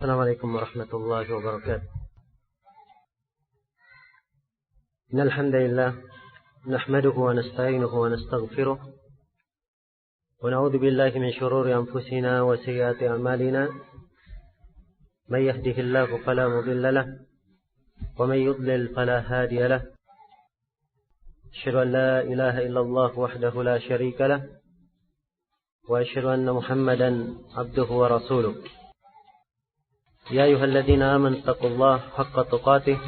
السلام عليكم ورحمة الله وبركاته. إن الحمد لله نحمده ونستعينه ونستغفره ونعوذ بالله من شرور أنفسنا وسيئات أعمالنا، من يهده الله فلا مضل له ومن يضلل فلا هادي له. أشهد أن لا إله إلا الله وحده لا شريك له وأشهد أن محمدا عبده ورسوله. يا أيها الذين آمنوا اتقوا الله حق تقاته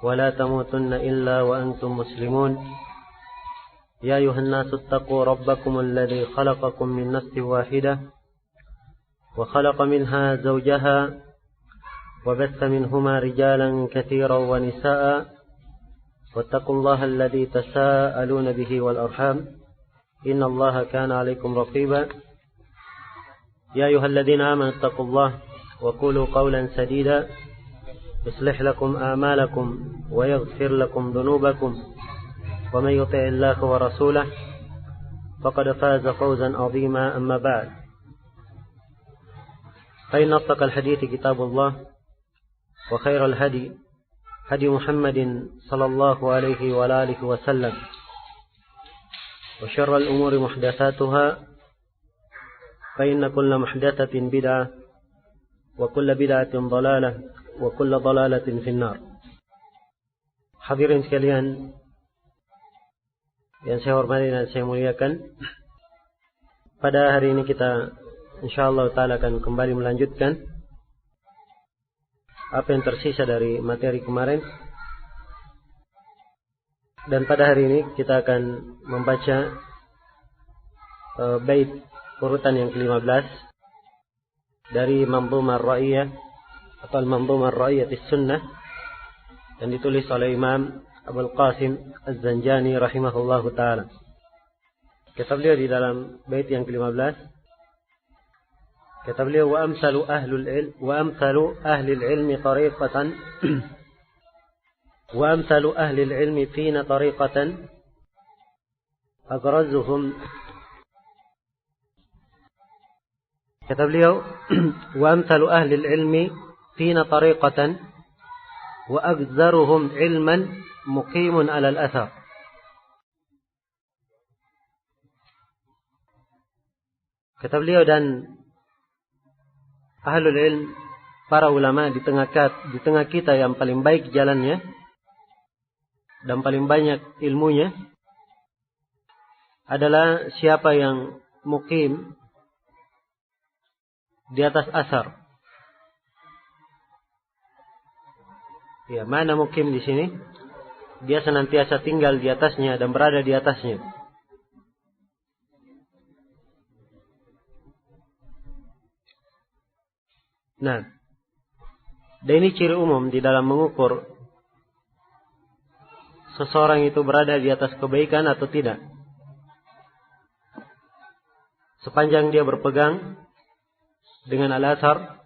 ولا تموتن إلا وأنتم مسلمون. يا أيها الناس اتقوا ربكم الذي خلقكم من نفس واحدة وخلق منها زوجها وبث منهما رجالا كثيرا ونساء، واتقوا الله الذي تساءلون به والأرحام إن الله كان عليكم رقيبا. يا أيها الذين آمنوا اتقوا الله وقولوا قولا سديدا يصلح لكم أعمالكم ويغفر لكم ذنوبكم، ومن يطع الله ورسوله فقد فاز فوزا عظيما. أما بعد، فإن أصدق الحديث كتاب الله، وخير الهدي هدي محمد صلى الله عليه وآله وسلم، وشر الأمور محدثاتها، فإن كل محدثة بدعة وكل بدعة ضلالة وكل ضلالة في النار. Hadirin sekalian yang saya hormati dan saya muliakan, pada hari ini kita insyaallah ta'ala akan kembali melanjutkan apa yang tersisa dari materi kemarin. Dan pada hari ini kita akan membaca bait urutan yang ke-15 dari Manzumah Ar-Ra'iyah atau Manzumah Ar-Ra'iyatis Sunnah, yang ditulis oleh Imam Abul Qasim Az-Zanjani rahimahullahu ta'ala. Kata beliau di dalam bait yang ke-15, kata beliau, wa amsalu ahli al-ilmi tariqatan wa amsalu ahli al-ilmi fina tariqatan agrazuhum. Kata beliau, wa amsalu ahli al-ilmi fina tariqatan wa agzaruhum ilman muqimun ala al-athar. Kata beliau, dan ahlul ilm, para ulama di tengah kita yang paling baik jalannya dan paling banyak ilmunya adalah siapa yang muqim di atas asar. Ya, mana mukim di sini? Dia senantiasa tinggal di atasnya dan berada di atasnya. Nah, dan ini ciri umum di dalam mengukur seseorang itu berada di atas kebaikan atau tidak. Sepanjang dia berpegang dengan al-athar,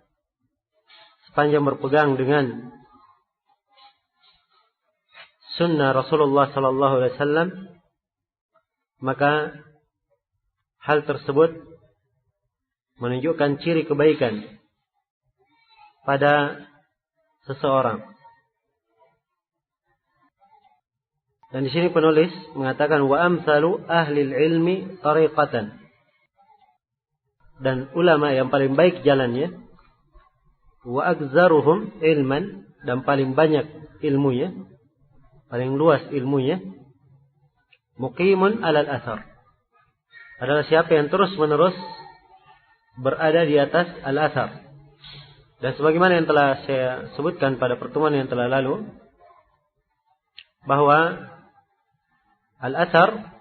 sepanjang berpegang dengan sunnah Rasulullah sallallahu alaihi wasallam, maka hal tersebut menunjukkan ciri kebaikan pada seseorang. Dan di sini penulis mengatakan wa amsalu ahli ilmi tariqatan, dan ulama yang paling baik jalannya, wa agzaruhum ilman, dan paling banyak ilmunya, paling luas ilmunya, muqimun alal athar, adalah siapa yang terus menerus berada di atas al-athar. Dan sebagaimana yang telah saya sebutkan pada pertemuan yang telah lalu, bahwa al-athar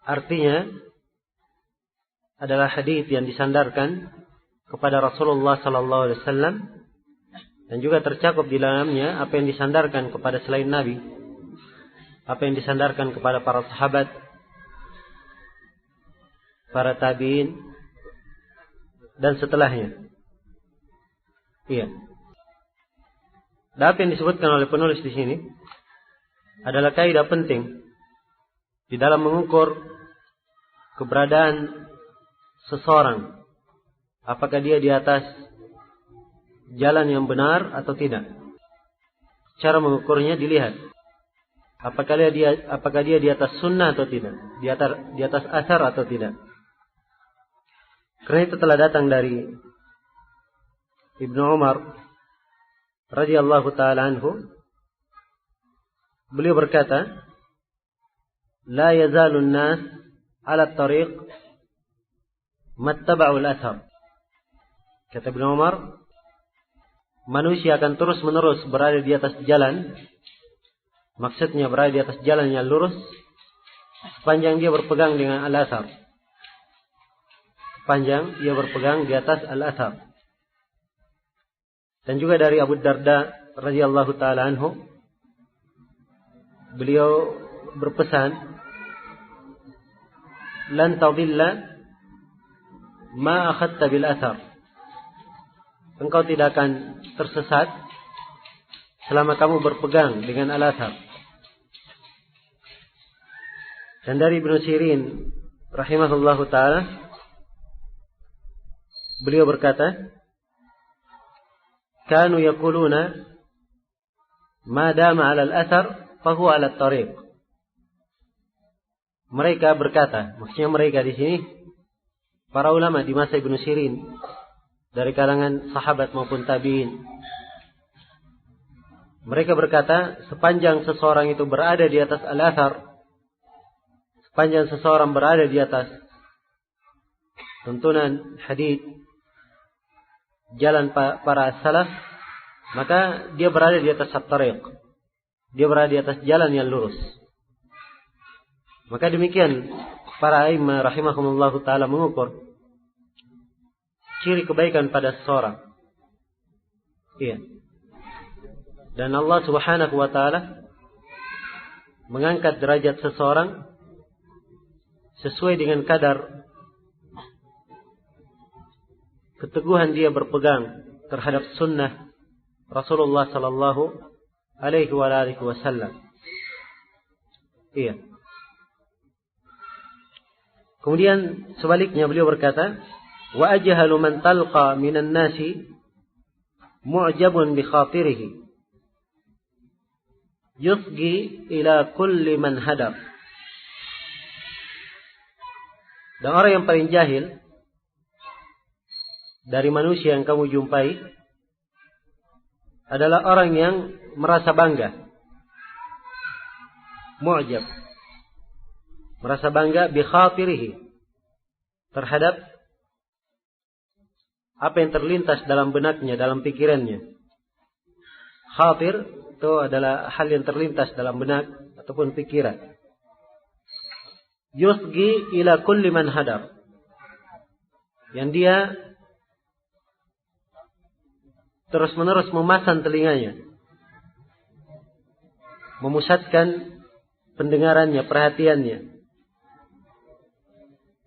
artinya adalah hadis yang disandarkan kepada Rasulullah sallallahu alaihi wasallam, dan juga tercakup di dalamnya apa yang disandarkan kepada selain Nabi, apa yang disandarkan kepada para sahabat, para tabi'in, dan setelahnya. Iya. Dan apa yang disebutkan oleh penulis di sini adalah kaidah penting di dalam mengukur keberadaan seseorang Apakah dia di atas jalan yang benar atau tidak? Cara mengukurnya dilihat. Apakah dia di atas sunnah atau tidak? Di atas asar atau tidak? Karena itu telah datang dari Ibnu Umar radhiyallahu taala anhu. Beliau berkata, "La yazalun nas 'ala at-tariq mattaba'u al-athar." Kata Ibnu Umar, manusia akan terus-menerus berada di atas jalan. Maksudnya berada di atas jalan yang lurus sepanjang dia berpegang dengan al-athar. Sepanjang dia berpegang di atas al-athar. Dan juga dari Abu Darda radhiyallahu taala anhu, beliau berpesan, "Lan tadilla ma akhadta bil athar." Engkau tidak akan tersesat selama kamu berpegang dengan al-athar. Dan dari Ibnu Sirin rahimahullahu taala, beliau berkata, "Kanu yaquluna ma dama 'ala al-athar fa huwa 'ala at-tariq." Mereka berkata, maksudnya mereka di sini para ulama di masa Ibnu Sirin dari kalangan sahabat maupun tabi'in. Mereka berkata, sepanjang seseorang itu berada di atas al-athar, sepanjang seseorang berada di atas tuntunan hadits, jalan para salaf, maka dia berada di atas at-tariq. Dia berada di atas jalan yang lurus. Maka demikian para a'immah rahimahumullahu ta'ala mengukur ciri kebaikan pada seseorang. Iya. Dan Allah subhanahu wa ta'ala mengangkat derajat seseorang sesuai dengan kadar keteguhan dia berpegang terhadap sunnah Rasulullah sallallahu alaihi wasallam. Iya. Kemudian sebaliknya beliau berkata, "Wa ajhalu man talqa minan nasi mu'jabun bi khatirihi yusgi ila kulli man hadar." Dan orang yang paling jahil dari manusia yang kamu jumpai adalah orang yang merasa bangga. Mu'jab. Merasa bangga bi khatirihi, terhadap apa yang terlintas dalam benaknya, dalam pikirannya. Khatir itu adalah hal yang terlintas dalam benak ataupun pikiran. Yusgi ila kulli man hadar. Yang dia terus-menerus memasang telinganya, memusatkan pendengarannya, perhatiannya.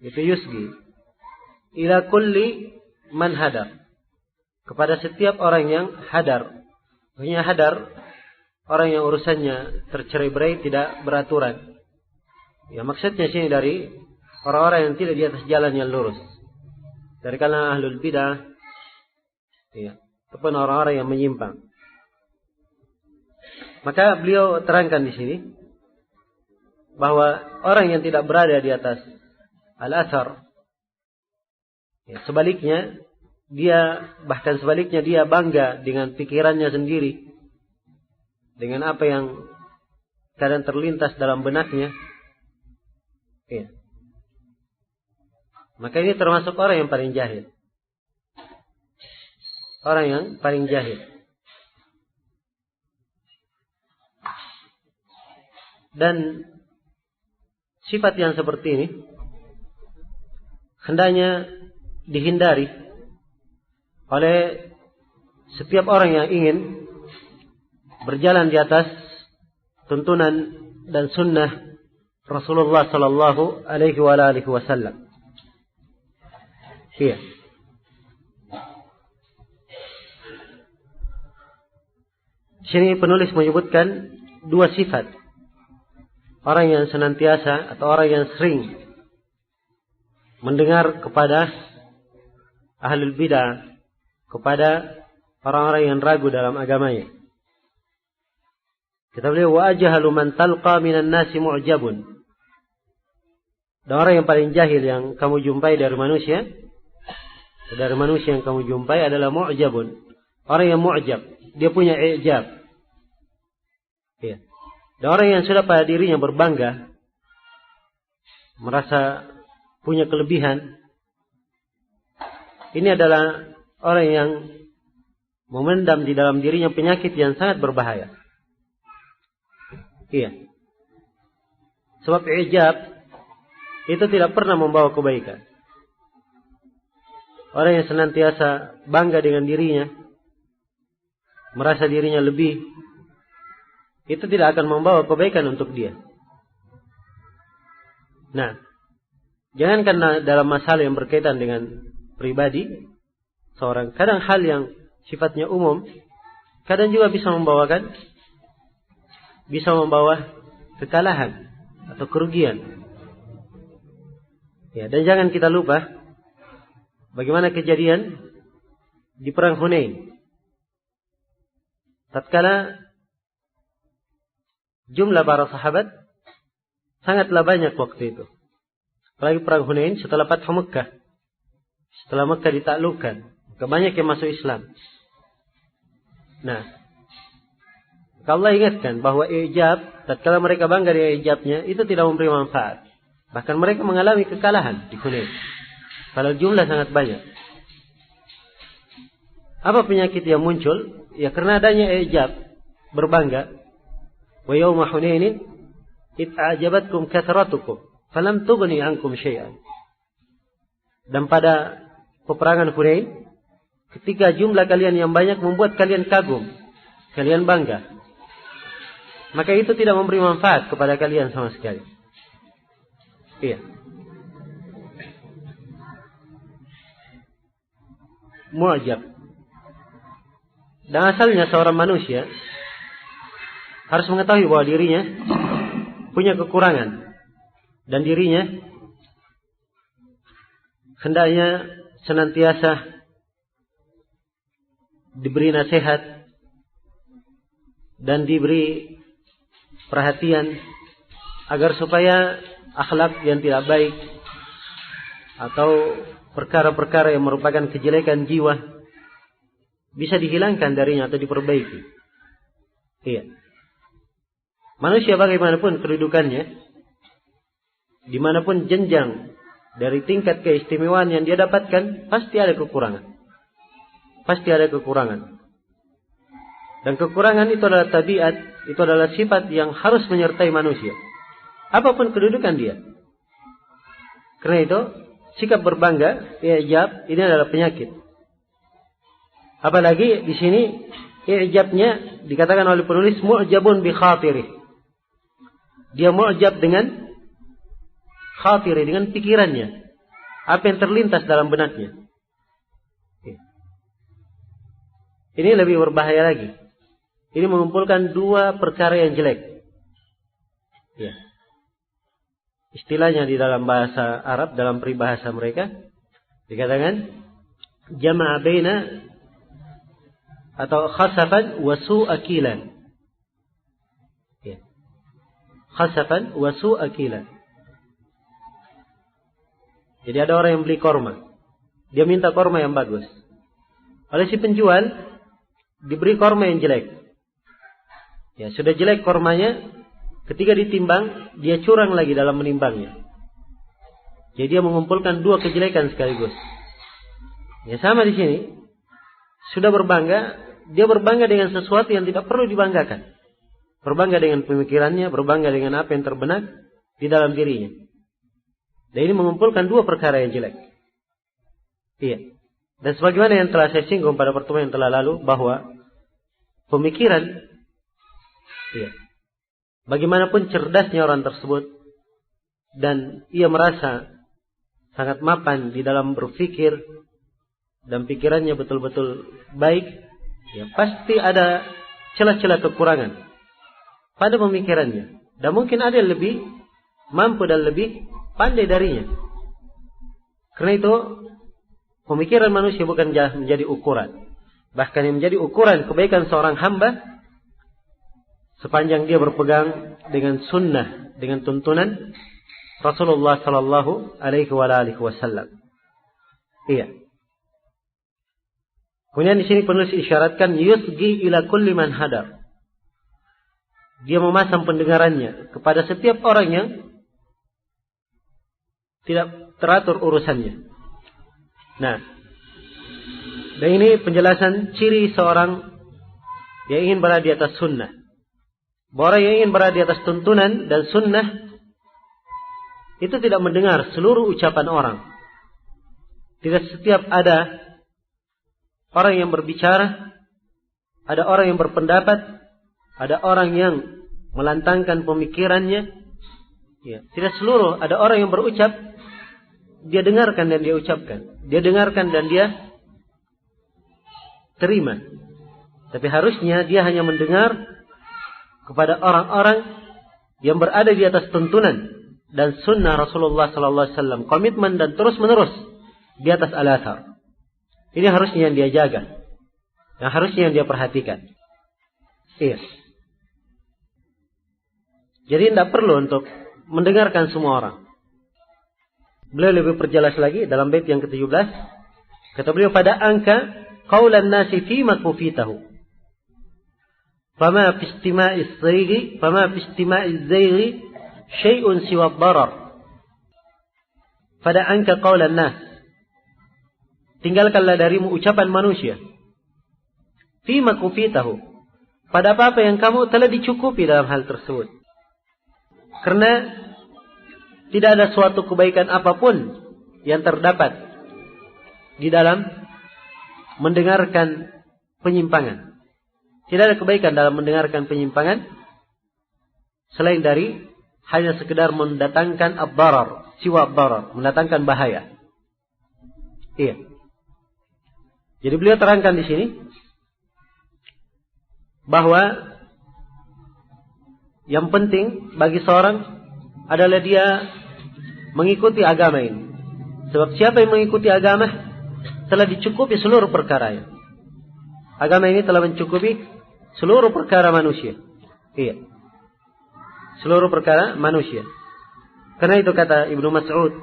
Itu yusgi ila kulli man hadar, kepada setiap orang yang hadar. Maksudnya hadar, orang yang urusannya tercerai-berai, tidak beraturan. Ya, maksudnya sini dari orang-orang yang tidak di atas jalan yang lurus, dari kalangan ahlul bidah, ya, ataupun orang-orang yang menyimpang. Maka beliau terangkan di sini bahwa orang yang tidak berada di atas al-athar, ya, sebaliknya dia bangga dengan pikirannya sendiri, dengan apa yang kadang terlintas dalam benaknya. Ya. Maka ini termasuk orang yang paling jahil. Orang yang paling jahil. Dan sifat yang seperti ini hendaknya dihindari oleh setiap orang yang ingin berjalan di atas tuntunan dan sunnah Rasulullah sallallahu alaihi wasallam. Iya. Sini penulis menyebutkan dua sifat orang yang senantiasa atau orang yang sering mendengar kepada ahlul bid'ah, kepada orang-orang yang ragu dalam agamanya. Kata beliau, wa ajhalu man talqa minan nasi mu'jabun. Dan orang yang paling jahil yang kamu jumpai dari manusia yang kamu jumpai adalah mu'jabun. Orang yang mu'jab, dia punya i'jab. Ya. Dan orang yang sudah pada dirinya berbangga, merasa punya kelebihan, ini adalah orang yang memendam di dalam dirinya penyakit yang sangat berbahaya. Iya. Sebab i'jab itu tidak pernah membawa kebaikan. Orang yang senantiasa bangga dengan dirinya, merasa dirinya lebih, itu tidak akan membawa kebaikan untuk dia. Nah, jangankan dalam masalah yang berkaitan dengan pribadi seorang, kadang hal yang sifatnya umum, kadang juga bisa membawa kekalahan atau kerugian. Ya, dan jangan kita lupa bagaimana kejadian di perang Hunain. Tatkala jumlah para sahabat sangatlah banyak waktu itu. Apalagi perang Hunain setelah Fathu Makkah. Setelah Makkah ditaklukkan, banyak yang masuk Islam. Nah, Allah ingatkan bahwa i'jab, tatkala mereka bangga dengan i'jabnya, itu tidak memberi manfaat. Bahkan mereka mengalami kekalahan di Hunain. Padahal jumlah sangat banyak. Apa penyakit yang muncul? Ya karena adanya i'jab, berbangga. Wa yawma Hunainin id a'jabatkum kathratukum falam tughni ankum syai'an. Dan pada peperangan Hunain, ketika jumlah kalian yang banyak membuat kalian kagum, kalian bangga, maka itu tidak memberi manfaat kepada kalian sama sekali. Iya. Mu'jab. Dan asalnya seorang manusia harus mengetahui bahwa dirinya punya kekurangan. Dan dirinya hendaknya senantiasa diberi nasihat dan diberi perhatian agar supaya akhlak yang tidak baik atau perkara-perkara yang merupakan kejelekan jiwa bisa dihilangkan darinya atau diperbaiki. Iya. Manusia bagaimanapun kedudukannya, dimanapun jenjang dari tingkat keistimewaan yang dia dapatkan, pasti ada kekurangan. Pasti ada kekurangan. Dan kekurangan itu adalah tabiat, itu adalah sifat yang harus menyertai manusia. Apapun kedudukan dia. Karena itu, sikap berbangga, i'jab, ini adalah penyakit. Apalagi di sini, i'jabnya dikatakan oleh penulis, mu'jabun bi khatirih. Dia mu'jab dengan khatirih, dengan pikirannya. Apa yang terlintas dalam benaknya. Ini lebih berbahaya lagi. Ini mengumpulkan dua perkara yang jelek. Ya. Istilahnya di dalam bahasa Arab, dalam peribahasa mereka, dikatakan jama'a baina atau khasafan wa su'akilan. Ya. Khasafan wa su'akilan. Jadi ada orang yang beli korma. Dia minta korma yang bagus. Oleh si penjual diberi korma yang jelek. Ya, sudah jelek kormanya, ketika ditimbang, dia curang lagi dalam menimbangnya. Jadi dia mengumpulkan dua kejelekan sekaligus. Ya sama di sini. Sudah berbangga, dia berbangga dengan sesuatu yang tidak perlu dibanggakan. Berbangga dengan pemikirannya, berbangga dengan apa yang terbenak di dalam dirinya. Dan ini mengumpulkan dua perkara yang jelek. Iya. Dan sebagaimana yang telah saya singgung pada pertemuan yang telah lalu, bahwa pemikiran, iya, bagaimanapun cerdasnya orang tersebut, dan ia merasa sangat mapan di dalam berpikir, dan pikirannya betul-betul baik, ya pasti ada celah-celah kekurangan pada pemikirannya. Dan mungkin ada yang lebih mampu dan lebih pandai darinya. Karena itu, Pemikiran manusia bukan menjadi ukuran. Bahkan yang menjadi ukuran kebaikan seorang hamba sepanjang dia berpegang dengan sunnah, dengan tuntunan Rasulullah sallallahu alaihi wasallam. Iya. Kemudian di sini penulis isyaratkan yusgi ila kulli man hadar. Dia memasang pendengarannya kepada setiap orang yang tidak teratur urusannya. Nah, dan ini penjelasan ciri seorang yang ingin berada di atas sunnah. Bahwa orang yang ingin berada di atas tuntunan dan sunnah itu tidak mendengar seluruh ucapan orang. Tidak setiap ada orang yang berbicara, ada orang yang berpendapat, ada orang yang melantangkan pemikirannya. Ya, tidak seluruh, ada orang yang berucap, dia dengarkan dan dia ucapkan. Dia dengarkan dan dia terima. Tapi harusnya dia hanya mendengar kepada orang-orang yang berada di atas tuntunan dan sunnah Rasulullah sallallahu alaihi wasallam, komitmen dan terus-menerus di atas al-athar. Ini harusnya yang dia jaga. Yang harusnya yang dia perhatikan. Iya. Jadi tidak perlu untuk mendengarkan semua orang. Beliau lebih perjelas lagi dalam bait yang ke-17. Kata beliau, pada angka qaulan nasi fi makufitahu. Fama fi istima'iz zayghi syai'un siwa darar. Pada angka qaulan nas. Tinggalkanlah darimu ucapan manusia. Fi makufitahu. Pada apa yang kamu telah dicukupi dalam hal tersebut. Karena tidak ada suatu kebaikan apapun yang terdapat di dalam mendengarkan penyimpangan. Tidak ada kebaikan dalam mendengarkan penyimpangan selain dari hanya sekedar mendatangkan ad-darar, siwa ad-darar, mendatangkan bahaya. Iya. Jadi beliau terangkan di sini bahwa yang penting bagi seorang adalah dia mengikuti agama ini. Sebab siapa yang mengikuti agama telah dicukupi seluruh perkaranya. Agama ini telah mencukupi seluruh perkara manusia. Iya. Seluruh perkara manusia. Karena itu kata Ibnu Mas'ud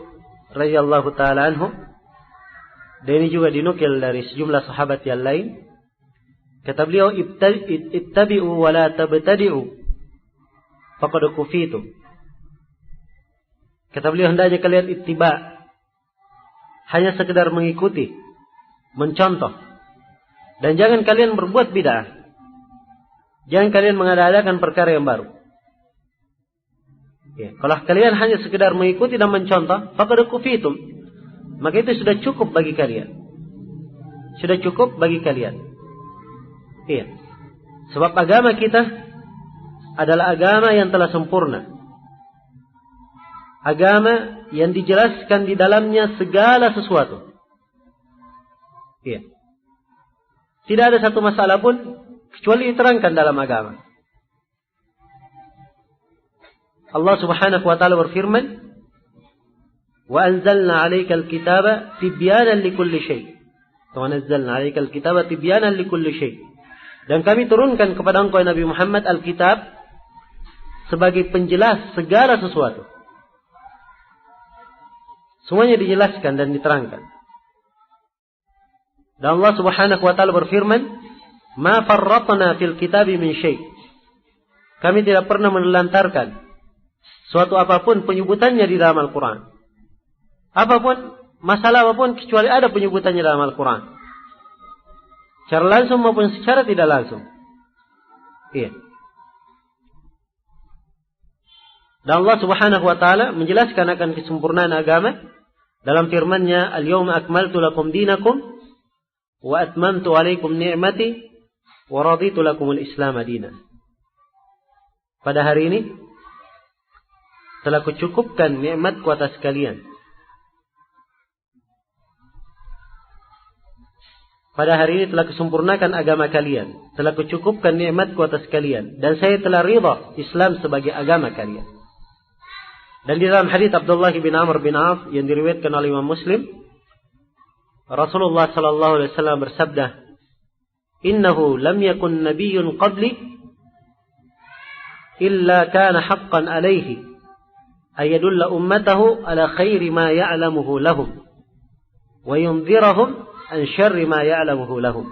radhiyallahu taala anhu, dan ini juga dinukil dari sejumlah sahabat yang lain. Kata beliau, ittabi'u wa la tabtadi'u faqad kufitu. Kata beliau, hendaknya kalian ittiba, hanya sekedar mengikuti, mencontoh, dan jangan kalian berbuat bid'ah. Jangan kalian mengada-adakan perkara yang baru. Ya, kalau kalian hanya sekedar mengikuti dan mencontoh, faqad kufitum, maka itu sudah cukup bagi kalian. Sudah cukup bagi kalian. Iya. Sebab agama kita adalah agama yang telah sempurna. Agama yang dijelaskan di dalamnya segala sesuatu. Iya. Tidak ada satu masalah pun kecuali diterangkan dalam agama. Allah Subhanahu wa taala berfirman, "Wa anzalna 'alaikal kitaba tibyanan likulli syai'." Wa anzalna 'alaikal kitaba tibyanan likulli syai'. Dan kami turunkan kepada engkau Nabi Muhammad Alkitab sebagai penjelas segala sesuatu. Semuanya dijelaskan dan diterangkan. Dan Allah Subhanahu wa taala berfirman, "Ma farratna fil kitabi min syai'." Kami tidak pernah menelantarkan suatu apapun penyebutannya di dalam Al-Qur'an. Apapun, masalah apapun kecuali ada penyebutannya dalam Al-Qur'an. Secara langsung maupun secara tidak langsung. Iya. Dan Allah Subhanahu wa taala menjelaskan akan kesempurnaan agama dalam firman-Nya, "Al-yawma akmaltu lakum dinakum wa atmamtu 'alaikum ni'mati wa raditu lakumul Islam dinan." Pada hari ini telah kucukupkan nikmatku atas kalian. Pada hari ini telah kusempurnakan agama kalian, telah kucukupkan nikmatku atas kalian, dan saya telah ridha Islam sebagai agama kalian. Dan di dalam hadits Abdullah bin Amr bin Auf yang diriwayatkan oleh Imam Muslim, Rasulullah sallallahu alaihi wasallam bersabda, "Innahu lam yakun nabiyyun qabli illa kana haqqan alaihi ayadulla ummatahu ala khairi ma ya'lamuhu lahum wa yunzirahum an syarri ma ya'lamuhu lahum."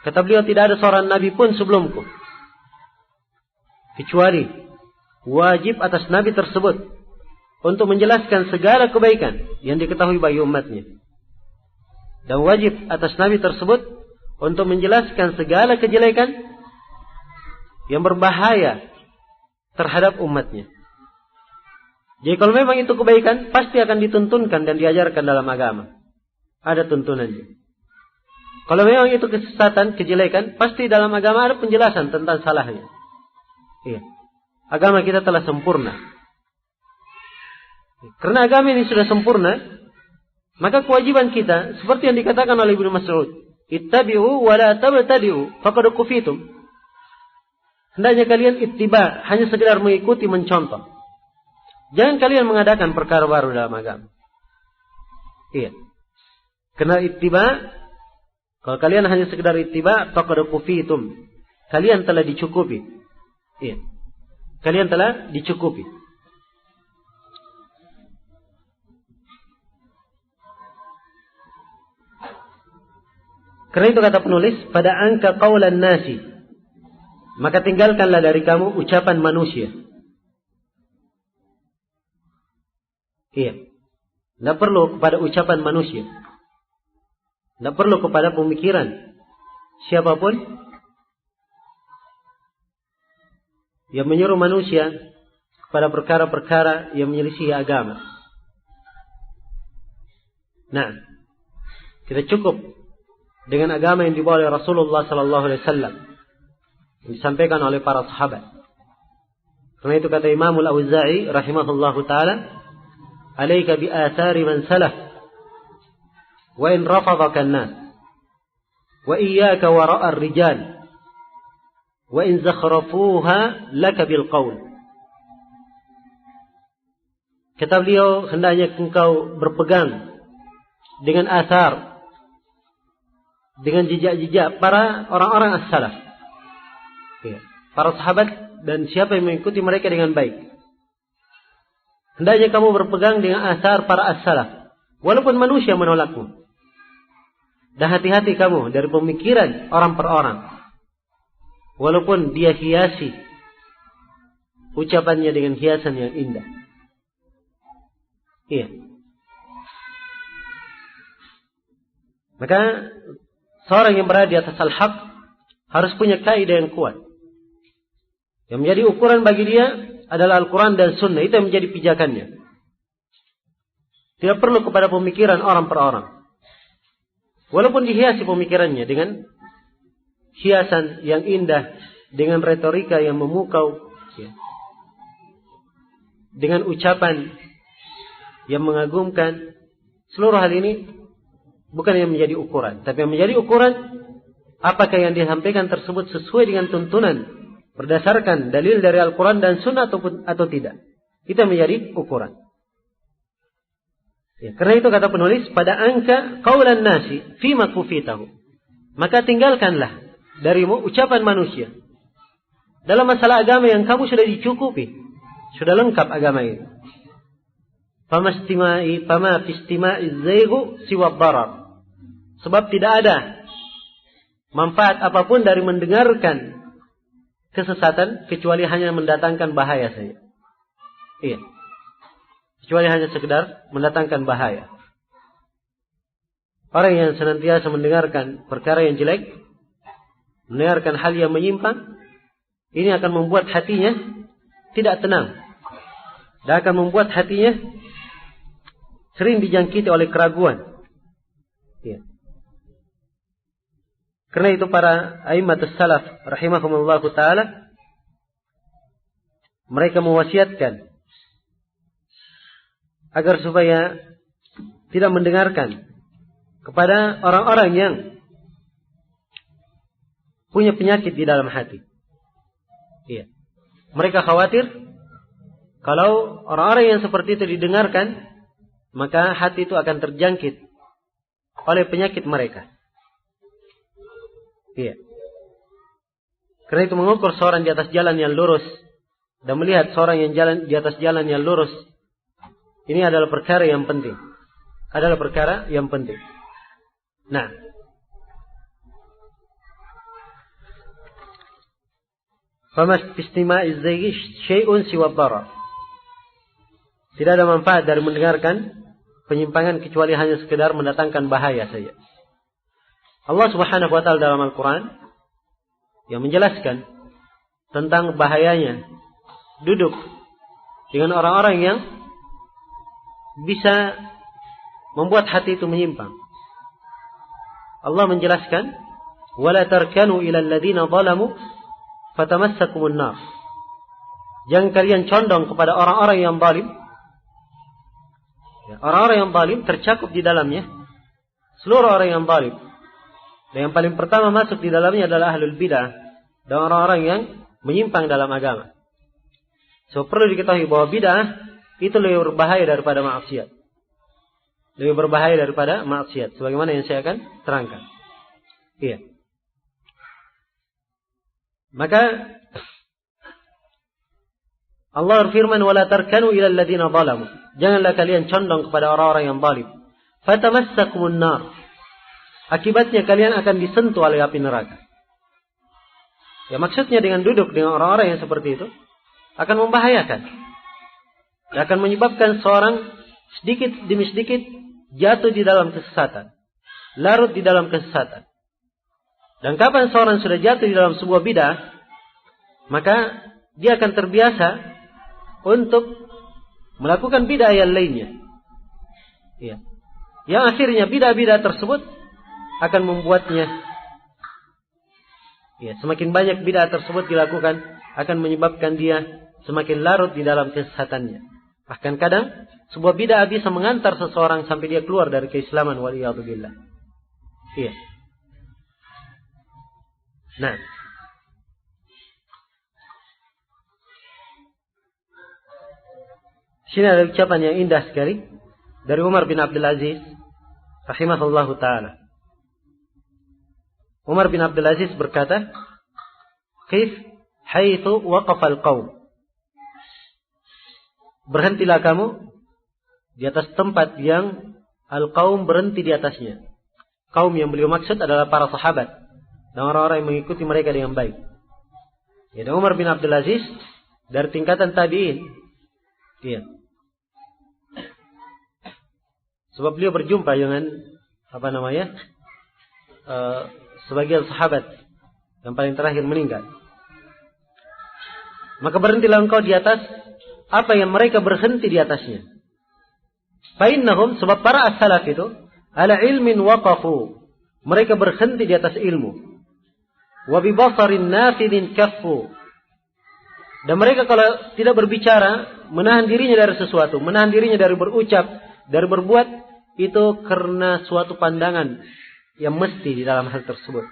Kata beliau, tidak ada seorang nabi pun sebelumku kecuali wajib atas nabi tersebut untuk menjelaskan segala kebaikan yang diketahui bagi umatnya, dan wajib atas nabi tersebut untuk menjelaskan segala kejelekan yang berbahaya terhadap umatnya. Jadi kalau memang itu kebaikan, pasti akan dituntunkan dan diajarkan dalam agama. Ada tuntunannya. Kalau memang itu kesesatan, kejelekan, pasti dalam agama ada penjelasan tentang salahnya. Iya. Agama kita telah sempurna. Karena agama ini sudah sempurna, maka kewajiban kita seperti yang dikatakan oleh Ibnu Mas'ud, "Ittabi'u wa la tabtadi'u faqad kufitum." Hendaknya kalian ittiba, hanya sekedar mengikuti, mencontoh. Jangan kalian mengadakan perkara baru dalam agama. Iya. Karena ittiba, kalau kalian hanya sekedar ittiba, faqad kufitum. Kalian telah dicukupi. Iya. Kalian telah dicukupi. Karena itu kata penulis, pada angka qaulan nasi, maka tinggalkanlah dari kamu ucapan manusia. Iya. Tidak perlu kepada ucapan manusia. Tidak perlu kepada pemikiran siapapun yang menyuruh manusia kepada perkara-perkara yang menyelisihi agama. Nah, kita cukup dengan agama yang dibawa oleh Rasulullah sallallahu alaihi wasallam, yang disampaikan oleh para sahabat. Karena itu kata Imam Al-Auza'i rahimahullahu taala, "Alaika bi athari man salaf wa in rafadaka an-nas wa iyyaka wara'a ar-rijal wa in zakhrafuha laka bil qaul." Kata beliau, hendaknya engkau berpegang dengan asar, dengan jejak-jejak para orang-orang as-salaf, ya, para sahabat dan siapa yang mengikuti mereka dengan baik. Hendaknya kamu berpegang dengan asar para as-salaf, walaupun manusia menolakmu. Dan hati-hati kamu dari pemikiran orang per orang, walaupun dia hiasi ucapannya dengan hiasan yang indah. Iya. Maka seorang yang berada di atas al-haq harus punya kaidah yang kuat. Yang menjadi ukuran bagi dia adalah Al-Quran dan Sunnah. Itu yang menjadi pijakannya. Tidak perlu kepada pemikiran orang per orang. Walaupun dihiasi pemikirannya dengan hiasan yang indah, dengan retorika yang memukau, ya, dengan ucapan yang mengagumkan. Seluruh hal ini bukan yang menjadi ukuran. Tapi yang menjadi ukuran, apakah yang disampaikan tersebut sesuai dengan tuntunan berdasarkan dalil dari Al-Quran dan Sunnah atau tidak. Itu yang menjadi ukuran. Ya, karena itu kata penulis, pada angka qaulan nasi fima kufitahu, maka tinggalkanlah darimu ucapan manusia dalam masalah agama yang kamu sudah dicukupi, sudah lengkap agama ini. Fama fistima'i zaigu siwa darar. Sebab tidak ada manfaat apapun dari mendengarkan kesesatan kecuali hanya mendatangkan bahaya saja. Iya. Kecuali hanya sekedar mendatangkan bahaya. Orang yang senantiasa mendengarkan perkara yang jelek, mendengarkan hal yang menyimpang, ini akan membuat hatinya tidak tenang. Dan akan membuat hatinya sering dijangkiti oleh keraguan. Ya. Karena itu para a'immatus salaf rahimahumullahu taala, mereka mewasiatkan agar supaya tidak mendengarkan kepada orang-orang yang punya penyakit di dalam hati. Iya. Mereka khawatir kalau orang-orang yang seperti itu didengarkan, maka hati itu akan terjangkit oleh penyakit mereka. Iya. Karena itu mengukur seorang di atas jalan yang lurus dan melihat seorang yang jalan di atas jalan yang lurus, ini adalah perkara yang penting. Nah, famas istima'iz zayyi syai'un siwa dharar. Tidak ada manfaat dari mendengarkan penyimpangan kecuali hanya sekedar mendatangkan bahaya saja. Allah Subhanahu wa taala dalam Al-Qur'an yang menjelaskan tentang bahayanya duduk dengan orang-orang yang bisa membuat hati itu menyimpang. Allah menjelaskan, "Wala tarkanu ilal ladzina zalamu fatamassakumun nar." Jangan kalian condong kepada orang-orang yang zalim. Orang-orang yang zalim tercakup di dalamnya seluruh orang yang zalim. Dan yang paling pertama masuk di dalamnya adalah ahlul bidah dan orang-orang yang menyimpang dalam agama. So perlu diketahui bahwa bidah itu lebih berbahaya daripada maksiat. Sebagaimana yang saya akan terangkan. Iya. Maka Allah berfirman, "Wala tarkanu ilal ladzina zalamu." Janganlah kalian condong kepada orang-orang yang zalim. Fatamassakumun nar. Akibatnya kalian akan disentuh oleh api neraka. Ya, maksudnya dengan duduk dengan orang-orang yang seperti itu akan membahayakan. Akan menyebabkan seorang sedikit demi sedikit jatuh di dalam kesesatan, larut di dalam kesesatan. Dan kapan seorang sudah jatuh di dalam sebuah bidah, maka dia akan terbiasa untuk melakukan bidah yang lainnya. Ya. Yang akhirnya bidah-bidah tersebut akan membuatnya, ya, semakin banyak bidah tersebut dilakukan akan menyebabkan dia semakin larut di dalam kesesatannya. Bahkan kadang sebuah bidah bisa mengantar seseorang sampai dia keluar dari keislaman, waliyadzubillah. Iya. Nah, sini ada ucapan yang indah sekali dari Umar bin Abdul Aziz rahimahullahu taala. Umar bin Abdul Aziz berkata, "Qif haitsu waqafa al-qaum." Berhentilah kamu di atas tempat yang al-qaum berhenti di atasnya. Kaum yang beliau maksud adalah para sahabat dan orang-orang yang mengikuti mereka dengan baik. Ya, Umar bin Abdul Aziz dari tingkatan tabi'in. Iya. Sebab beliau berjumpa dengan sebagian sahabat yang paling terakhir meninggal. Maka berhentilah engkau di atas apa yang mereka berhenti di atasnya. Fa'innahum, sebab para as-salaf itu ala ilmin waqafu, mereka berhenti di atas ilmu. Wa bi basarin nafidin kaffu, dan mereka kalau tidak berbicara menahan dirinya dari sesuatu, menahan dirinya dari berucap, dari berbuat, itu karena suatu pandangan yang mesti di dalam hal tersebut.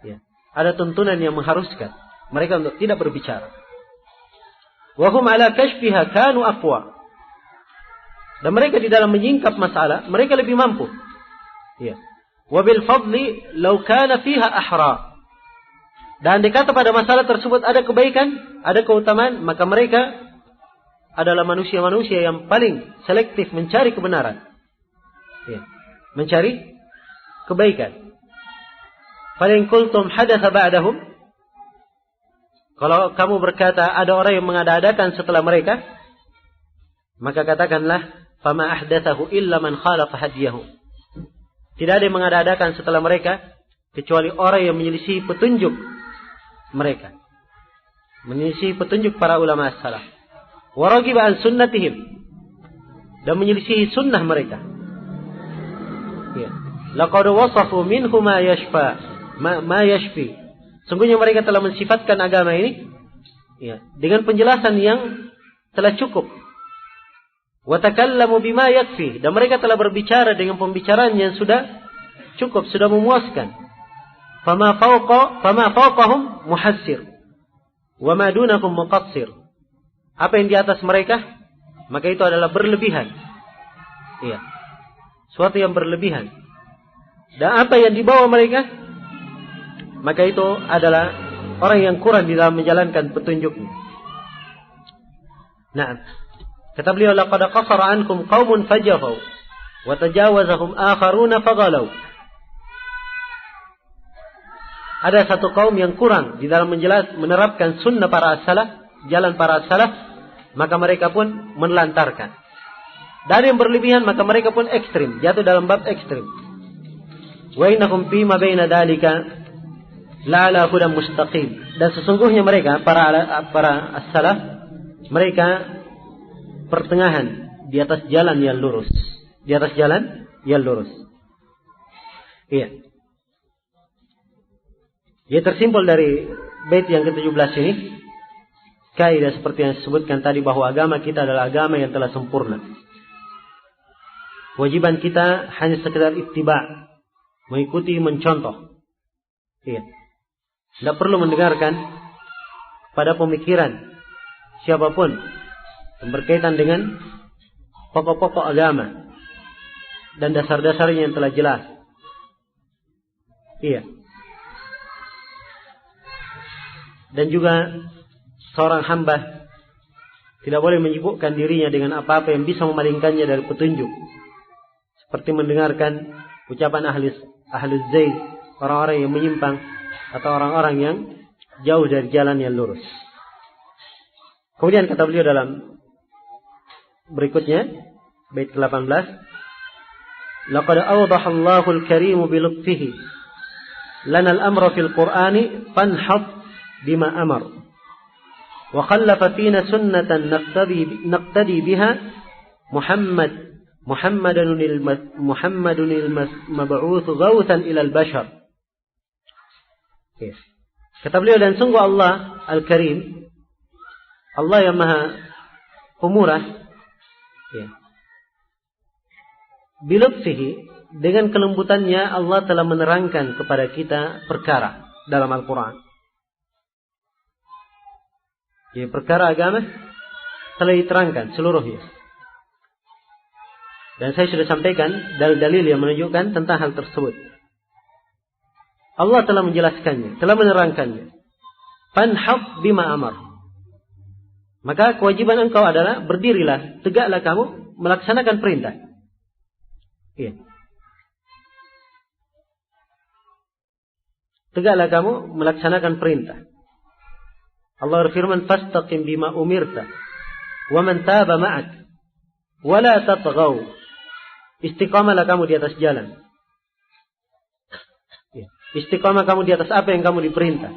Ya. Ada tuntunan yang mengharuskan mereka untuk tidak berbicara. Wahum ala kashfiha kanu aqwa. Dan mereka di dalam menyingkap masalah, mereka lebih mampu. Ya. Wabil fadli law kana fiha ahra. Dan dikata pada masalah tersebut ada kebaikan, ada keutamaan, maka mereka adalah manusia-manusia yang paling selektif mencari kebenaran. Ya. Mencari kebaikan. Falain qultum hadatsa ba'dahum, kalau kamu berkata ada orang yang mengada-adakan setelah mereka, maka katakanlah fama ahdatsahu illa man khalafa hadiyahu. Tidak ada yang mengada-adakan setelah mereka kecuali orang yang menyelisih petunjuk mereka, menyelisih petunjuk para ulama as-salaf. Wa ragiba an sunnatihim, dan menyelisih sunnah mereka. Ya. Laqad wasafu minhu ma yashfi. Sungguhnya mereka telah mensifatkan agama ini, ya, dengan penjelasan yang telah cukup. Wa takallamu bima yakfi, dan mereka telah berbicara dengan pembicaraan yang sudah cukup, sudah memuaskan. Fama fawqahum muhassir wa ma dunahum muqassir. Apa yang di atas mereka, maka itu adalah berlebihan. Iya. Suatu yang berlebihan. Dan apa yang dibawa mereka, maka itu adalah orang yang kurang di dalam menjalankan petunjuknya. Nah, kata beliau, laqad qasara ankum qaumun fajahu wa tajawazahum akharuna faghalau. Ada satu kaum yang kurang di dalam menerapkan sunnah para as-salaf, jalan para as-salaf, maka mereka pun menelantarkan. Dari yang berlebihan, maka mereka pun ekstrim, jatuh dalam bab ekstrim. Wa innakum fima baina dalika la'ala hudan mustaqim. Dan sesungguhnya mereka para as-salaf, mereka pertengahan di atas jalan yang lurus. Di atas jalan yang lurus. Iya. Ia tersimpul dari bait yang ke-17 ini. Kaidah seperti yang disebutkan tadi, bahwa agama kita adalah agama yang telah sempurna. Kewajiban kita hanya sekedar ittiba, mengikuti, mencontoh. Iya. Tidak perlu mendengarkan pada pemikiran siapapun yang berkaitan dengan pokok-pokok agama dan dasar-dasarnya yang telah jelas. Iya. Dan juga seorang hamba tidak boleh menyibukkan dirinya dengan apa-apa yang bisa memalingkannya dari petunjuk. Seperti mendengarkan ucapan ahli zaid, orang-orang yang menyimpang atau orang-orang yang jauh dari jalan yang lurus. Kemudian kata beliau dalam berikutnya, bait ke-18, laqad awdaha Allahul Karim bi lutfihi lana al-amra fil Qur'ani fanhad bima amar wa khallafa fina sunnatan naqtadi biha Muhammadun al-mab'uts ghawthan ila al-bashar. Kata beliau, dan sungguh Allah Al-Karim, Allah yang maha pemurah, bilutfihi, dengan kelembutannya Allah telah menerangkan kepada kita perkara dalam Al-Quran. Jadi perkara agama telah diterangkan seluruhnya. Dan saya sudah sampaikan dalil-dalil yang menunjukkan tentang hal tersebut. Allah telah menjelaskannya, telah menerangkannya. Fanhab bima amar. Maka kewajiban engkau adalah berdirilah, tegaklah kamu melaksanakan perintah. Iya. Tegaklah kamu melaksanakan perintah. Allah berfirman, fastaqim bima umirta wa man taba ma'ak wa la tatghaw. Istiqamalah kamu di atas jalan. Istiqamah kamu di atas apa yang kamu diperintah.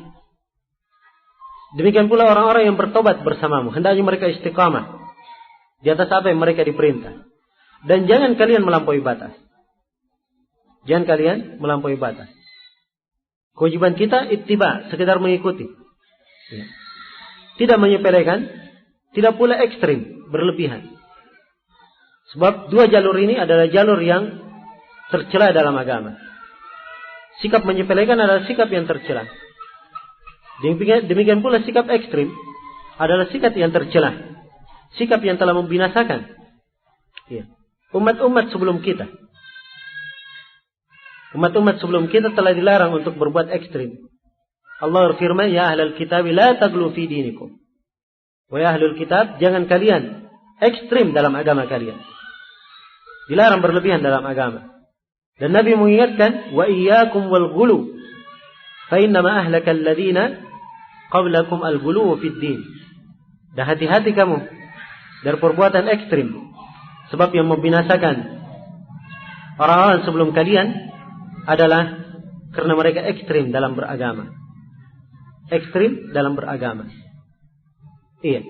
Demikian pula orang-orang yang bertobat bersamamu, hendaknya mereka istiqamah di atas apa yang mereka diperintah. Dan jangan kalian melampaui batas. Jangan kalian melampaui batas. Kewajiban kita ittiba, sekedar mengikuti. Tidak menyepelekan, tidak pula ekstrim, berlebihan. Sebab dua jalur ini adalah jalur yang tercela dalam agama. Sikap menyepelekan adalah sikap yang tercela. Demikian pula sikap ekstrim adalah sikap yang tercela. Sikap yang telah membinasakan umat-umat sebelum kita. Umat-umat sebelum kita telah dilarang untuk berbuat ekstrim. Allah berfirman, ya ahlal kitab la taglu fi dinikum. Wahai ahlul kitab, jangan kalian ekstrim dalam agama kalian. Dilarang berlebihan dalam agama. Dan Nabi mengingatkan, wa iyyakum wal ghulu fa innama ahlaka alladziina qablakum al ghulu fid din. Dan hati-hati kamu dari perbuatan ekstrim, sebab yang membinasakan orang-orang sebelum kalian adalah karena mereka ekstrim dalam beragama. Ekstrim dalam beragama. Iya.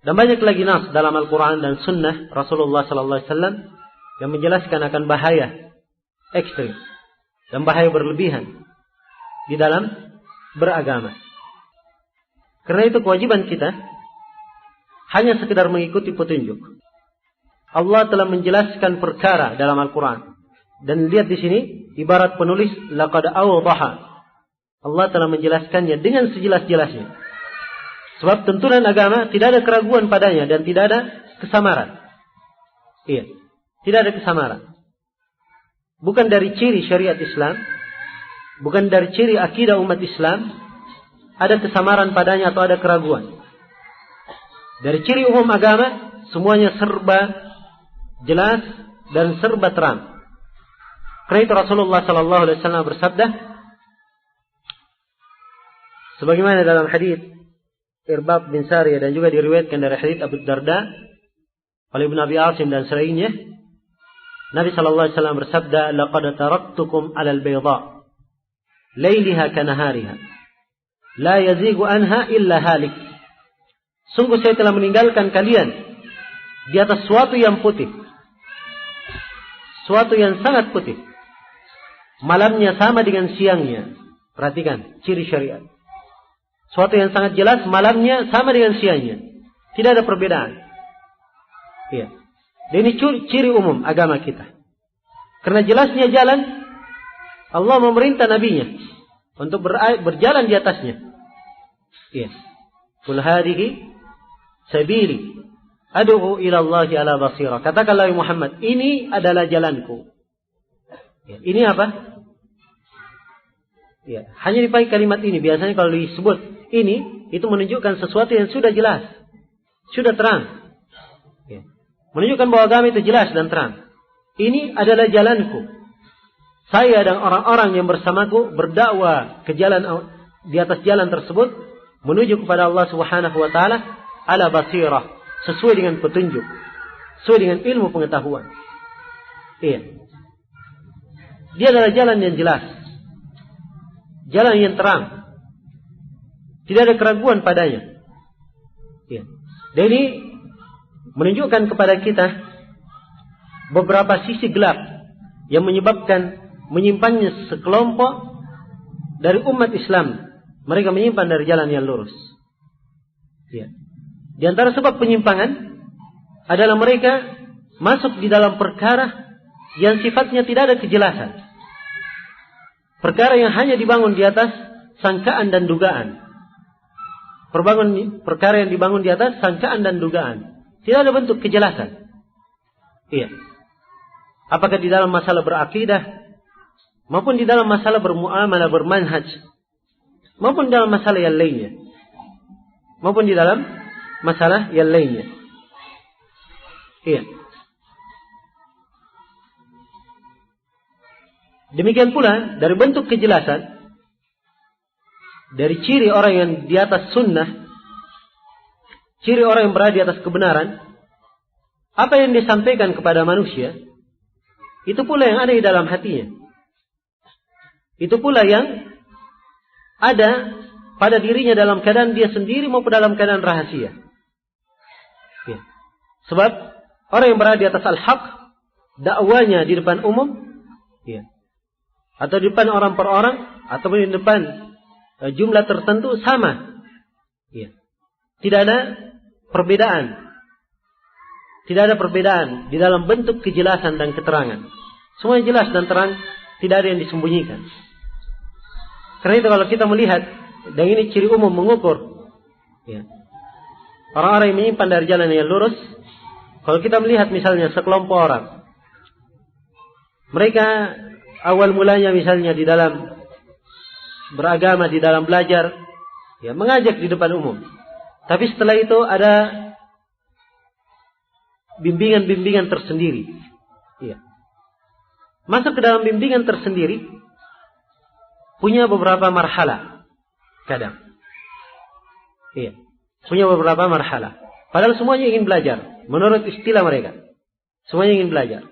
Dan banyak lagi nas dalam Al-Quran dan Sunnah Rasulullah Sallallahu Alaihi Wasallam yang menjelaskan akan bahaya ekstrim dan bahaya berlebihan di dalam beragama. Karena itu kewajiban kita hanya sekedar mengikuti petunjuk. Allah telah menjelaskan perkara dalam Al-Quran. Dan lihat di sini ibarat penulis, laqad awdaha. Allah telah menjelaskannya dengan sejelas-jelasnya. Sebab tuntunan agama tidak ada keraguan padanya dan tidak ada kesamaran. Iya. Tidak ada kesamaran. Bukan dari ciri syariat Islam, bukan dari ciri akidah umat Islam, ada kesamaran padanya atau ada keraguan. Dari ciri umum agama, semuanya serba jelas dan serba terang. Karena itu Rasulullah sallallahu alaihi wasallam bersabda, sebagaimana dalam hadis Irbad bin Sariyah dan juga diriwayatkan dari hadis Abu Darda oleh Ibnu Abi Asim dan selainnya, Nabi sallallahu alaihi wasallam bersabda, "Laqad taraktukum 'alal bayda, lailiha kanahariha, la yazigu anha illa halik." Sungguh saya telah meninggalkan kalian di atas suatu yang putih, suatu yang sangat putih. Malamnya sama dengan siangnya. Perhatikan ciri syariat. Suatu yang sangat jelas, malamnya sama dengan siangnya. Tidak ada perbedaan. Iya. Dan ini ciri umum agama kita. Karena jelasnya jalan, Allah memerintah nabinya untuk berjalan di atasnya. Iya. Qul hadhihi sabili ad'u ila Allahi ala basira. Katakanlah Muhammad, ini adalah jalanku. Ya, ini apa? Ya, hanya dipakai kalimat ini. Biasanya kalau disebut ini, itu menunjukkan sesuatu yang sudah jelas, sudah terang. Ya. Menunjukkan bahwa agama itu jelas dan terang. Ini adalah jalanku. Saya dan orang-orang yang bersamaku berdakwah ke jalan, di atas jalan tersebut menuju kepada Allah Subhanahu wa taala ala basirah, sesuai dengan petunjuk, sesuai dengan ilmu pengetahuan. Iya. Dia adalah jalan yang jelas, jalan yang terang, tidak ada keraguan padanya. Iya. Dan ini menunjukkan kepada kita beberapa sisi gelap yang menyebabkan menyimpannya sekelompok dari umat Islam. Mereka menyimpan dari jalan yang lurus. Ya. Di antara sebab penyimpangan adalah mereka masuk di dalam perkara yang sifatnya tidak ada kejelasan. Perkara yang hanya dibangun di atas sangkaan dan dugaan. Perkara yang dibangun di atas sangkaan dan dugaan. Tidak ada bentuk kejelasan. Iya. Apakah di dalam masalah berakidah, maupun di dalam masalah bermuamalah, bermanhaj, maupun dalam masalah yang lainnya. Maupun di dalam masalah yang lainnya. Iya. Demikian pula dari bentuk kejelasan, dari ciri orang yang di atas sunnah, ciri orang yang berada di atas kebenaran, apa yang disampaikan kepada manusia, itu pula yang ada di dalam hatinya. Itu pula yang ada pada dirinya dalam keadaan dia sendiri maupun dalam keadaan rahasia. Ya. Sebab orang yang berada di atas al-haq, dakwanya di depan umum, ya, atau di depan orang per orang, atau di depan jumlah tertentu sama. Ya. Tidak ada perbedaan. Tidak ada perbedaan di dalam bentuk kejelasan dan keterangan. Semuanya jelas dan terang, tidak ada yang disembunyikan. Karena itu kalau kita melihat, dan ini ciri umum mengukur, ya, orang-orang yang menyimpan dari jalan yang lurus. Kalau kita melihat misalnya sekelompok orang, mereka awal mulanya misalnya di dalam beragama, di dalam belajar, ya, mengajak di depan umum. Tapi setelah itu ada bimbingan-bimbingan tersendiri. Ya. Masuk ke dalam bimbingan tersendiri, punya beberapa marhalah. Kadang. Iya. Punya beberapa marhalah. Padahal semuanya ingin belajar. Menurut istilah mereka. Semuanya ingin belajar.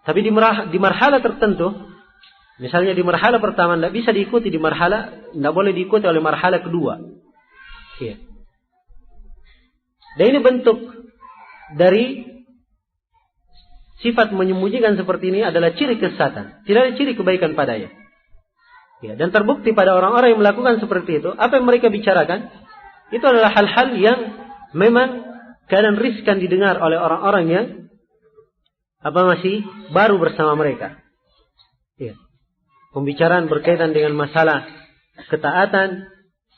Tapi di marhalah tertentu, misalnya di marhalah pertama, tidak bisa diikuti di marhalah, tidak boleh diikuti oleh marhalah kedua. Iya. Dan ini bentuk dari sifat menyembunyikan seperti ini adalah ciri kesesatan. Tidak ada ciri kebaikan padanya. Ya, dan terbukti pada orang-orang yang melakukan seperti itu, apa yang mereka bicarakan, itu adalah hal-hal yang memang kadang riskan didengar oleh orang-orang yang masih baru bersama mereka. Ya. Pembicaraan berkaitan dengan masalah ketaatan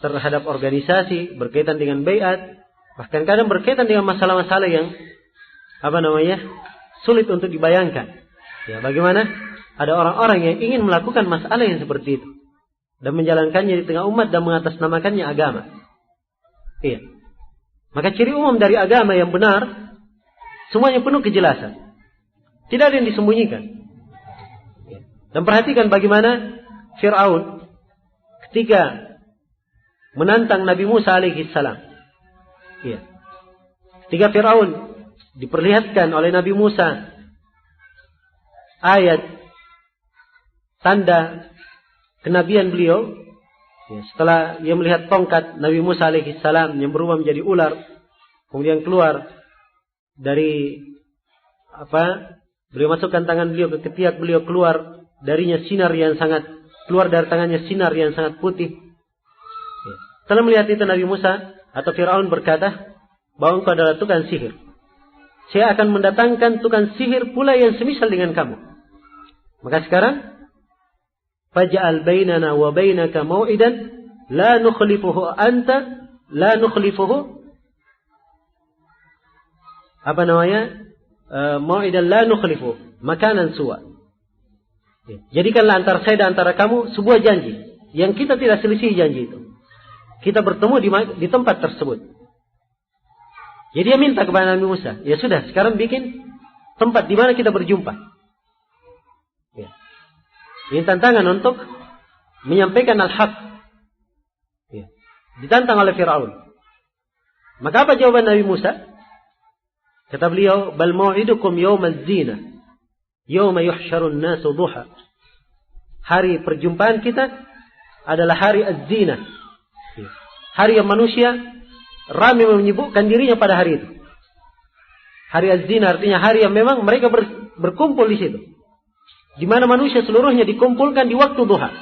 terhadap organisasi, berkaitan dengan baiat, bahkan kadang berkaitan dengan masalah-masalah yang sulit untuk dibayangkan. Ya, bagaimana ada orang-orang yang ingin melakukan masalah yang seperti itu dan menjalankannya di tengah umat dan mengatasnamakannya agama. Iya. Maka ciri umum dari agama yang benar, semuanya penuh kejelasan. Tidak ada yang disembunyikan. Dan perhatikan bagaimana Fir'aun ketika menantang Nabi Musa alaihi salam. Iya. Ketika Fir'aun diperlihatkan oleh Nabi Musa ayat tanda kenabian beliau, ya, setelah ia melihat tongkat Nabi Musa alaihi salam yang berubah menjadi ular, kemudian keluar dari beliau masukkan tangan beliau ke ketiak beliau, keluar darinya sinar yang sangat, keluar dari tangannya sinar yang sangat putih. Ya. Setelah melihat itu Nabi Musa atau Fir'aun berkata bahwa engkau adalah tukang sihir. Saya akan mendatangkan tukang sihir pula yang semisal dengan kamu. Maka sekarang faj'al bainana wa bainaka mau'idan la nukhlifuhu anta la nukhlifuhu mau'idan la nukhlifuhu makanan suwa. Jadikanlah antara saya dan antara kamu sebuah janji yang kita tidak selisih janji itu. Kita bertemu di tempat tersebut. Jadi dia minta kepada Nabi Musa, ya sudah, sekarang bikin tempat di mana kita berjumpa. Ya. Ini tantangan untuk menyampaikan al-haq. Ya. Ditantang oleh Fir'aun. Maka apa jawaban Nabi Musa? Kata beliau, bal mau'idukum yawmaz zina, yawma yuhsyarun nasu duha. Hari perjumpaan kita adalah hari az-zina. Ya. Hari yang manusia ramai menyibukkan dirinya pada hari itu. Hari az-zina artinya hari yang memang mereka berkumpul di situ. Di mana manusia seluruhnya dikumpulkan di waktu duha.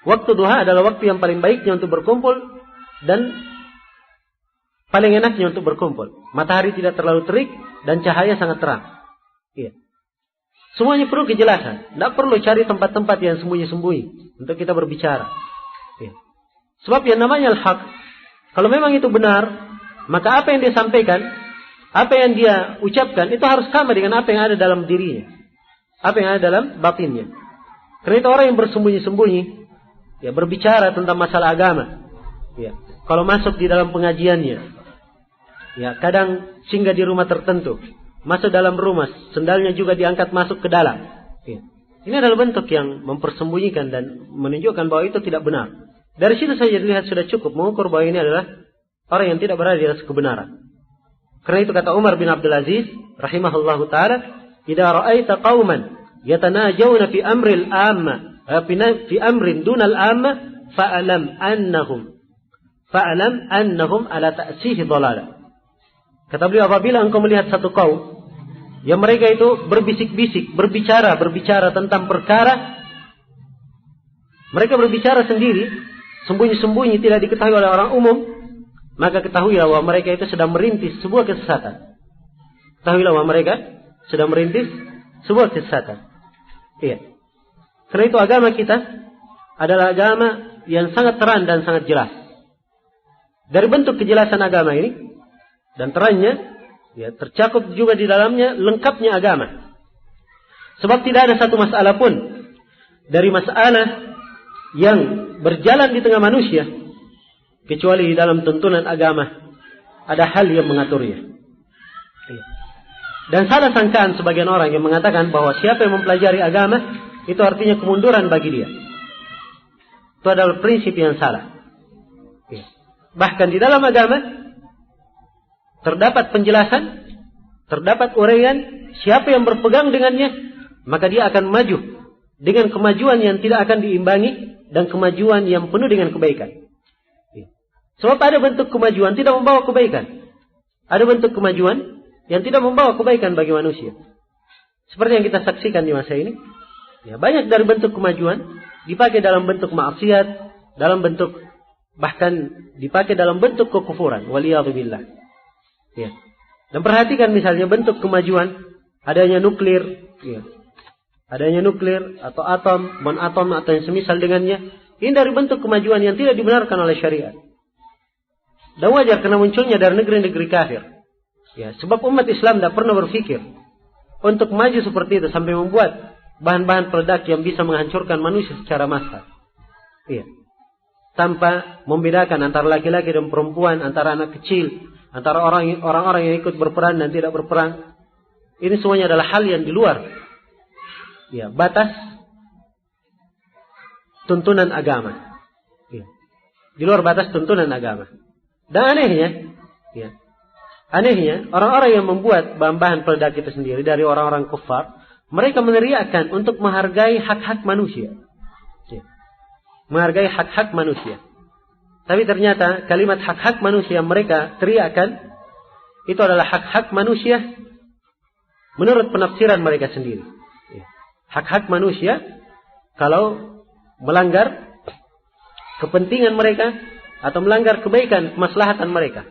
Waktu duha adalah waktu yang paling baiknya untuk berkumpul dan paling enaknya untuk berkumpul. Matahari tidak terlalu terik dan cahaya sangat terang. Iya. Semuanya perlu kejelasan. Tidak perlu cari tempat-tempat yang sembunyi-sembunyi untuk kita berbicara. Iya. Sebab yang namanya al-haq, kalau memang itu benar, maka apa yang dia sampaikan, apa yang dia ucapkan, itu harus sama dengan apa yang ada dalam dirinya. Apa yang ada dalam batinnya. Karena itu orang yang bersembunyi-sembunyi, ya, berbicara tentang masalah agama. Ya, kalau masuk di dalam pengajiannya, ya, kadang singgah di rumah tertentu, masuk dalam rumah, sendalnya juga diangkat masuk ke dalam. Ya. Ini adalah bentuk yang mempersembunyikan dan menunjukkan bahwa itu tidak benar. Dari situ saja dilihat sudah cukup mengukur bahwa ini adalah orang yang tidak berada di atas kebenaran. Karena itu kata Umar bin Abdul Aziz rahimahullahu taala, "Idza ra'aita qauman yatanajawna fi amril amma, fi amrin dunal amma, fa'lam annahum ala ta'sihi dhalalah." Kata beliau, apabila engkau melihat satu kaum yang mereka itu berbisik-bisik, berbicara tentang perkara, mereka berbicara sendiri, sembunyi-sembunyi, tidak diketahui oleh orang umum, maka ketahuilah bahwa mereka itu sedang merintis sebuah kesesatan. Ketahuilah bahwa mereka sedang merintis sebuah kesesatan. Iya. Karena itu agama kita adalah agama yang sangat terang dan sangat jelas. Dari bentuk kejelasan agama ini dan terangnya, ya, tercakup juga di dalamnya lengkapnya agama. Sebab tidak ada satu masalah pun dari masalah yang berjalan di tengah manusia kecuali di dalam tuntunan agama ada hal yang mengaturnya. Dan salah sangkaan sebagian orang yang mengatakan bahwa siapa yang mempelajari agama itu artinya kemunduran bagi dia. Itu adalah prinsip yang salah. Bahkan di dalam agama terdapat penjelasan, terdapat uraian, siapa yang berpegang dengannya maka dia akan maju dengan kemajuan yang tidak akan diimbangi dan kemajuan yang penuh dengan kebaikan. Sebab ada bentuk kemajuan tidak membawa kebaikan. Ada bentuk kemajuan yang tidak membawa kebaikan bagi manusia. Seperti yang kita saksikan di masa ini. Ya, banyak dari bentuk kemajuan dipakai dalam bentuk maksiat, dalam bentuk, bahkan dipakai dalam bentuk kekufuran. Waliyadzubillah. Ya. Dan perhatikan misalnya bentuk kemajuan, adanya nuklir, ya. Adanya nuklir atau atom, monatom atau yang semisal dengannya. Ini dari bentuk kemajuan yang tidak dibenarkan oleh syariat. Dan wajar karena munculnya dari negeri-negeri kafir. Ya, sebab umat Islam tidak pernah berpikir untuk maju seperti itu sampai membuat bahan-bahan peledak yang bisa menghancurkan manusia secara massal. Iya. Tanpa membedakan antara laki-laki dan perempuan, antara anak kecil, antara orang-orang yang ikut berperang dan tidak berperang. Ini semuanya adalah hal yang di luar ya, batas tuntunan agama. Ya. Di luar batas tuntunan agama. Dan anehnya, orang-orang yang membuat bahan-bahan peledak itu sendiri dari orang-orang kufar, mereka meneriakkan untuk menghargai hak-hak manusia. Ya. Menghargai hak-hak manusia. Tapi ternyata kalimat hak-hak manusia mereka teriakkan itu adalah hak-hak manusia menurut penafsiran mereka sendiri. Ya. Hak-hak manusia kalau melanggar kepentingan mereka atau melanggar kebaikan, kemaslahatan mereka.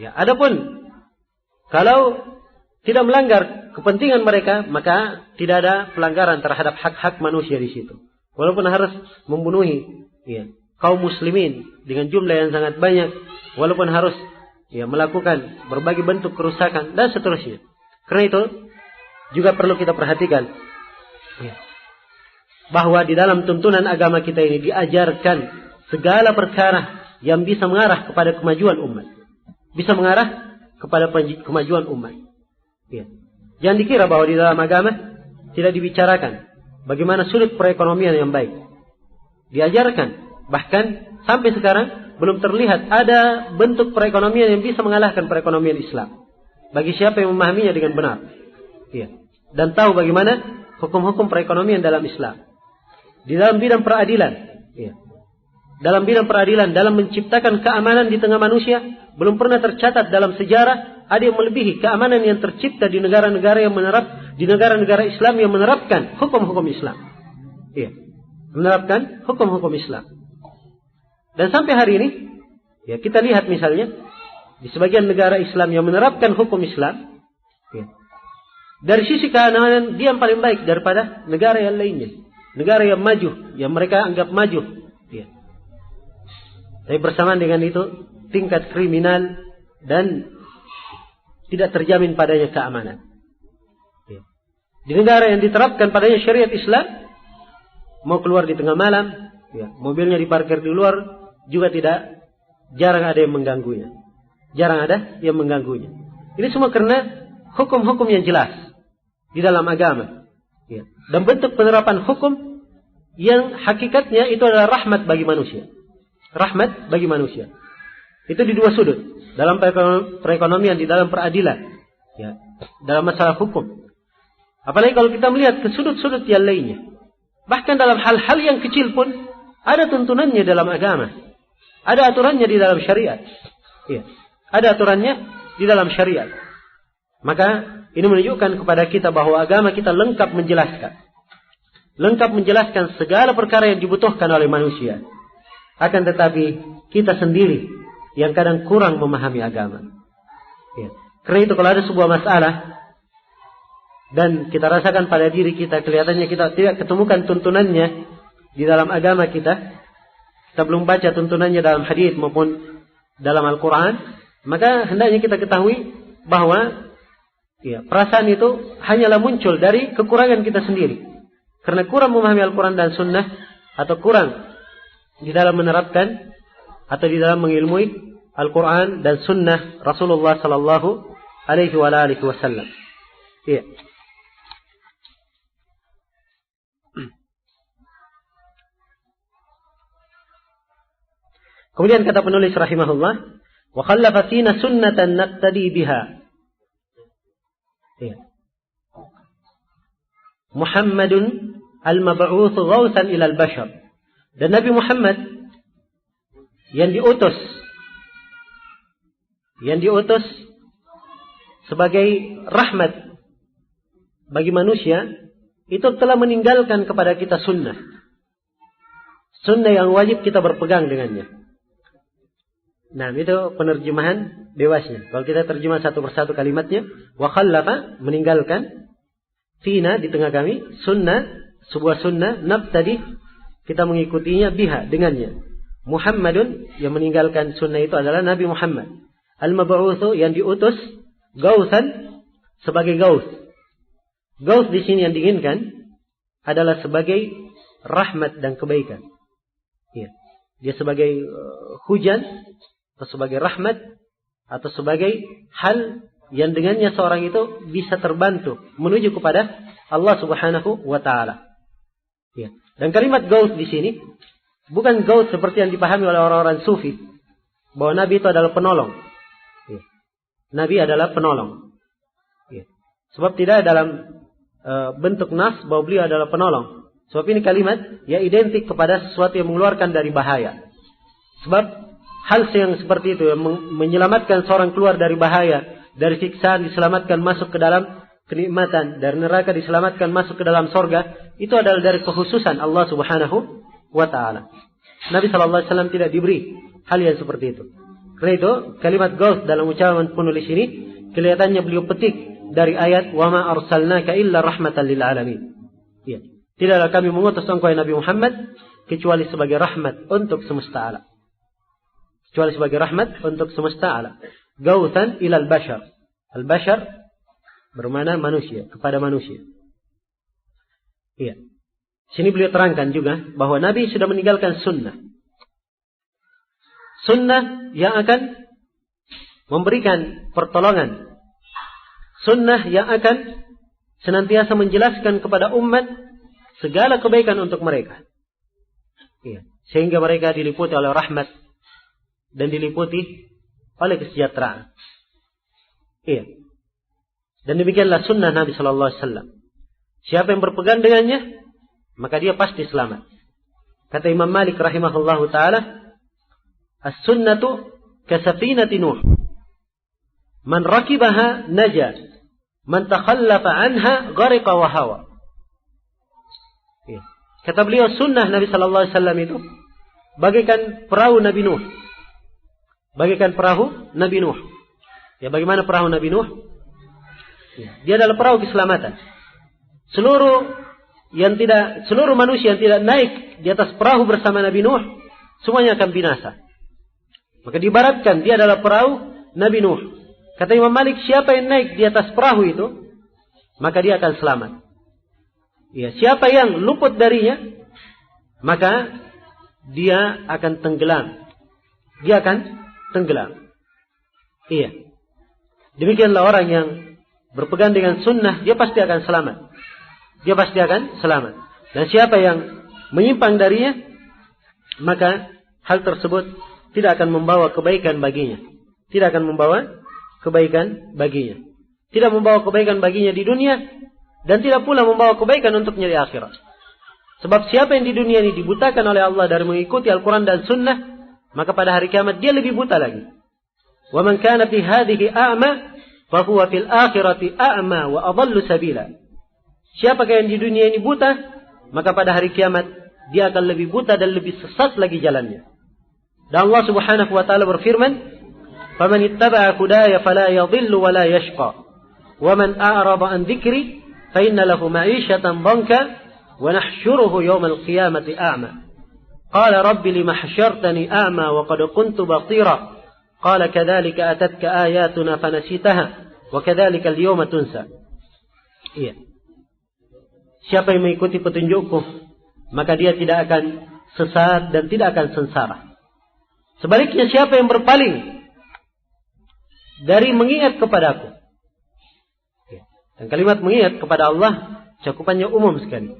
Ya, adapun kalau tidak melanggar kepentingan mereka, maka tidak ada pelanggaran terhadap hak-hak manusia di situ. Walaupun harus membunuhi ya, kaum muslimin dengan jumlah yang sangat banyak, walaupun harus ya, melakukan berbagai bentuk kerusakan dan seterusnya. Karena itu juga perlu kita perhatikan ya, bahwa di dalam tuntunan agama kita ini diajarkan segala perkara yang bisa mengarah kepada kemajuan umat. Bisa mengarah kepada kemajuan umat. Ya. Jangan dikira bahwa di dalam agama tidak dibicarakan bagaimana sudut perekonomian yang baik. Diajarkan. Bahkan sampai sekarang belum terlihat ada bentuk perekonomian yang bisa mengalahkan perekonomian Islam. Bagi siapa yang memahaminya dengan benar. Ya. Dan tahu bagaimana hukum-hukum perekonomian dalam Islam. Di dalam bidang peradilan. Ya. Dalam bidang peradilan, dalam menciptakan keamanan di tengah manusia, belum pernah tercatat dalam sejarah ada yang melebihi keamanan yang tercipta di negara-negara di negara-negara Islam yang menerapkan hukum-hukum Islam. Iya, menerapkan hukum-hukum Islam. Dan sampai hari ini, ya kita lihat misalnya di sebagian negara Islam yang menerapkan hukum Islam, ya, dari sisi keamanan dia yang paling baik daripada negara yang lainnya, negara yang maju, yang mereka anggap maju. Tapi bersamaan dengan itu, tingkat kriminal dan tidak terjamin padanya keamanan. Ya. Di negara yang diterapkan padanya syariat Islam, mau keluar di tengah malam, ya, mobilnya diparkir di luar, juga jarang ada yang mengganggunya. Jarang ada yang mengganggunya. Ini semua karena hukum-hukum yang jelas di dalam agama. Ya. Dan bentuk penerapan hukum yang hakikatnya itu adalah rahmat bagi manusia. Rahmat bagi manusia. Itu di dua sudut. Dalam perekonomian, di dalam peradilan. Ya. Dalam masalah hukum. Apalagi kalau kita melihat ke sudut-sudut yang lainnya. Bahkan dalam hal-hal yang kecil pun ada tuntunannya dalam agama. Ada aturannya di dalam syariat. Ya. Ada aturannya di dalam syariat. Maka ini menunjukkan kepada kita bahwa agama kita lengkap menjelaskan. Lengkap menjelaskan segala perkara yang dibutuhkan oleh manusia. Akan tetapi kita sendiri yang kadang kurang memahami agama. Ya. Karena itu kalau ada sebuah masalah dan kita rasakan pada diri kita, kelihatannya kita tidak ketemukan tuntunannya di dalam agama kita belum baca tuntunannya dalam hadis maupun dalam Al-Quran, maka hendaknya kita ketahui bahwa ya, perasaan itu hanyalah muncul dari kekurangan kita sendiri. Karena kurang memahami Al-Quran dan Sunnah atau kurang di dalam menerapkan atau di dalam mengilmui Al-Quran dan Sunnah Rasulullah Sallallahu Alaihi Wasallam. Iya. Kemudian kata penulis rahimahullah, wa khallafa fina sunnatan naqtadi biha. Iya. Muhammadun al-mab'uts ghausan ila al-bashar. Dan Nabi Muhammad yang diutus sebagai rahmat bagi manusia, itu telah meninggalkan kepada kita sunnah. Sunnah yang wajib kita berpegang dengannya. Nah, itu penerjemahan bebasnya. Kalau kita terjemah satu persatu kalimatnya, wa khallafa, meninggalkan, fina, di tengah kami, sunnah, sebuah sunnah, nabtadi, kita mengikutinya, biha, dengannya. Muhammadun, yang meninggalkan sunnah itu adalah Nabi Muhammad. Al-mab'utsu, yang diutus, gausan, sebagai gaus. Gaus di sini yang diinginkan adalah sebagai rahmat dan kebaikan. Ya. Dia sebagai hujan, atau sebagai rahmat, atau sebagai hal yang dengannya seorang itu bisa terbantu menuju kepada Allah Subhanahu wa taala. Ya. Dan kalimat gaus di sini bukan gaus seperti yang dipahami oleh orang-orang sufi bahwa Nabi itu adalah penolong. Ya. Nabi adalah penolong. Ya. Sebab tidak dalam bentuk nas bahwa beliau adalah penolong. Sebab ini kalimat ya identik kepada sesuatu yang mengeluarkan dari bahaya. Sebab hal yang seperti itu yang menyelamatkan seorang keluar dari bahaya, dari siksaan diselamatkan masuk ke dalam kenikmatan, dari neraka diselamatkan masuk ke dalam sorga, itu adalah dari kekhususan Allah Subhanahu wa taala. Nabi sallallahu alaihi wasallam tidak diberi hal yang seperti itu. Karena itu kalimat gaus dalam ucapan penulis ini kelihatannya beliau petik dari ayat wa ma arsalnaka illa rahmatan lil alamin. Ya. Tidaklah kami mengutus engkau Nabi Muhammad kecuali sebagai rahmat untuk semesta alam. Kecuali sebagai rahmat untuk semesta alam. Gausan ilal bashar. Al-bashar bermakna manusia, kepada manusia. Iya. Sini beliau terangkan juga bahwa Nabi sudah meninggalkan sunnah. Sunnah yang akan memberikan pertolongan. Sunnah yang akan senantiasa menjelaskan kepada umat segala kebaikan untuk mereka. Iya. Sehingga mereka diliputi oleh rahmat dan diliputi oleh kesejahteraan. Iya. Dan demikianlah sunnah Nabi Sallallahu Alaihi Wasallam. Siapa yang berpegang dengannya, maka dia pasti selamat. Kata Imam Malik rahimahullahu taala, as-sunnatu kasafinati Nuh. Man rakibaha naja, man takhallafa anha ghariqa wa hawa. Kata beliau sunnah Nabi sallallahu alaihi wasallam itu bagaikan perahu Nabi Nuh. Bagaikan perahu Nabi Nuh. Ya, bagaimana perahu Nabi Nuh? Ya, dia adalah perahu keselamatan. Seluruh manusia yang tidak naik di atas perahu bersama Nabi Nuh, semuanya akan binasa. Maka diibaratkan dia adalah perahu Nabi Nuh. Kata Imam Malik, siapa yang naik di atas perahu itu, maka dia akan selamat. Ya, siapa yang luput darinya, maka dia akan tenggelam. Dia akan tenggelam. Iya. Demikianlah orang yang berpegang dengan sunnah, dia pasti akan selamat. Dia pasti akan selamat. Dan siapa yang menyimpang darinya, maka hal tersebut tidak akan membawa kebaikan baginya. Tidak akan membawa kebaikan baginya. Tidak membawa kebaikan baginya di dunia, dan tidak pula membawa kebaikan untuknya di akhirat. Sebab siapa yang di dunia ini dibutakan oleh Allah dari mengikuti Al-Quran dan Sunnah, maka pada hari kiamat dia lebih buta lagi. Wa man kana fi hadhihi a'ma, fa huwa fil akhirati a'ma wa adallu sabila. Siapa yang di dunia ini buta, maka pada hari kiamat dia akan lebih buta dan lebih sesat lagi jalannya. Dan Allah Subhanahu wa taala berfirman, "Faman ittaba'a hudaya fala yadhillu wa la yashqa, wa man a'rada an dhikri fa inna lahu ma'ishatan dhanka wa nahsyuruhu yawmal qiyamati a'ma." Qala rabbi lima hasyartani a'ma wa qad kuntu basira. Qala kadzalika atatka ayatuna fanasitaha wa kadzalika al-yawma tunsa. Iya. Siapa yang mengikuti petunjukku, maka dia tidak akan sesat dan tidak akan sengsara. Sebaliknya siapa yang berpaling dari mengingat kepadaku. Dan kalimat mengingat kepada Allah cakupannya umum sekali.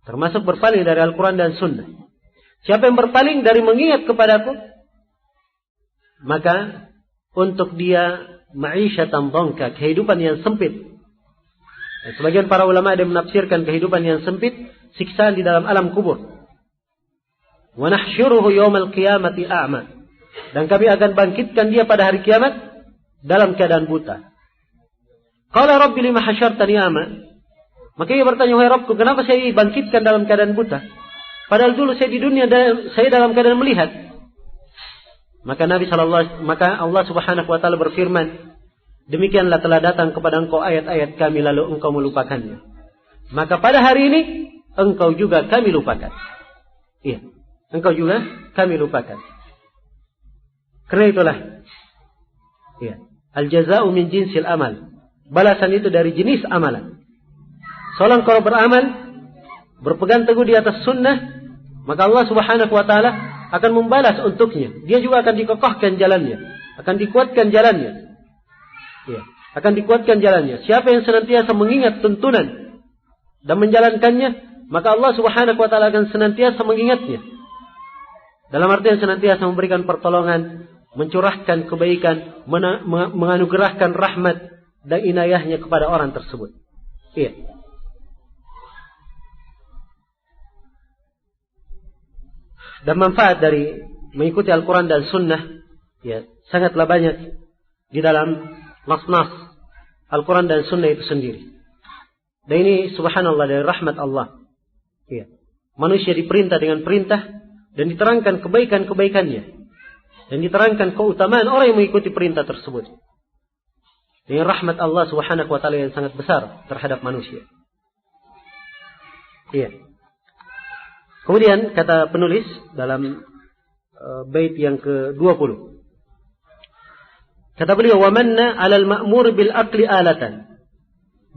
Termasuk berpaling dari Al-Quran dan Sunnah. Siapa yang berpaling dari mengingat kepadaku, maka untuk dia ma'isyatan dhanka, kehidupan yang sempit. Dan sebagian para ulama ada menafsirkan kehidupan yang sempit, siksaan di dalam alam kubur. Wa nahsyuruhu yawmal qiyamati a'ma. Dan kami akan bangkitkan dia pada hari kiamat dalam keadaan buta. Qala rabbi lima hasyartani a'ma. Maka ia bertanya, wahai Rabbku, kenapa saya dibangkitkan dalam keadaan buta? Padahal dulu saya di dunia saya dalam keadaan melihat. Maka Allah Subhanahu wa taala berfirman, demikianlah telah datang kepada engkau ayat-ayat kami lalu engkau melupakannya. Maka pada hari ini engkau juga kami lupakan. Iya, engkau juga kami lupakan. Karena itulah, iya, al-jaza'u min jinsil amal. Balasan itu dari jenis amalan. Seorang kalau beramal, berpegang teguh di atas sunnah, maka Allah Subhanahu wa taala akan membalas untuknya. Dia juga akan dikokohkan jalannya, akan dikuatkan jalannya. Ya, akan dikuatkan jalannya. Siapa yang senantiasa mengingat tuntunan dan menjalankannya, maka Allah Subhanahu wa taala akan senantiasa mengingatnya. Dalam artian senantiasa memberikan pertolongan, mencurahkan kebaikan, menganugerahkan rahmat dan inayahnya kepada orang tersebut. Iya. Dan manfaat dari mengikuti Al-Quran dan Sunnah, ya, sangatlah banyak di dalam nas-nas Al-Quran dan Sunnah itu sendiri. Dan ini subhanallah dari rahmat Allah. Ya. Manusia diperintah dengan perintah dan diterangkan kebaikan-kebaikannya. Dan diterangkan keutamaan orang yang mengikuti perintah tersebut. Dengan rahmat Allah Subhanahu wa taala yang sangat besar terhadap manusia. Iya. Kemudian kata penulis dalam bait yang ke-20. Kata beliau, "Wa manna 'alal ma'mur bil aqli alatan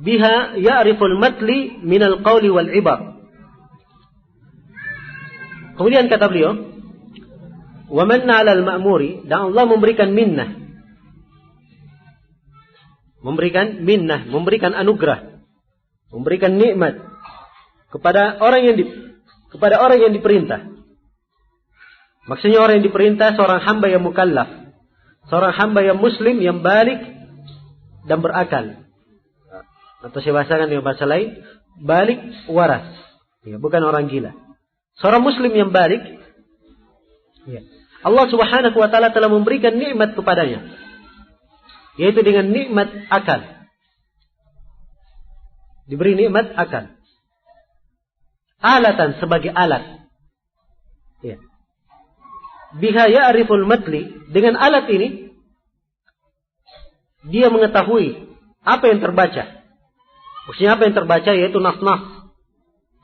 biha ya'riful matli minal qawli wal 'ibar." Kemudian kata beliau, "Wa manna 'alal ma'muri," dan Allah memberikan minnah. Memberikan anugerah, memberikan nikmat kepada orang yang diperintah. Maksudnya orang yang diperintah seorang hamba yang mukallaf, seorang hamba yang muslim yang balik dan berakal. Atau saya bahasakan dengan bahasa lain, balik waras. Ya, bukan orang gila. Seorang muslim yang balik, ya, Allah Subhanahu wa taala telah memberikan nikmat kepadanya, yaitu dengan nikmat akal. Diberi nikmat akal. Alatan, sebagai alat. Ya. Biha ya'riful matli, dengan alat ini dia mengetahui apa yang terbaca. Maksudnya apa yang terbaca, yaitu nas-nas,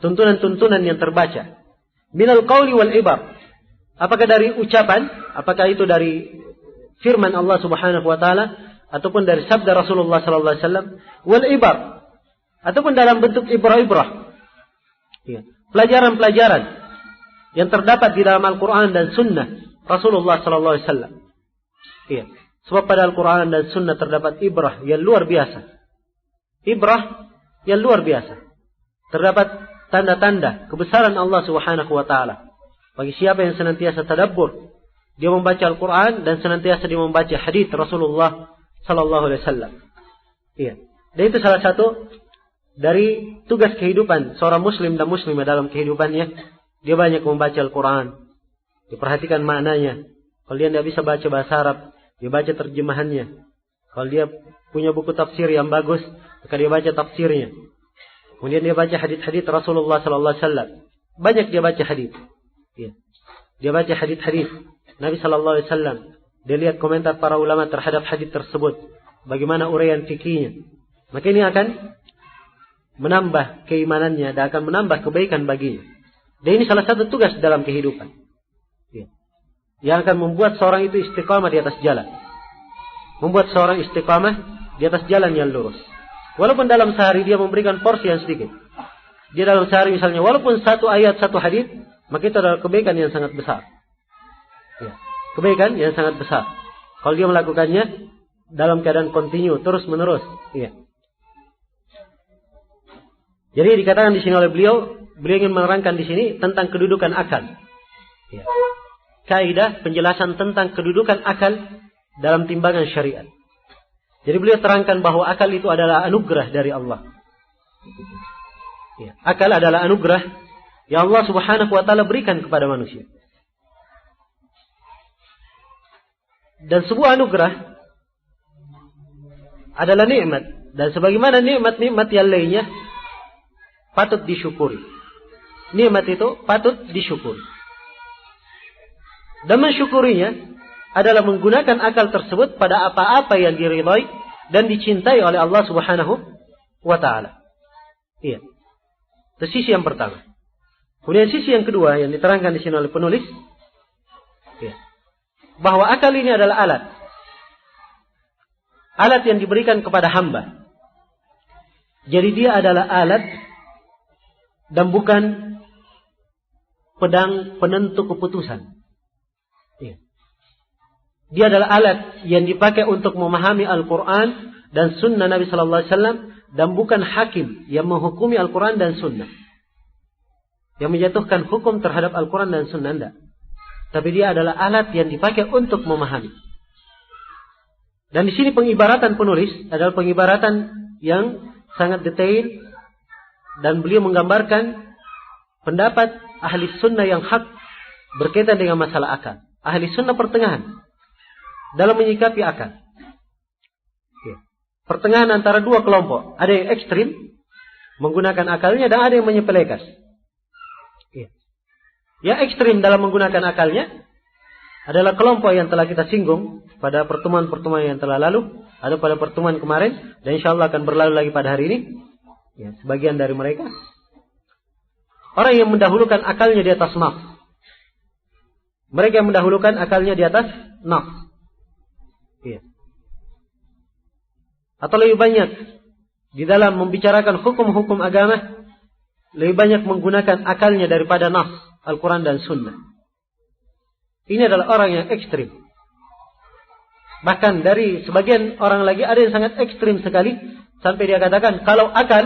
tuntunan-tuntunan yang terbaca. Minal qawli wal ibar. Apakah dari ucapan, apakah itu dari firman Allah Subhanahu wa taala ataupun dari sabda Rasulullah sallallahu alaihi wasallam, wal ibar, ataupun dalam bentuk ibrah-ibrah. Ya. Pelajaran-pelajaran yang terdapat di dalam Al-Quran dan Sunnah Rasulullah sallallahu alaihi wasallam. Ya. Sebab pada Al-Quran dan Sunnah terdapat ibrah yang luar biasa. Ibrah yang luar biasa. Terdapat tanda-tanda kebesaran Allah Subhanahu wa taala. Bagi siapa yang senantiasa tadabbur, dia membaca Al-Quran dan senantiasa dia membaca hadis Rasulullah sallallahu alaihi wasallam. Iya. Dan itu salah satu dari tugas kehidupan seorang muslim dan muslimah dalam kehidupannya. Dia banyak membaca Al-Quran. Diperhatikan maknanya. Kalau dia tidak bisa baca bahasa Arab, dia baca terjemahannya. Kalau dia punya buku tafsir yang bagus, maka dia baca tafsirnya. Kemudian dia baca hadis-hadis Rasulullah sallallahu alaihi wasallam. Banyak dia baca hadis. Ya. Dia baca hadis-hadis Nabi sallallahu alaihi wasallam. Dia lihat komentar para ulama terhadap hadis tersebut. Bagaimana uraian fikihnya. Maka ini akan menambah keimanannya dan akan menambah kebaikan baginya. Dan ini salah satu tugas dalam kehidupan. Ya. Yang akan membuat seorang itu istiqamah di atas jalan. Membuat seorang istiqamah di atas jalan yang lurus. Walaupun dalam sehari dia memberikan porsi yang sedikit. Dia dalam sehari misalnya, walaupun satu ayat, satu hadis, maka itu adalah kebaikan yang sangat besar. Ya. Kebaikan yang sangat besar. Kalau dia melakukannya dalam keadaan kontinu, terus menerus. Ya. Jadi dikatakan di sini oleh beliau ingin menerangkan di sini tentang kedudukan akal. Ya. Kaidah penjelasan tentang kedudukan akal dalam timbangan syariat. Jadi beliau terangkan bahwa akal itu adalah anugerah dari Allah. Ya. Akal adalah anugerah yang Allah Subhanahu wa taala berikan kepada manusia. Dan sebuah anugerah adalah nikmat, dan sebagaimana nikmat-nikmat yang lainnya patut disyukuri. Nikmat itu patut disyukuri. Dan mensyukurinya adalah menggunakan akal tersebut pada apa-apa yang diridhai dan dicintai oleh Allah Subhanahu wa taala. Iya. Itu sisi yang pertama. Kemudian sisi yang kedua yang diterangkan di sini oleh penulis, ya, bahwa akal ini adalah alat. Alat yang diberikan kepada hamba. Jadi dia adalah alat dan bukan pedang penentu keputusan. Dia adalah alat yang dipakai untuk memahami Al-Quran dan Sunnah Nabi Sallallahu Alaihi Wasallam, dan bukan hakim yang menghukumi Al-Quran dan Sunnah, yang menjatuhkan hukum terhadap Al-Quran dan Sunnah. Tidak. Tapi dia adalah alat yang dipakai untuk memahami. Dan di sini pengibaratan penulis adalah pengibaratan yang sangat detail, dan beliau menggambarkan pendapat ahli sunnah yang hak berkaitan dengan masalah akal. Ahli sunnah pertengahan dalam menyikapi akal. Pertengahan antara dua kelompok. Ada yang ekstrim menggunakan akalnya, dan ada yang menyepelekan. Yang ekstrim dalam menggunakan akalnya adalah kelompok yang telah kita singgung pada pertemuan-pertemuan yang telah lalu, atau pada pertemuan kemarin, dan insya Allah akan berlalu lagi pada hari ini. Sebagian dari mereka, orang yang mendahulukan akalnya di atas nafs. Mereka yang mendahulukan akalnya di atas nafs. Atau lebih banyak di dalam membicarakan hukum-hukum agama, lebih banyak menggunakan akalnya daripada nafs Al-Quran dan Sunnah. Ini adalah orang yang ekstrim. Bahkan dari sebagian orang lagi ada yang sangat ekstrim sekali, sampai dia katakan kalau akal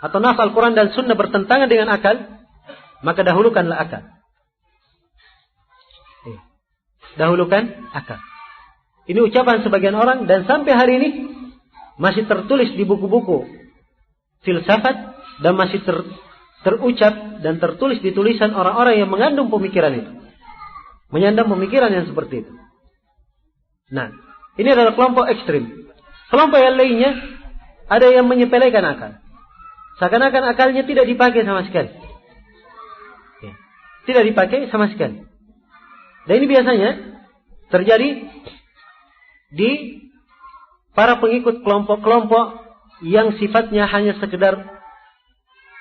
atau nafs Al-Quran dan Sunnah bertentangan dengan akal, maka dahulukanlah akal. Dahulukan akal. Ini ucapan sebagian orang, dan sampai hari ini masih tertulis di buku-buku filsafat, dan masih terucap dan tertulis di tulisan orang-orang yang mengandung pemikiran itu, menyandang pemikiran yang seperti itu. Nah, ini adalah kelompok ekstrim. Kelompok yang lainnya ada yang menyepelekan akal, seakan-akan akalnya tidak dipakai sama sekali. Tidak dipakai sama sekali. Dan ini biasanya terjadi di para pengikut kelompok-kelompok yang sifatnya hanya sekedar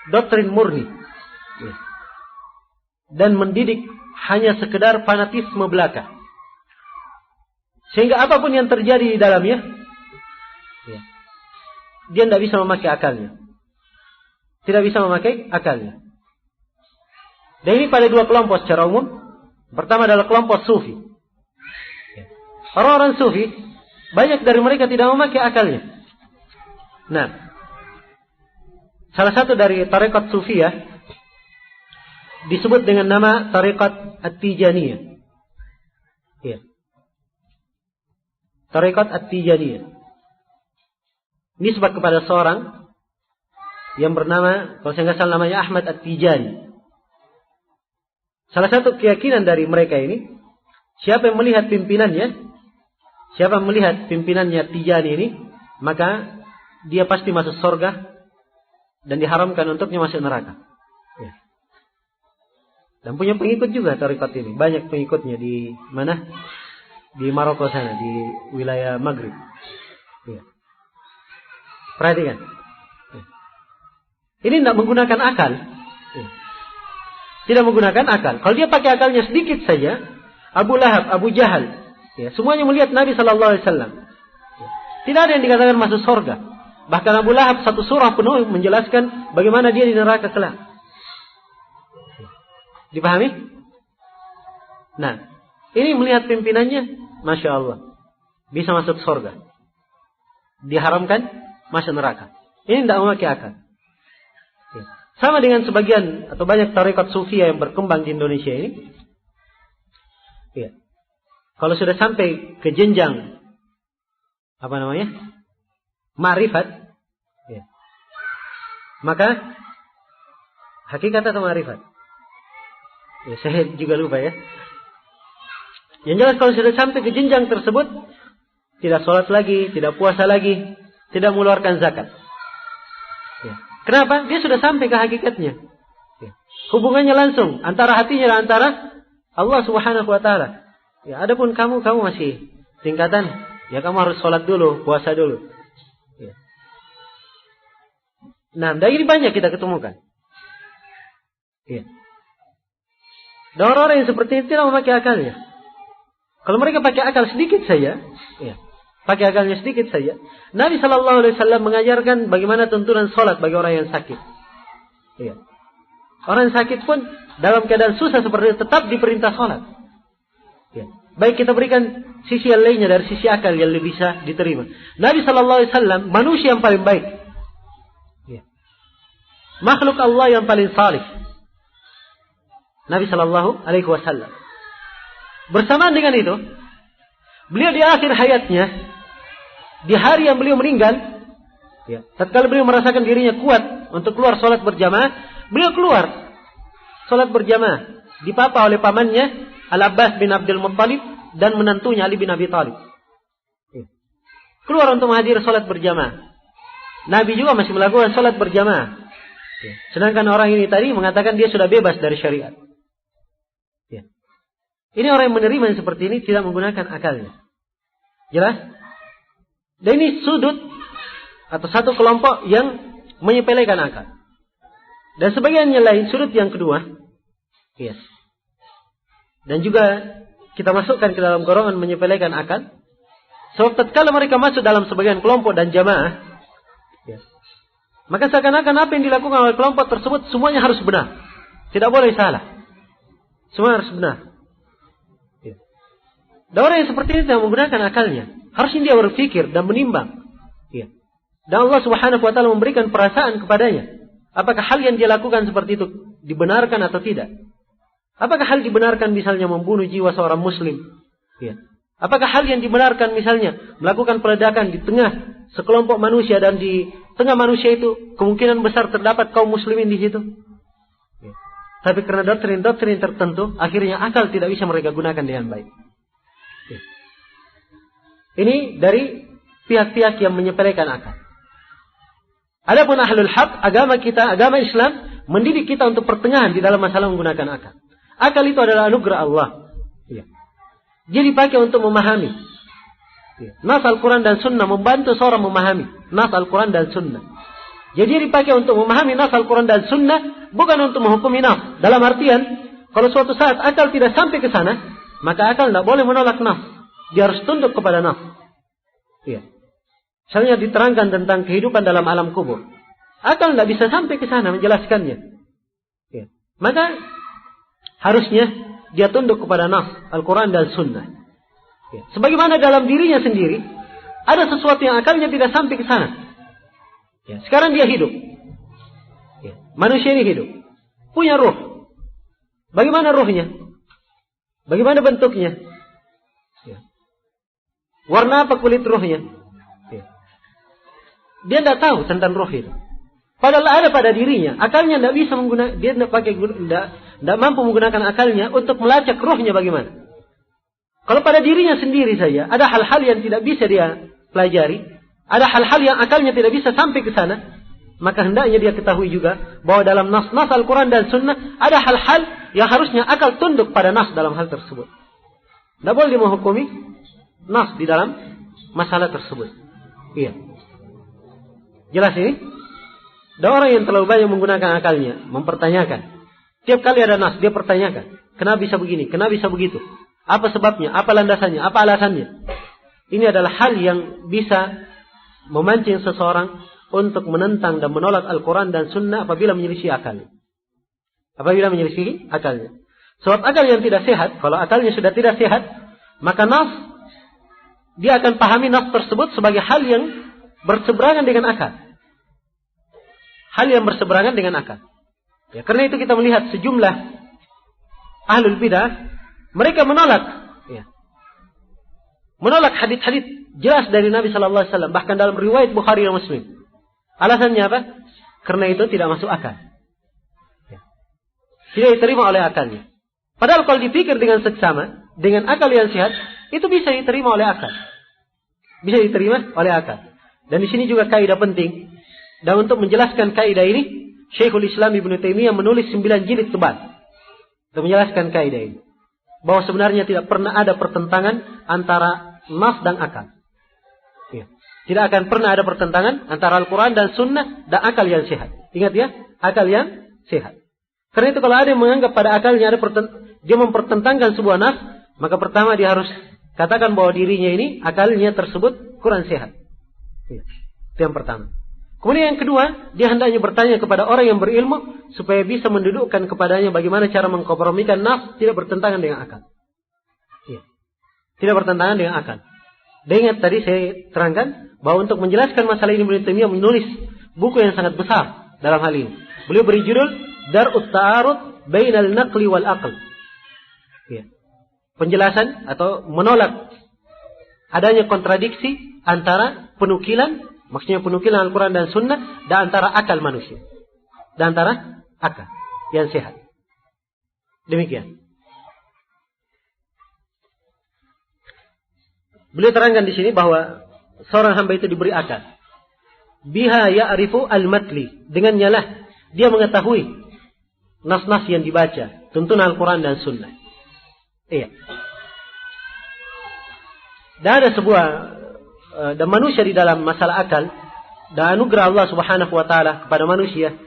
doktrin murni, dan mendidik hanya sekedar fanatisme belaka, sehingga apapun yang terjadi di dalamnya, dia tidak bisa memakai akalnya, tidak bisa memakai akalnya. Dan ini pada dua kelompok secara umum. Pertama adalah kelompok sufi. Orang-orang sufi, banyak dari mereka tidak memakai akalnya. Nah, salah satu dari tarekat sufiyah disebut dengan nama tarekat At-Tijaniyah. Tarekat At-Tijaniyah nisbah kepada seorang yang bernama, kalau saya nggak salah namanya Ahmad At-Tijani. Salah satu keyakinan dari mereka ini, siapa yang melihat pimpinannya Tijani ini, maka dia pasti masuk surga dan diharamkan untuknya masuk neraka. Dan punya pengikut juga tarekat ini, banyak pengikutnya di mana? Di Maroko sana, di wilayah Maghrib. Perhatikan. Ini tidak menggunakan akal. Tidak menggunakan akal. Kalau dia pakai akalnya sedikit saja, Abu Lahab, Abu Jahal, semuanya melihat Nabi Sallallahu Alaihi Wasallam. Tidak ada yang dikatakan masuk surga. Bahkan Abu Lahab satu surah penuh menjelaskan bagaimana dia di neraka kelak. Dipahami? Nah, ini melihat pimpinannya, masya Allah, bisa masuk surga. Diharamkan masuk neraka. Ini tidak memakai akal. Sama dengan sebagian atau banyak tarekat sufiyah yang berkembang di Indonesia ini. Kalau sudah sampai ke jenjang ma'rifat, maka hakikat atau ma'rifat? Saya juga lupa ya. Yang jelas kalau sudah sampai ke jenjang tersebut, tidak sholat lagi, tidak puasa lagi, tidak mengeluarkan zakat. Kenapa? Dia sudah sampai ke hakikatnya. Hubungannya langsung antara hatinya dan antara Allah Subhanahu wa taala. Adapun kamu masih tingkatan, kamu harus sholat dulu, puasa dulu. Nah, dan ini banyak kita ketemukan. Dan orang-orang yang seperti itu tidak memakai akalnya. Kalau mereka pakai akal sedikit saja, pakai akalnya sedikit saja. Nabi Shallallahu Alaihi Wasallam mengajarkan bagaimana tuntunan sholat bagi orang yang sakit. Iya. Orang yang sakit pun dalam keadaan susah seperti itu tetap diperintah sholat. Ya. Baik kita berikan sisi yang lainnya dari sisi akal yang lebih bisa diterima. Nabi Shallallahu Alaihi Wasallam manusia yang paling baik. Ya. Makhluk Allah yang paling salih. Nabi Shallallahu Alaihi Wasallam. Bersamaan dengan itu, beliau di akhir hayatnya, di hari yang beliau meninggal, ya, tatkala beliau merasakan dirinya kuat untuk keluar sholat berjamaah, beliau keluar sholat berjamaah, dipapa oleh pamannya Al-Abbas bin Abdul Muttalib dan menantunya Ali bin Abi Thalib. Ya. Keluar untuk menghadiri sholat berjamaah. Nabi juga masih melakukan sholat berjamaah. Ya. Sedangkan orang ini tadi mengatakan dia sudah bebas dari syariat. Ya. Ini orang yang menerima yang seperti ini tidak menggunakan akalnya. Jelas? Dan ini sudut atau satu kelompok yang menyepelekan akal. Dan sebagian yang lain, sudut yang kedua, yes. Dan juga kita masukkan ke dalam golongan menyepelekan akal. Sebab tatkala mereka masuk dalam sebagian kelompok dan jamaah, yes, maka seakan-akan apa yang dilakukan oleh kelompok tersebut semuanya harus benar. Tidak boleh salah. Semua harus benar. Dan orang yang seperti ini tidak menggunakan akalnya. Harusnya dia berpikir dan menimbang. Ya. Dan Allah Subhanahu wa Ta'ala memberikan perasaan kepadanya. Apakah hal yang dia lakukan seperti itu dibenarkan atau tidak? Apakah hal dibenarkan misalnya membunuh jiwa seorang muslim? Ya. Apakah hal yang dibenarkan misalnya melakukan peledakan di tengah sekelompok manusia dan di tengah manusia itu kemungkinan besar terdapat kaum muslimin di situ? Ya. Tapi karena doktrin-doktrin tertentu, akhirnya akal tidak bisa mereka gunakan dengan baik. Ini dari pihak-pihak yang menyepelekan akal. Adapun ahlul haq, agama kita, agama Islam, mendidik kita untuk pertengahan di dalam masalah menggunakan akal. Akal itu adalah anugerah Allah. Ya. Dia dipakai untuk memahami. Ya. Nas Al-Quran dan Sunnah membantu seorang memahami Nas Al-Quran dan Sunnah. Jadi dia dipakai untuk memahami Nas Al-Quran dan Sunnah, bukan untuk menghukumi nas. Dalam artian, kalau suatu saat akal tidak sampai ke sana, maka akal tidak boleh menolak nas. Dia harus tunduk kepada nas. Ya. Misalnya diterangkan tentang kehidupan dalam alam kubur. Akal tidak bisa sampai ke sana menjelaskannya. Ya. Maka harusnya dia tunduk kepada nas, Al-Quran dan Sunnah. Ya. Sebagaimana dalam dirinya sendiri, ada sesuatu yang akalnya tidak sampai ke sana. Ya. Sekarang dia hidup. Ya. Manusia ini hidup. Punya ruh. Bagaimana ruhnya? Bagaimana bentuknya? Warna apa kulit ruhnya? Ya. Dia tidak tahu tentang ruh itu. Padahal ada pada dirinya. Akalnya tidak bisa menggunakan. Dia tidak mampu menggunakan akalnya untuk melacak ruhnya bagaimana. Kalau pada dirinya sendiri saja ada hal-hal yang tidak bisa dia pelajari, ada hal-hal yang akalnya tidak bisa sampai ke sana, maka hendaknya dia ketahui juga bahwa dalam nas Al-Quran dan Sunnah ada hal-hal yang harusnya akal tunduk pada nas dalam hal tersebut. Tidak boleh dia menghukumi nas di dalam masalah tersebut. Iya. Jelas ini? Dan orang yang terlalu banyak menggunakan akalnya, mempertanyakan. Tiap kali ada nas, dia pertanyakan. Kenapa bisa begini? Kenapa bisa begitu? Apa sebabnya? Apa landasannya? Apa alasannya? Ini adalah hal yang bisa memancing seseorang untuk menentang dan menolak Al-Quran dan Sunnah apabila menyelisih akalnya. Apabila menyelisih akalnya. Sebab akal yang tidak sehat, kalau akalnya sudah tidak sehat, maka nas dia akan pahami nas tersebut sebagai hal yang berseberangan dengan akal. Hal yang berseberangan dengan akal. Ya, karena itu kita melihat sejumlah ahlul bidah, mereka menolak hadits-hadits jelas dari Nabi Sallallahu Alaihi Wasallam, bahkan dalam riwayat Bukhari dan Muslim. Alasannya apa? Karena itu tidak masuk akal. Ya. Tidak diterima oleh akalnya. Padahal kalau dipikir dengan seksama, dengan akal yang sehat, itu bisa diterima oleh akal. Bisa diterima oleh akal. Dan di sini juga kaidah penting. Dan untuk menjelaskan kaidah ini, Syekhul Islam Ibnu Taimiyah menulis 9 jilid tebal untuk menjelaskan kaidah ini. Bahwa sebenarnya tidak pernah ada pertentangan antara nas dan akal. Ya. Tidak akan pernah ada pertentangan antara Al-Quran dan Sunnah dan akal yang sehat. Ingat ya, akal yang sehat. Karena itu kalau ada yang menganggap pada akalnya dia mempertentangkan sebuah nas, maka pertama dia harus katakan bahwa dirinya ini, akalnya tersebut kurang sehat. Ya. Itu yang pertama. Kemudian yang kedua, dia hendaknya bertanya kepada orang yang berilmu supaya bisa mendudukkan kepadanya bagaimana cara mengkompromikan nafs tidak bertentangan dengan akal. Ya. Tidak bertentangan dengan akal. Dan ingat tadi saya terangkan bahwa untuk menjelaskan masalah ini Ibnu Taimiyah menulis buku yang sangat besar dalam hal ini. Beliau beri judul Dar'ut Ta'arud Bainal Naqli wal Aql. Ya. Penjelasan atau menolak adanya kontradiksi antara penukilan, maksudnya penukilan Al-Quran dan Sunnah, dan antara akal manusia. Dan antara akal yang sehat. Demikian. Beliau terangkan di sini bahwa seorang hamba itu diberi akal. Biha ya'rifu al-matli. Dengannya lah dia mengetahui nas-nas yang dibaca, tuntunan Al-Quran dan Sunnah. Iya. Dan ada sebuah dan manusia di dalam masalah akal dan anugerah Allah Subhanahu wa taala kepada manusia.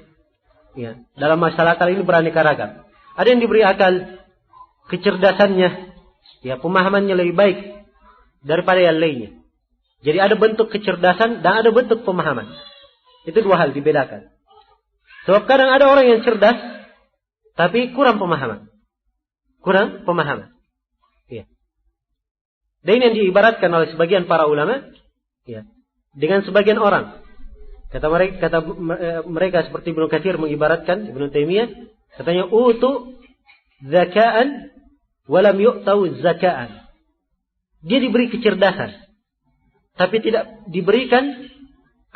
Ya, dalam masalah akal ini beraneka ragam. Ada yang diberi akal kecerdasannya, ya, pemahamannya lebih baik daripada yang lainnya. Jadi ada bentuk kecerdasan dan ada bentuk pemahaman. Itu dua hal dibedakan. Sebab kadang ada orang yang cerdas tapi kurang pemahaman. Kurang pemahaman. Ya. Dan ini yang diibaratkan oleh sebagian para ulama, ya, dengan sebagian orang. Kata mereka seperti Ibnu Katsir mengibaratkan Ibnu Taimiyah, katanya utu zaka'an walam yu'tau zaka'an. Dia diberi kecerdasan, tapi tidak diberikan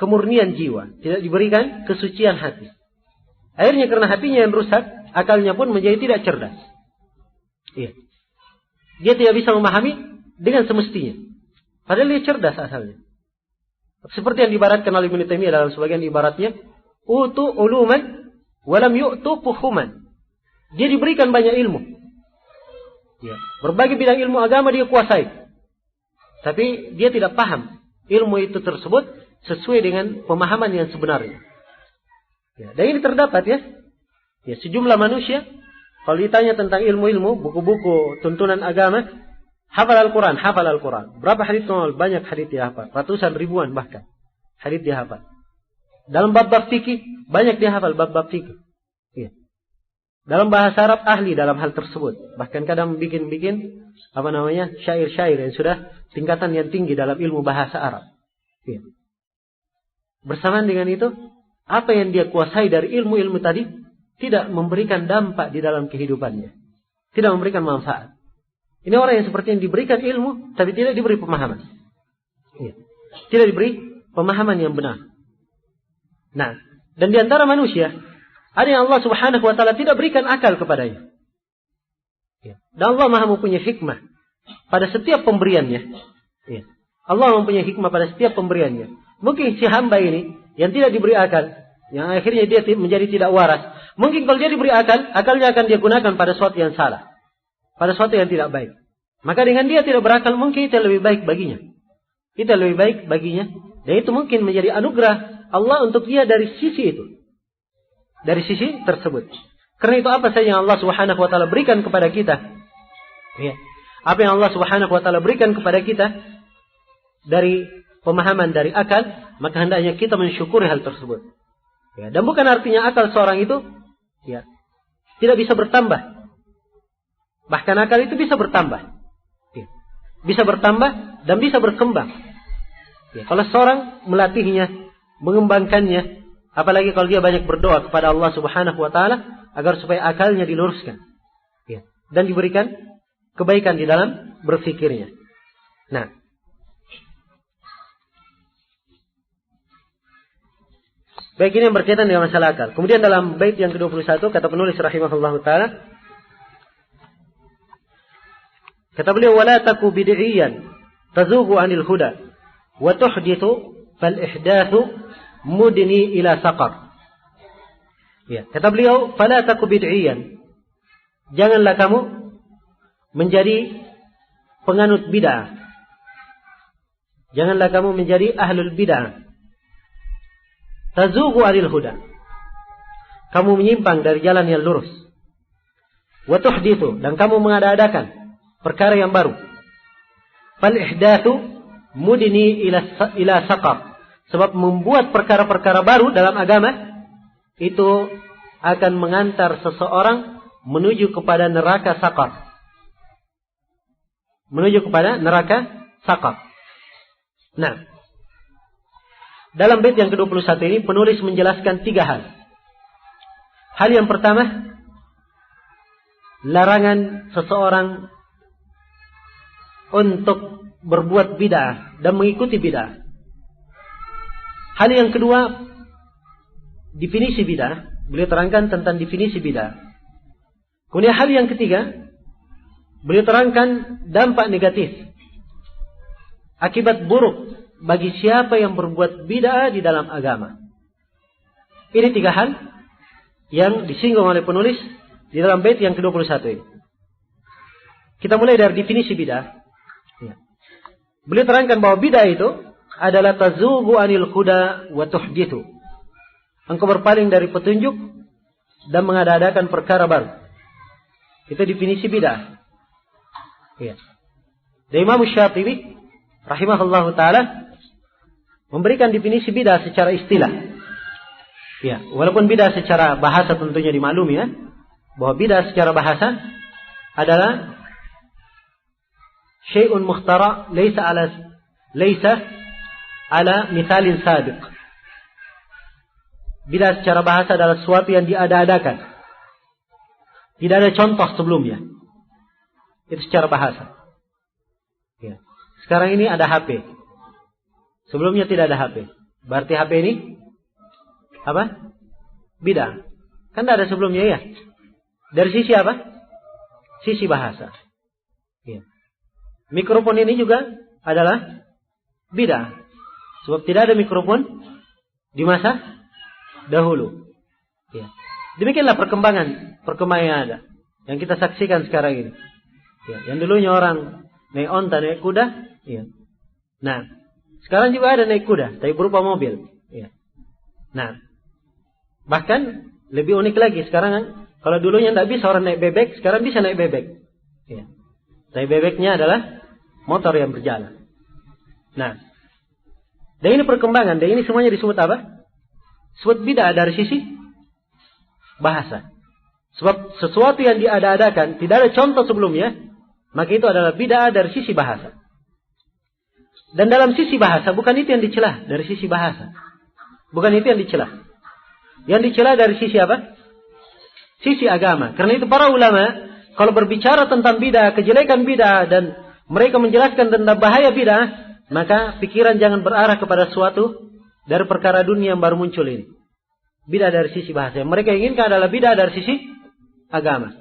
kemurnian jiwa, tidak diberikan kesucian hati. Akhirnya karena hatinya yang rusak, akalnya pun menjadi tidak cerdas. Iya. Dia tidak bisa memahami dengan semestinya. Padahal dia cerdas asalnya. Seperti yang diibaratkan oleh Ibnu Taimiyah dalam sebagian ibaratnya, utu uluman walam yu'tu fuhuman. Dia diberikan banyak ilmu. Ya, berbagai bidang ilmu agama dia kuasai. Tapi dia tidak paham ilmu itu tersebut sesuai dengan pemahaman yang sebenarnya. Ya, dan ini terdapat ya. Ya, sejumlah manusia kalau ditanya tentang ilmu-ilmu, buku-buku tuntunan agama, hafal Al-Quran, hafal Al-Quran. Berapa hadits normal? Banyak hadits dia hafal. Ratusan ribuan bahkan. Hadits dia hafal. Dalam bab-bab fikih, banyak dia hafal bab-bab fikih. Ya. Dalam bahasa Arab, ahli dalam hal tersebut. Bahkan kadang bikin syair-syair yang sudah tingkatan yang tinggi dalam ilmu bahasa Arab. Ya. Bersamaan dengan itu, apa yang dia kuasai dari ilmu-ilmu tadi, tidak memberikan dampak di dalam kehidupannya. Tidak memberikan manfaat. Ini orang yang seperti yang diberikan ilmu, tapi tidak diberi pemahaman. Ya. Tidak diberi pemahaman yang benar. Nah, dan di antara manusia, ada yang Allah Subhanahu wa ta'ala tidak berikan akal kepadanya. Ya. Dan Allah Maha mempunyai hikmah pada setiap pemberiannya. Ya. Allah mempunyai hikmah pada setiap pemberiannya. Mungkin si hamba ini yang tidak diberi akal, yang akhirnya dia menjadi tidak waras. Mungkin kalau dia diberi akal, akalnya akan dia gunakan pada sesuatu yang salah. Pada sesuatu yang tidak baik. Maka dengan dia tidak berakal, mungkin itu lebih baik baginya. Itu lebih baik baginya. Dan itu mungkin menjadi anugerah Allah untuk dia dari sisi itu. Dari sisi tersebut. Karena itu apa saja yang Allah Subhanahu wa ta'ala berikan kepada kita. Ya. Apa yang Allah Subhanahu wa ta'ala berikan kepada kita dari pemahaman, dari akal, maka hendaknya kita mensyukuri hal tersebut. Ya. Dan bukan artinya akal seorang itu ya, tidak bisa bertambah. Bahkan akal itu bisa bertambah. Ya. Bisa bertambah dan bisa berkembang. Ya. Kalau seorang melatihnya, mengembangkannya, apalagi kalau dia banyak berdoa kepada Allah Subhanahu wa ta'ala agar supaya akalnya diluruskan. Ya. Dan diberikan kebaikan di dalam berfikirnya. Nah. Baik, ini yang berkaitan dengan masalah akal. Kemudian dalam bait yang ke-21 kata penulis rahimahullahu taala, kata beliau, wala taku bid'iyan tazugu 'anil huda wa tuhdithu fal ihdathu mudni ila saqar. Ya, kata beliau, fala taku bid'iyan. Janganlah kamu menjadi penganut bid'ah. Janganlah kamu menjadi ahlul bid'ah. Tazugu 'anil huda. Kamu menyimpang dari jalan yang lurus. Wa tuhdithu, dan kamu mengada-adakan perkara yang baru. Fal ihdatsu mudni ila saqar. Sebab membuat perkara-perkara baru dalam agama itu akan mengantar seseorang menuju kepada neraka saqar. Menuju kepada neraka saqar. Nah, dalam bait yang ke-21 ini penulis menjelaskan 3 hal. Hal yang pertama, larangan seseorang untuk berbuat bid'ah dan mengikuti bid'ah. Hal yang kedua, definisi bid'ah. Beliau terangkan tentang definisi bid'ah. Kemudian hal yang ketiga, beliau terangkan dampak negatif, akibat buruk bagi siapa yang berbuat bid'ah di dalam agama. Ini 3 hal yang disinggung oleh penulis di dalam bait yang ke-21 ini. Kita mulai dari definisi bid'ah. Ya. Beliau terangkan bahwa bid'ah itu adalah tazugu anil huda wa tuhdithu. Engkau berpaling dari petunjuk dan mengada-adakan perkara baru. Itu definisi bid'ah. Ya. Dari Imam Syafi'i rahimahullahu taala memberikan definisi bid'ah secara istilah. Ya, walaupun bid'ah secara bahasa tentunya dimaklumi ya, bahwa bid'ah secara bahasa adalah syai'un mukhtara laysa ala mithalin sabiq. Bid'ah secara bahasa adalah sesuatu yang diada-adakan. Tidak ada contoh sebelumnya. Itu secara bahasa. Ya. Sekarang ini ada HP. Sebelumnya tidak ada HP. Berarti HP ini apa? Bid'ah. Kan tidak ada sebelumnya ya. Dari sisi apa? Sisi bahasa. Ya. Mikrofon ini juga adalah bid'ah. Sebab tidak ada mikrofon di masa dahulu. Ya. Demikianlah perkembangan yang ada. Yang kita saksikan sekarang ini. Ya. Yang dulunya orang naik onta, naik kuda. Ya. Nah, sekarang juga ada naik kuda, tapi berupa mobil. Ya. Nah, bahkan lebih unik lagi sekarang, kalau dulunya tidak bisa orang naik bebek, sekarang bisa naik bebek. Ya. Tapi bebeknya adalah motor yang berjalan. Nah, dan ini perkembangan, dan ini semuanya disebut apa? Disebut bid'ah dari sisi bahasa. Sebab sesuatu yang diada-adakan tidak ada contoh sebelumnya, maka itu adalah bid'ah dari sisi bahasa. Dan dalam sisi bahasa bukan itu yang dicela dari sisi bahasa. Bukan itu yang dicela. Yang dicela dari sisi apa? Sisi agama. Karena itu para ulama kalau berbicara tentang bid'ah, kejelekan bid'ah dan mereka menjelaskan tentang bahaya bid'ah, maka pikiran jangan berarah kepada sesuatu dari perkara dunia yang baru muncul ini. Bid'ah dari sisi bahasa. Yang mereka inginkan adalah bid'ah dari sisi agama.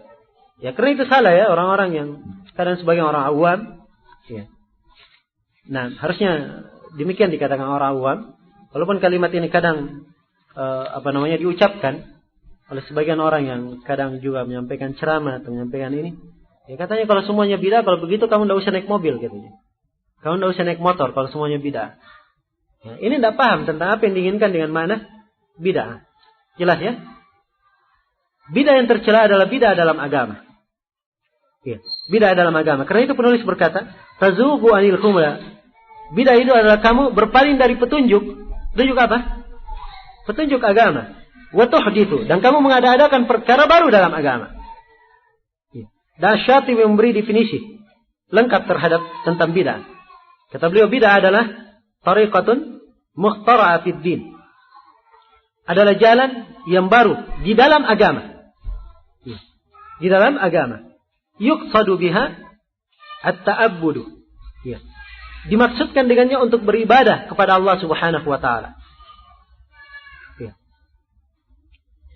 Ya, karena itu salah ya orang-orang yang kadang sebagian orang awam. Ya. Nah, harusnya demikian dikatakan orang awam. Walaupun kalimat ini kadang diucapkan oleh sebagian orang yang kadang juga menyampaikan ceramah atau menyampaikan ini. Ya, katanya kalau semuanya bid'ah, kalau begitu kamu tidak usah naik mobil katanya. Kamu tidak usah naik motor kalau semuanya bid'ah. Ya, ini tidak paham tentang apa yang diinginkan dengan mana bid'ah. Jelas ya? Bid'ah yang tercela adalah bid'ah dalam agama. Ya, bid'ah dalam agama. Karena itu penulis berkata, tazugu anil humla. Bid'ah itu adalah kamu berpaling dari petunjuk. Petunjuk apa? Petunjuk agama. Wa tuhdithu, dan kamu mengada-adakan perkara baru dalam agama. Ya. Dan Syatibi memberi definisi lengkap terhadap tentang bid'ah. Kata beliau, bid'ah adalah tariqatun mukhtara'a fid din. Adalah jalan yang baru di dalam agama. Ya. Di dalam agama. Yuqsadu biha at-ta'abbudu. Ya. Dimaksudkan dengannya untuk beribadah kepada Allah Subhanahu wa taala. Ya.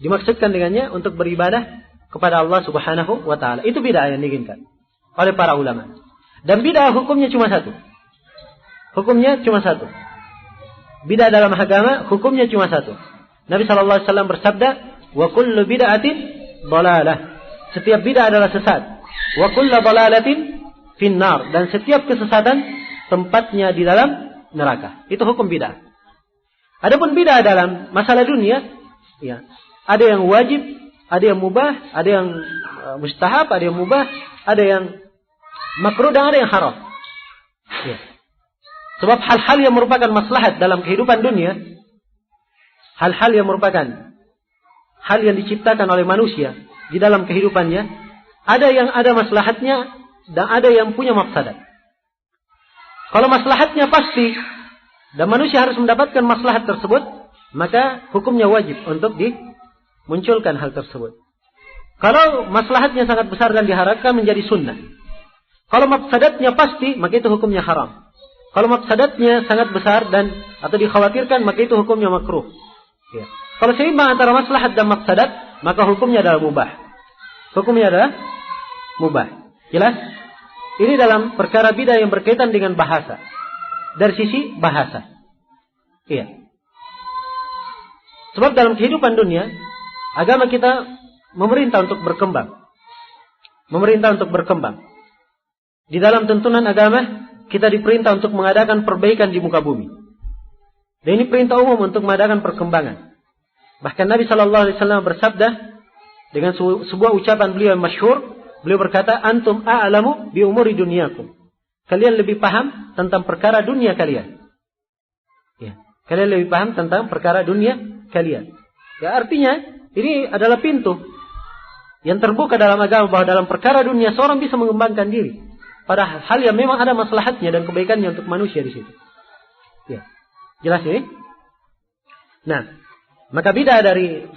Dimaksudkan dengannya untuk beribadah kepada Allah Subhanahu wa taala. Itu bid'ah yang diinginkan oleh para ulama. Dan bid'ah hukumnya cuma satu. Hukumnya cuma satu. Bid'ah dalam agama hukumnya cuma satu. Nabi sallallahu alaihi wasallam bersabda, "Wa kullu bid'atin dhalalah." Setiap bid'ah adalah sesat. Wa kullu dhalalatin finnar, dan setiap kesesatan tempatnya di dalam neraka. Itu hukum bid'ah. Adapun bid'ah dalam masalah dunia, ya, ada yang wajib, ada yang mubah, ada yang mustahab, ada yang mubah, ada yang makruh dan ada yang haram. Ya. Sebab hal-hal yang merupakan maslahat dalam kehidupan dunia, hal-hal yang merupakan hal yang diciptakan oleh manusia di dalam kehidupannya, ada yang ada maslahatnya dan ada yang punya mafsadat. Kalau maslahatnya pasti dan manusia harus mendapatkan maslahat tersebut, maka hukumnya wajib untuk dimunculkan hal tersebut. Kalau maslahatnya sangat besar dan diharapkan menjadi sunnah. Kalau mafsadatnya pasti, maka itu hukumnya haram. Kalau mafsadatnya sangat besar dan atau dikhawatirkan, maka itu hukumnya makruh. Ya. Kalau seimbang antara maslahat dan mafsadat, maka hukumnya adalah mubah. Hukumnya adalah mubah. Jelas? Ini dalam perkara bidah yang berkaitan dengan bahasa. Dari sisi bahasa. Iya. Sebab dalam kehidupan dunia, agama kita memerintah untuk berkembang. Memerintah untuk berkembang. Di dalam tuntunan agama, kita diperintah untuk mengadakan perbaikan di muka bumi. Dan ini perintah umum untuk mengadakan perkembangan. Bahkan Nabi SAW bersabda dengan sebuah ucapan beliau yang masyhur, beliau berkata, "Antum a'lamu bi umuri dunyakum." Kalian lebih paham tentang perkara dunia kalian. Ya, kalian lebih paham tentang perkara dunia kalian. Ya, artinya ini adalah pintu yang terbuka dalam agama bahwa dalam perkara dunia seorang bisa mengembangkan diri. Pada hal yang memang ada maslahatnya dan kebaikannya untuk manusia di situ. Ya. Jelas ini? Nah, maka bidah dari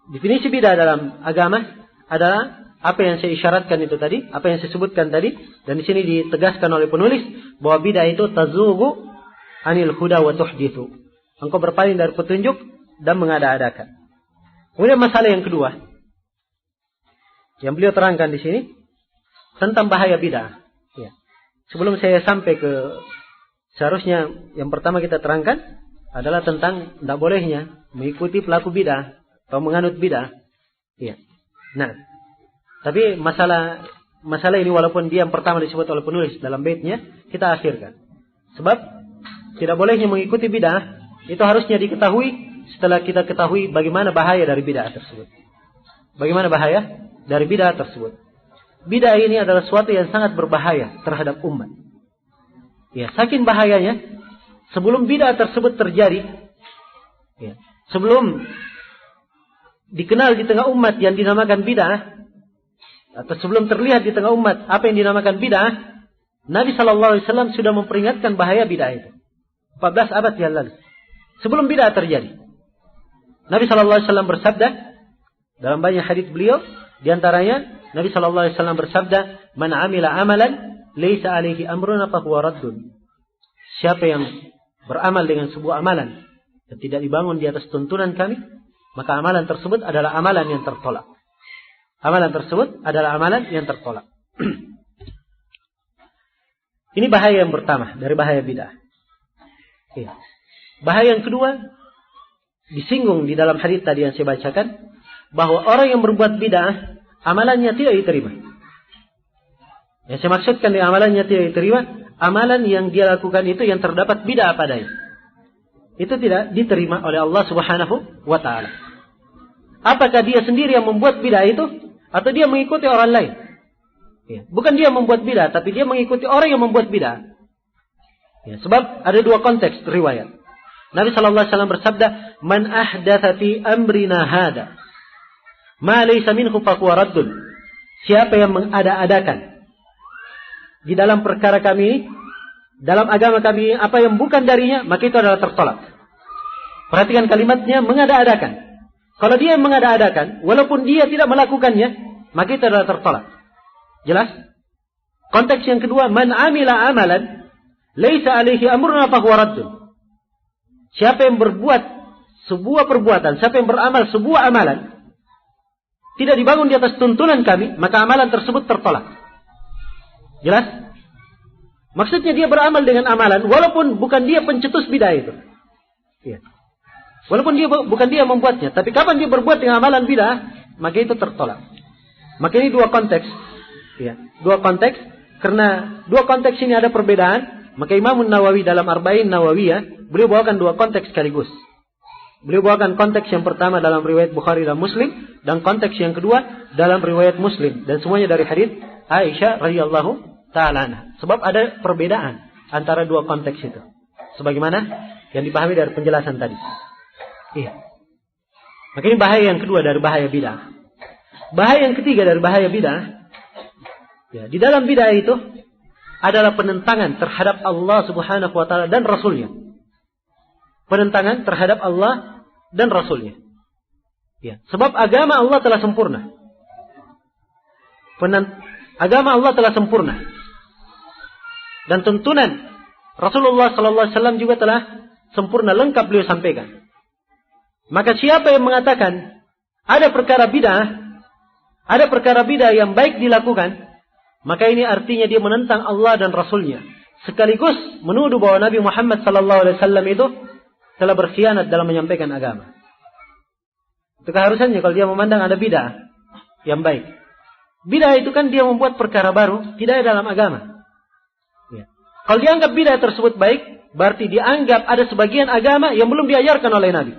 definisi bidah dalam agama adalah apa yang saya isyaratkan itu tadi, apa yang saya sebutkan tadi, dan di sini ditegaskan oleh penulis bahwa bidah itu tazugu anil huda wa tuhdithu. Engkau berpaling dari petunjuk dan mengada-adakan. Kemudian masalah yang kedua yang beliau terangkan di sini tentang bahaya bidah. Ya. Sebelum saya sampai ke seharusnya yang pertama kita terangkan adalah tentang tidak bolehnya mengikuti pelaku bidah atau menganut bidah. Ya. Nah, tapi masalah ini walaupun dia yang pertama disebut oleh penulis dalam baitnya, kita akhirkan. Sebab tidak bolehnya mengikuti bidah itu harusnya diketahui setelah kita ketahui bagaimana bahaya dari bidah tersebut. Bagaimana bahaya dari bidah tersebut. Bidah ini adalah sesuatu yang sangat berbahaya terhadap umat. Ya, saking bahayanya, sebelum bidah tersebut terjadi, ya, sebelum dikenal di tengah umat yang dinamakan bidah, atau sebelum terlihat di tengah umat apa yang dinamakan bidah, Nabi SAW sudah memperingatkan bahaya bidah itu. 14 abad yang lalu. Sebelum bidah terjadi. Nabi SAW bersabda dalam banyak hadits beliau, di antaranya Nabi SAW bersabda, "Man amila amalan laisa alaihi amruna fahuwa raddun." Siapa yang beramal dengan sebuah amalan yang tidak dibangun di atas tuntunan kami, maka amalan tersebut adalah amalan yang tertolak. Amalan tersebut adalah amalan yang tertolak. Ini bahaya yang pertama dari bahaya bidah. Ya. Bahaya yang kedua disinggung di dalam hadits tadi yang saya bacakan, bahwa orang yang berbuat bidah amalannya tidak diterima. Yang saya maksudkan dengan amalannya tidak diterima, amalan yang dia lakukan itu yang terdapat bid'ah padanya. Itu tidak diterima oleh Allah Subhanahu wa taala. Apakah dia sendiri yang membuat bid'ah itu atau dia mengikuti orang lain? Ya, bukan dia membuat bid'ah, tapi dia mengikuti orang yang membuat bid'ah. Ya, sebab ada dua konteks riwayat. Nabi SAW bersabda, "Man ahdatsa fi amrina hada ma laysa minhu fahuwa raddun." Siapa yang mengada-adakan di dalam perkara kami, dalam agama kami, apa yang bukan darinya, maka itu adalah tertolak. Perhatikan kalimatnya, mengada-adakan. Kalau dia yang mengada-adakan, walaupun dia tidak melakukannya, maka itu adalah tertolak. Jelas? Konteks yang kedua, man amila amalan laisa alaihi amruna fahuwa raddun. Siapa yang berbuat sebuah perbuatan, siapa yang beramal sebuah amalan tidak dibangun di atas tuntunan kami, maka amalan tersebut tertolak. Jelas? Maksudnya dia beramal dengan amalan walaupun bukan dia pencetus bidah itu. Ya. Walaupun bukan dia membuatnya, tapi kapan dia berbuat dengan amalan bidah, maka itu tertolak. Maka ini dua konteks. Ya, dua konteks. Karena dua konteks ini ada perbedaan, maka Imam Nawawi dalam Arba'in Nawawiyah, beliau bawakan dua konteks sekaligus. Beliau bawakan konteks yang pertama dalam riwayat Bukhari dan Muslim, dan konteks yang kedua dalam riwayat Muslim, dan semuanya dari hadits Aisyah radhiyallahu ta'ala anha. Sebab ada perbedaan antara dua konteks itu. Sebagaimana yang dipahami dari penjelasan tadi. Iya. Maka ini bahaya yang kedua dari bahaya bid'ah. Bahaya yang ketiga dari bahaya bid'ah, ya, di dalam bid'ah itu adalah penentangan terhadap Allah Subhanahu wa taala dan Rasulnya. Penentangan terhadap Allah dan Rasulnya. Ya, sebab agama Allah telah sempurna. Agama Allah telah sempurna. Dan tuntunan Rasulullah sallallahu alaihi wasallam juga telah sempurna, lengkap beliau sampaikan. Maka siapa yang mengatakan ada perkara bid'ah yang baik dilakukan, maka ini artinya dia menentang Allah dan Rasulnya. Sekaligus menuduh bahwa Nabi Muhammad sallallahu alaihi wasallam itu telah berkhianat dalam menyampaikan agama. Itu keharusannya kalau dia memandang ada bid'ah yang baik. Bid'ah itu kan dia membuat perkara baru, tidak ada dalam agama. Ya. Kalau dianggap bid'ah tersebut baik, berarti dianggap ada sebagian agama yang belum diajarkan oleh Nabi.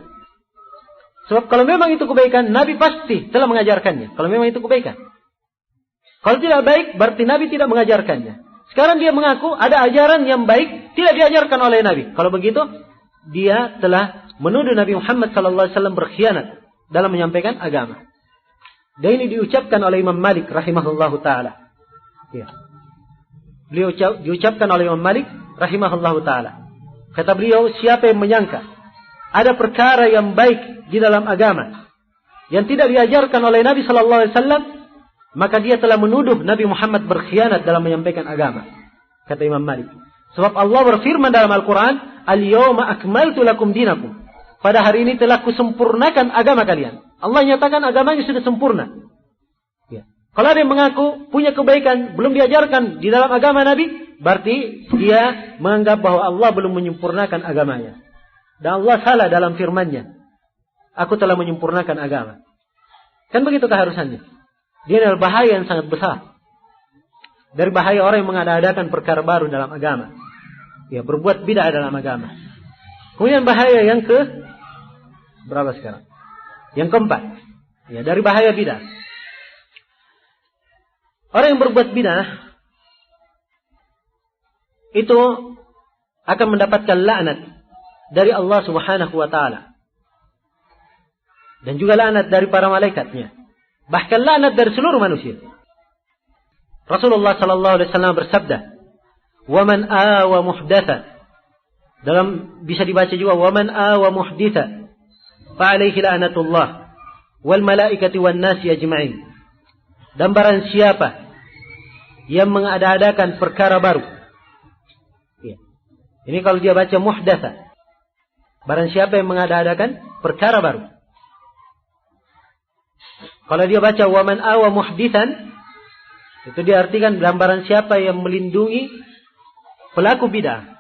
Sebab kalau memang itu kebaikan, Nabi pasti telah mengajarkannya. Kalau memang itu kebaikan. Kalau tidak baik, berarti Nabi tidak mengajarkannya. Sekarang dia mengaku ada ajaran yang baik, tidak diajarkan oleh Nabi. Kalau begitu, dia telah menuduh Nabi Muhammad SAW berkhianat dalam menyampaikan agama. Dan ini diucapkan oleh Imam Malik rahimahullahu ta'ala. Ya. Beliau diucapkan oleh Imam Malik rahimahullahu ta'ala. Kata beliau, siapa yang menyangka ada perkara yang baik di dalam agama yang tidak diajarkan oleh Nabi SAW, maka dia telah menuduh Nabi Muhammad berkhianat dalam menyampaikan agama. Kata Imam Malik. Sebab Allah berfirman dalam Al-Quran, Al-yawma akmaltu lakum dinakum. Pada hari ini telah kusempurnakan agama kalian. Allah nyatakan agamanya sudah sempurna. Ya. Kalau ada yang mengaku punya kebaikan belum diajarkan di dalam agama Nabi, berarti dia menganggap bahwa Allah belum menyempurnakan agamanya. Dan Allah salah dalam firman-Nya. Aku telah menyempurnakan agama. Kan begitu keharusannya. Dia adalah bahaya yang sangat besar. Dari bahaya orang yang mengada-adakan perkara baru dalam agama. Ya, berbuat bid'ah dalam agama. Kemudian bahaya yang berapa sekarang? Yang keempat. Ya, dari bahaya bid'ah. Orang yang berbuat bid'ah itu akan mendapatkan laknat dari Allah Subhanahu wa taala. Dan juga laknat dari para malaikatnya. Bahkan laknat dari seluruh manusia. Rasulullah sallallahu alaihi wasallam bersabda, "Wa man awa muhdatsa." Dalam bisa dibaca juga, "Wa man awa muhditsa fa alaihi la'natullah wal malaikati wan nasi ajma'in." Dan barang siapa yang mengada-adakan perkara baru. Ya. Ini kalau dia baca muhdatsa. Barang siapa yang mengada-adakan perkara baru. Kalau dia baca waman awa muhditsan, itu diartikan barang siapa yang melindungi pelaku bid'ah.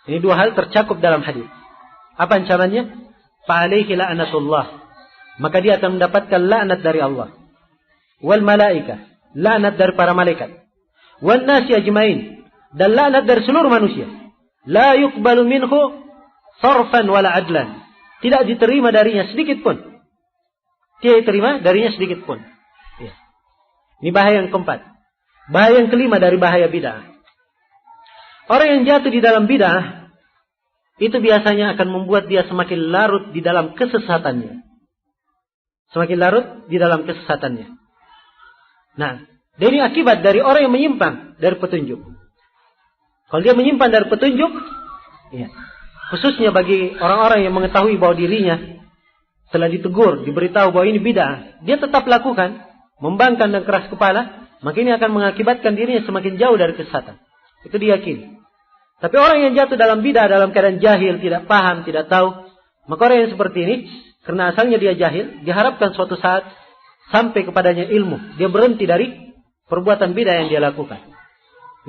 Ini dua hal tercakup dalam hadis. Apa ancamannya? Fa'alaihi la'natullah. Maka dia akan mendapatkan laknat dari Allah. Wal malaika, laknat dari para malaikat. Wan nasi ajmain, dan laknat dari seluruh manusia. La yuqbalu minhu sarfan wala adlan. Tidak diterima darinya sedikit pun. Tidak diterima darinya sedikit pun. Ya. Ini bahaya yang keempat. Bahaya yang kelima dari bahaya bid'ah. Orang yang jatuh di dalam bid'ah, itu biasanya akan membuat dia semakin larut di dalam kesesatannya. Semakin larut di dalam kesesatannya. Nah, ini akibat dari orang yang menyimpang dari petunjuk. Kalau dia menyimpang dari petunjuk, ya, khususnya bagi orang-orang yang mengetahui bahwa dirinya setelah ditegur, diberitahu bahwa ini bid'ah, dia tetap lakukan, membangkang dan keras kepala, maka ini akan mengakibatkan dirinya semakin jauh dari kesesatan. Itu diyakini. Tapi orang yang jatuh dalam bid'ah dalam keadaan jahil, tidak paham, tidak tahu, maka orang yang seperti ini, karena asalnya dia jahil, diharapkan suatu saat sampai kepadanya ilmu. Dia berhenti dari perbuatan bid'ah yang dia lakukan.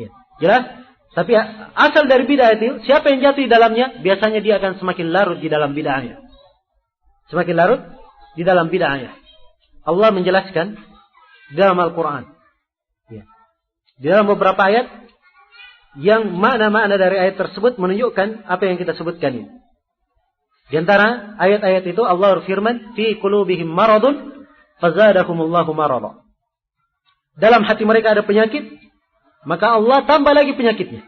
Ya. Jelas? Tapi asal dari bid'ah itu, siapa yang jatuh di dalamnya, biasanya dia akan semakin larut di dalam bid'ahnya. Semakin larut di dalam bid'ahnya. Allah menjelaskan di dalam Al-Quran. Ya. Di dalam beberapa ayat, yang makna-makna dari ayat tersebut menunjukkan apa yang kita sebutkan ini. Di antara ayat-ayat itu Allah berfirman, "Fi qulubihim maradun fazadahumullahu marada." Dalam hati mereka ada penyakit, maka Allah tambah lagi penyakitnya.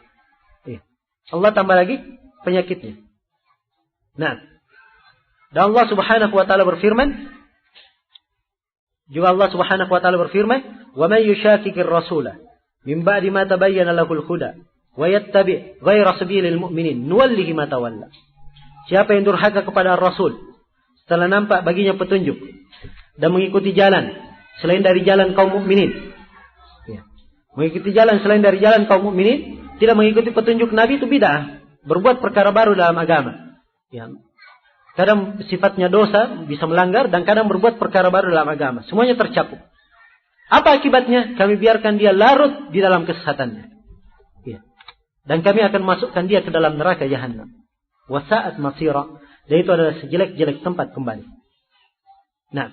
Allah tambah lagi penyakitnya. Nah, dan Allah Subhanahu wa taala berfirman, juga Allah Subhanahu wa taala berfirman, "Wa may yushaqiqir rasula min ba'di ma tabayyana lahul huda wa yattabi' ghayra sabilil mu'minin nuwallihi ma tawalla." Siapa yang durhaka kepada Rasul setelah nampak baginya petunjuk dan mengikuti jalan selain dari jalan kaum mukminin. Ya. Mengikuti jalan selain dari jalan kaum mukminin, tidak mengikuti petunjuk Nabi itu bid'ah, berbuat perkara baru dalam agama. Ya. Kadang sifatnya dosa, bisa melanggar, dan kadang berbuat perkara baru dalam agama. Semuanya tercakup. Apa akibatnya? Kami biarkan dia larut di dalam kesesatannya. Ya. Dan kami akan masukkan dia ke dalam neraka Jahannam. Wasa'at masira. Dan itu adalah sejelek-jelek tempat kembali. Nah,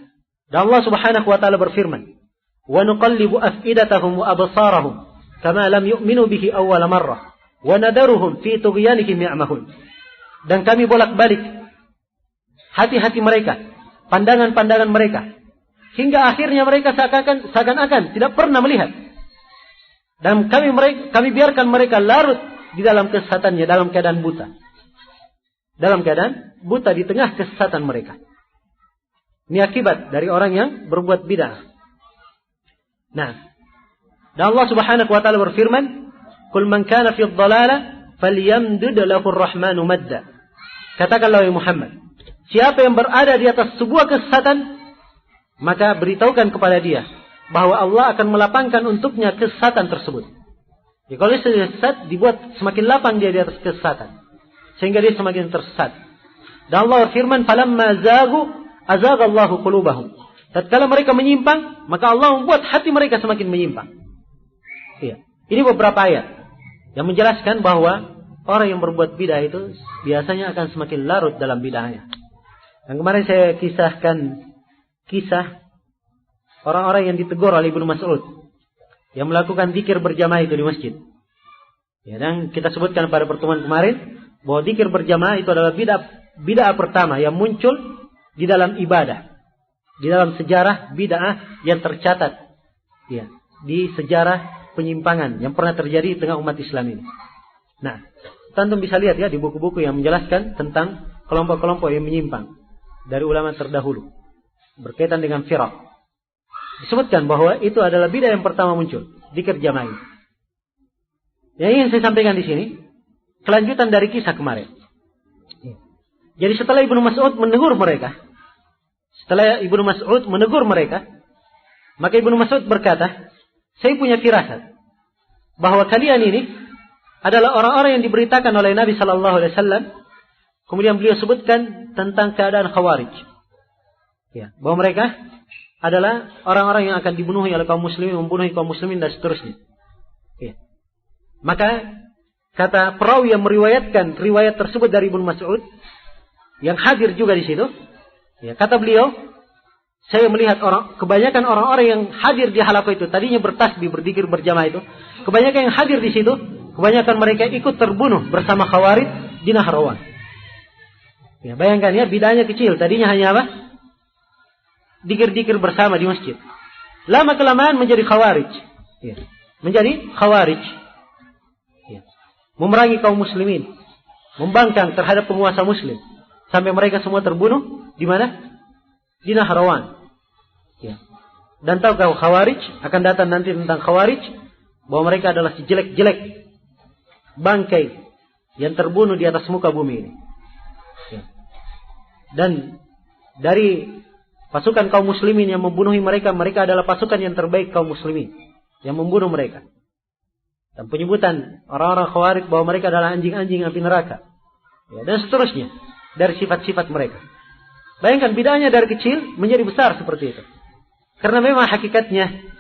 dan Allah Subhanahu wa taala berfirman, "Wa nuqallibu af'idatahum wa absarahum kama lam yu'minu bihi awwal marrah wa nadaruhum fi tughyanihim ya'mahun." Dan kami bolak-balik hati-hati mereka, pandangan-pandangan mereka, hingga akhirnya mereka seakan-akan tidak pernah melihat. Dan kami biarkan mereka larut di dalam kesesatannya dalam keadaan buta. Dalam keadaan buta di tengah kesesatan mereka. Ini akibat dari orang yang berbuat bid'ah. Nah, dan Allah Subhanahu wa taala berfirman, "Qul man kana fi dhalalah falyamdud lahu ar-rahmanu madda." Katakanlah wahai Muhammad, siapa yang berada di atas sebuah kesesatan, maka beritahukan kepada dia bahwa Allah akan melapangkan untuknya kesesatan tersebut. Jadi kalau dia sesat, dibuat semakin lapang dia di atas kesesatan, sehingga dia semakin tersesat. Dan Allah berfirman, "Falamma zagu azaghallahu qulubahum." Tatkala mereka menyimpang, maka Allah membuat hati mereka semakin menyimpang. Iya. Ini beberapa ayat yang menjelaskan bahwa orang yang berbuat bid'ah itu biasanya akan semakin larut dalam bid'ahnya. Dan kemarin saya kisahkan kisah orang-orang yang ditegur oleh Ibnu Mas'ud yang melakukan zikir berjamaah itu di masjid. Ya, dan kita sebutkan pada pertemuan kemarin bahwa zikir berjamaah itu adalah bid'ah pertama yang muncul di dalam ibadah, di dalam sejarah bid'ah yang tercatat, ya, di sejarah penyimpangan yang pernah terjadi di tengah umat Islam ini. Nah, antum bisa lihat ya di buku-buku yang menjelaskan tentang kelompok-kelompok yang menyimpang dari ulama terdahulu berkaitan dengan firaq. Disebutkan bahwa itu adalah bid'ah yang pertama muncul, zikir jamaah. Yang ingin saya sampaikan di sini kelanjutan dari kisah kemarin. Jadi setelah Ibnu Mas'ud menegur mereka, maka Ibnu Mas'ud berkata, "Saya punya firasat bahwa kalian ini adalah orang-orang yang diberitakan oleh Nabi sallallahu alaihi wasallam." Kemudian beliau sebutkan tentang keadaan Khawarij. Ya, bahwa mereka adalah orang-orang yang akan dibunuhi oleh kaum muslimin, membunuhi kaum muslimin dan seterusnya. Ya. Maka kata perawi yang meriwayatkan riwayat tersebut dari Ibnu Mas'ud yang hadir juga di situ, ya, kata beliau, saya melihat kebanyakan orang-orang yang hadir di halaqah itu tadinya bertasbih, berzikir berjamaah itu, kebanyakan yang hadir di situ, kebanyakan mereka ikut terbunuh bersama Khawarij di Nahrawan. Ya, bayangkan ya, bid'ahnya kecil, tadinya hanya apa? Dikir-dikir bersama di masjid. Lama kelamaan menjadi Khawarij. Ya. Menjadi Khawarij. Ya. Memerangi kaum muslimin, membangkang terhadap penguasa muslim, sampai mereka semua terbunuh di mana? Di Nahrawan. Ya. Dan tahukah Khawarij, akan datang nanti tentang Khawarij, bahwa mereka adalah sejelek-jelek bangkai yang terbunuh di atas muka bumi ini. Ya. Dan dari pasukan kaum muslimin yang membunuhi mereka, mereka adalah pasukan yang terbaik kaum muslimin yang membunuh mereka. Dan penyebutan orang-orang Khawarij bahwa mereka adalah anjing-anjing api neraka. Ya, dan seterusnya dari sifat-sifat mereka. Bayangkan bid'ahnya dari kecil menjadi besar seperti itu. Karena memang hakikatnya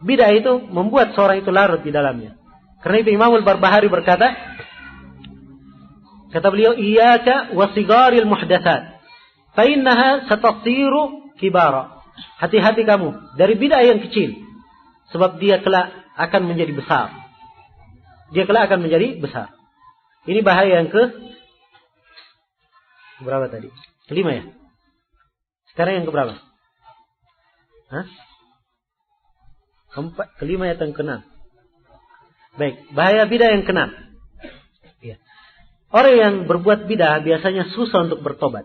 bid'ah itu membuat seorang itu larut di dalamnya. Karena itu Imam Al-Barbahari berkata, kata beliau, "Iyyaka wa sigaril muhdatsat, fa innaha satasiru kibara." Hati-hati kamu dari bid'ah yang kecil, sebab dia kelak akan menjadi besar. Dia kelak akan menjadi besar. Ini bahaya yang berapa tadi? Kelima ya? Sekarang yang keberapa? Hah? Kelima ya, yang keenam. Baik, bahaya bid'ah yang keenam. Ya. orang yang berbuat bid'ah biasanya susah untuk bertobat.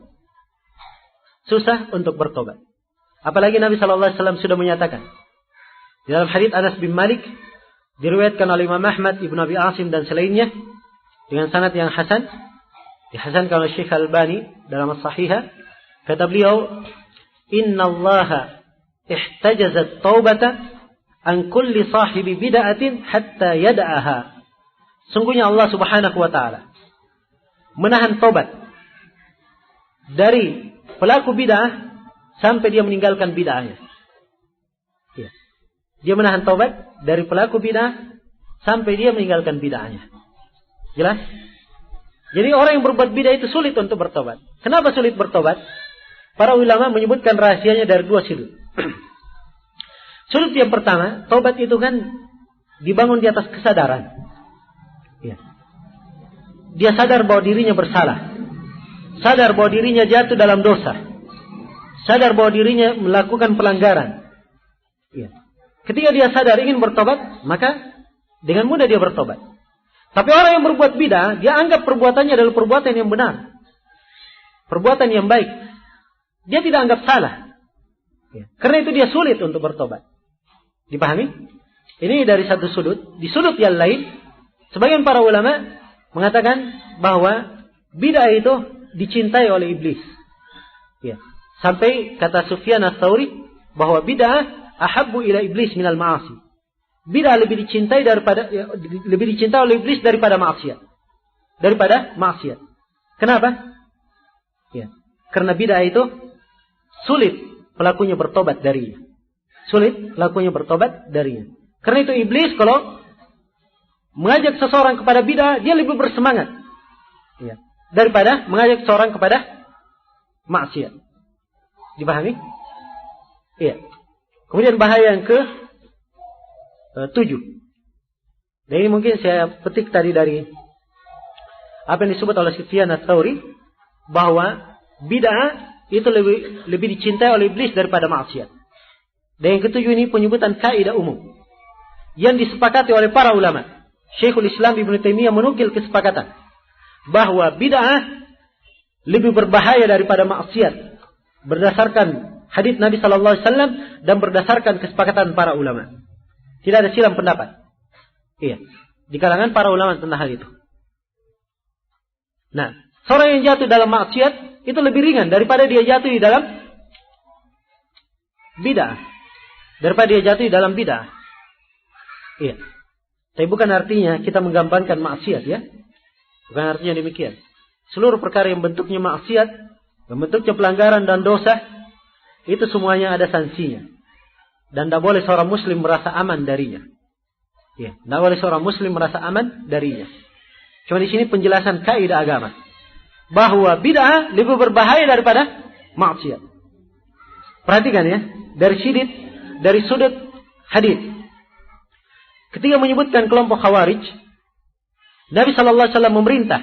Susah untuk bertobat. Apalagi Nabi SAW sudah menyatakan. Di dalam hadits Anas bin Malik, diriwayatkan oleh Imam Ahmad, Ibnu Abi Asim dan selainnya, dengan sanad yang hasan, dihasankan oleh Syekh Al-Albani dalam As-Sahihah, kata beliau, Inna Allaha ihtajazat taubata an kulli sahibi bid'atin hatta yada'aha. Sungguhnya Allah Subhanahu wa ta'ala menahan taubat dari pelaku bid'ah sampai dia meninggalkan bid'ahnya. Ya. Dia menahan taubat dari pelaku bid'ah sampai dia meninggalkan bid'ahnya. Jelas? Jadi orang yang berbuat bid'ah itu sulit untuk bertobat. Kenapa sulit bertobat? Para ulama menyebutkan rahasianya dari dua sudut. Sudut yang pertama, taubat itu kan dibangun di atas kesadaran. Ya. Dia sadar bahwa dirinya bersalah. Sadar bahwa dirinya jatuh dalam dosa. Sadar bahwa dirinya melakukan pelanggaran. Ya. Ketika dia sadar ingin bertobat, maka dengan mudah dia bertobat. Tapi orang yang berbuat bid'ah, dia anggap perbuatannya adalah perbuatan yang benar. Perbuatan yang baik. Dia tidak anggap salah. Ya. Karena itu dia sulit untuk bertobat. Dipahami? Ini dari satu sudut. Di sudut yang lain, sebagian para ulama mengatakan bahwa bid'ah itu dicintai oleh iblis. Ya. Sampai kata Sufyan Ats-Tsauri bahwa bid'ah ahabbu ila iblis minal ma'asi. Bid'ah lebih dicintai oleh iblis daripada maksiat. Daripada maksiat. Kenapa? Ya. Karena bid'ah itu sulit pelakunya bertobat darinya. Sulit pelakunya bertobat darinya. Karena itu iblis kalau mengajak seseorang kepada bid'ah, dia lebih bersemangat. Ya. Daripada mengajak seseorang kepada maksiat. Dipahami? Iya. Kemudian bahaya yang ke-7. Dan ini mungkin saya petik tadi dari apa yang disebut oleh Sufyan Ats-Tsauri, bahwa bid'ah itu lebih dicintai oleh iblis daripada maksiat. Dan yang ke-7 ini penyebutan kaidah umum yang disepakati oleh para ulama. Syekhul Islam Ibnu Taimiyah menukil kesepakatan bahwa bid'ah lebih berbahaya daripada maksiat berdasarkan hadits Nabi sallallahu alaihi wasallam dan berdasarkan kesepakatan para ulama. Tidak ada silang pendapat. Iya, di kalangan para ulama tentang hal itu. Nah, seorang yang jatuh dalam maksiat itu lebih ringan daripada dia jatuh di dalam bid'ah. Daripada dia jatuh di dalam bid'ah. Iya. Tapi bukan artinya kita menggampangkan maksiat, ya. Bukan artinya demikian. Seluruh perkara yang bentuknya maksiat, yang bentuknya pelanggaran dan dosa, itu semuanya ada sanksinya. Dan tidak boleh seorang muslim merasa aman darinya. Ya, tidak boleh seorang muslim merasa aman darinya. Cuma di sini penjelasan kaidah agama. Bahwa bid'ah lebih berbahaya daripada maksiat. Perhatikan ya, dari sudut hadis. Ketika menyebutkan kelompok Khawarij, Nabi sallallahu alaihi wasallam memerintah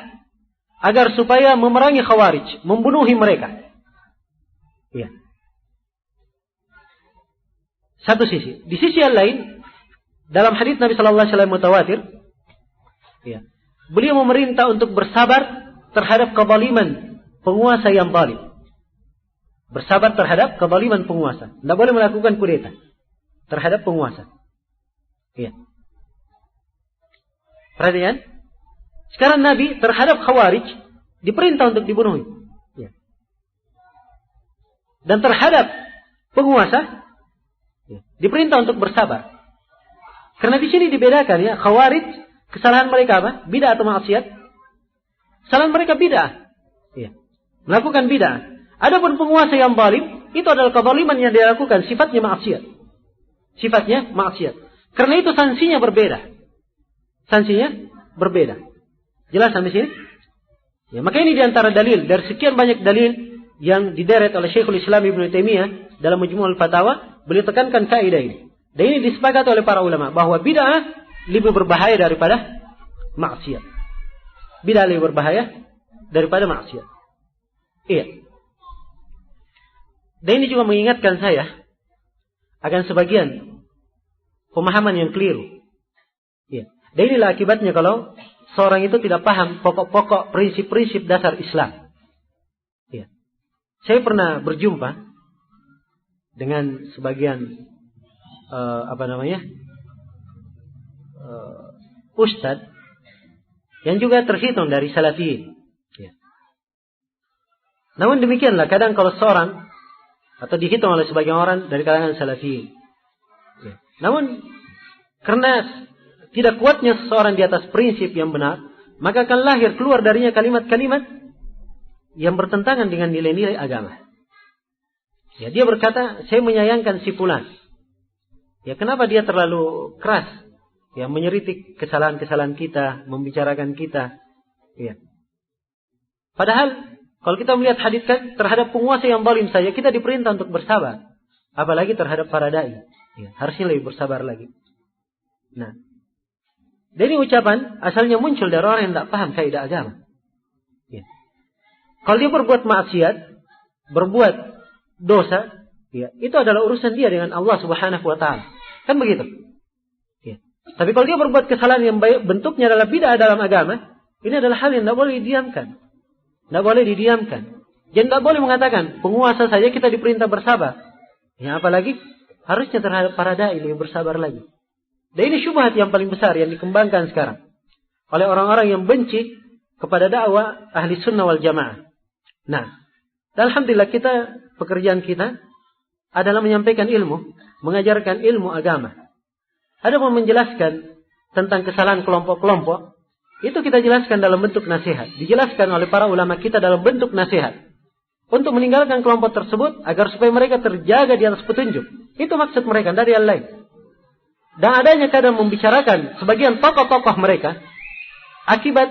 agar supaya memerangi Khawarij, membunuhi mereka. Ya. Satu sisi. Di sisi yang lain, dalam hadis Nabi sallallahu alaihi wasallam mutawatir, ya, beliau memerintah untuk bersabar terhadap kezaliman penguasa yang zalim. Bersabar terhadap kezaliman penguasa. Tidak boleh melakukan kudeta terhadap penguasa. Ya. Perhatikan. Sekarang Nabi terhadap Khawarij diperintah untuk dibunuh. Ya. Dan terhadap penguasa ya, diperintah untuk bersabar. Karena di sini dibedakan ya, Khawarij kesalahan mereka apa? Bid'ah atau maksiat? Kesalahan mereka bid'ah. Ya. Melakukan bid'ah. Adapun penguasa yang zalim itu adalah kezaliman yang dia lakukan, sifatnya maksiat. Sifatnya maksiat. Karena itu sanksinya berbeda. Sanksinya berbeda. Jelas sampai sini? Ya, maka ini diantara dalil. Dari sekian banyak dalil yang dideret oleh Syekhul Islam Ibnu Taimiyah dalam Majmu'ul Fatawa, beliau tekankan kaidah ini. Dan ini disepakati oleh para ulama bahwa bid'ah lebih berbahaya daripada maksiat. Bid'ah lebih berbahaya daripada maksiat. Iya. Dan ini juga mengingatkan saya akan sebagian pemahaman yang keliru. Ya. Dan inilah akibatnya kalau seorang itu tidak paham pokok-pokok prinsip-prinsip dasar Islam. Ya. Saya pernah berjumpa dengan sebagian ustadz yang juga terhitung dari salafiyin. Ya. Namun demikianlah kadang kalau seorang atau dihitung oleh sebagian orang dari kalangan salafiyin. Ya. Namun karena tidak kuatnya seseorang di atas prinsip yang benar, maka akan lahir keluar darinya kalimat-kalimat yang bertentangan dengan nilai-nilai agama. Ya, dia berkata, saya menyayangkan si fulan. Ya, kenapa dia terlalu keras? Ya, menyeritik kesalahan-kesalahan kita, membicarakan kita. Ya. Padahal, kalau kita melihat hadits kan, terhadap penguasa yang zalim saja, kita diperintah untuk bersabar. Apalagi terhadap para dai. Ya, harusnya lebih bersabar lagi. Nah, dari ucapan, asalnya muncul dari orang yang tidak paham kaidah agama. Ya. Kalau dia berbuat maksiat, berbuat dosa, ya, itu adalah urusan dia dengan Allah Subhanahu wa Ta'ala. Kan begitu? Ya. Tapi kalau dia berbuat kesalahan yang bentuknya adalah bid'ah dalam agama, ini adalah hal yang tidak boleh didiamkan. Tidak boleh didiamkan. Jadi tidak boleh mengatakan, penguasa saja kita diperintah bersabar. Ya, apalagi harusnya terhadap para dai lebih bersabar lagi. Dan ini syubhat yang paling besar yang dikembangkan sekarang oleh orang-orang yang benci kepada dakwah ahli sunnah wal jamaah. Nah, alhamdulillah pekerjaan kita adalah menyampaikan ilmu, mengajarkan ilmu agama. Ada yang menjelaskan tentang kesalahan kelompok-kelompok, itu kita jelaskan dalam bentuk nasihat. Dijelaskan oleh para ulama kita dalam bentuk nasihat. Untuk meninggalkan kelompok tersebut, agar supaya mereka terjaga di atas petunjuk. Itu maksud mereka, dari yang lain. Dan adanya kadang membicarakan sebagian tokoh-tokoh mereka, akibat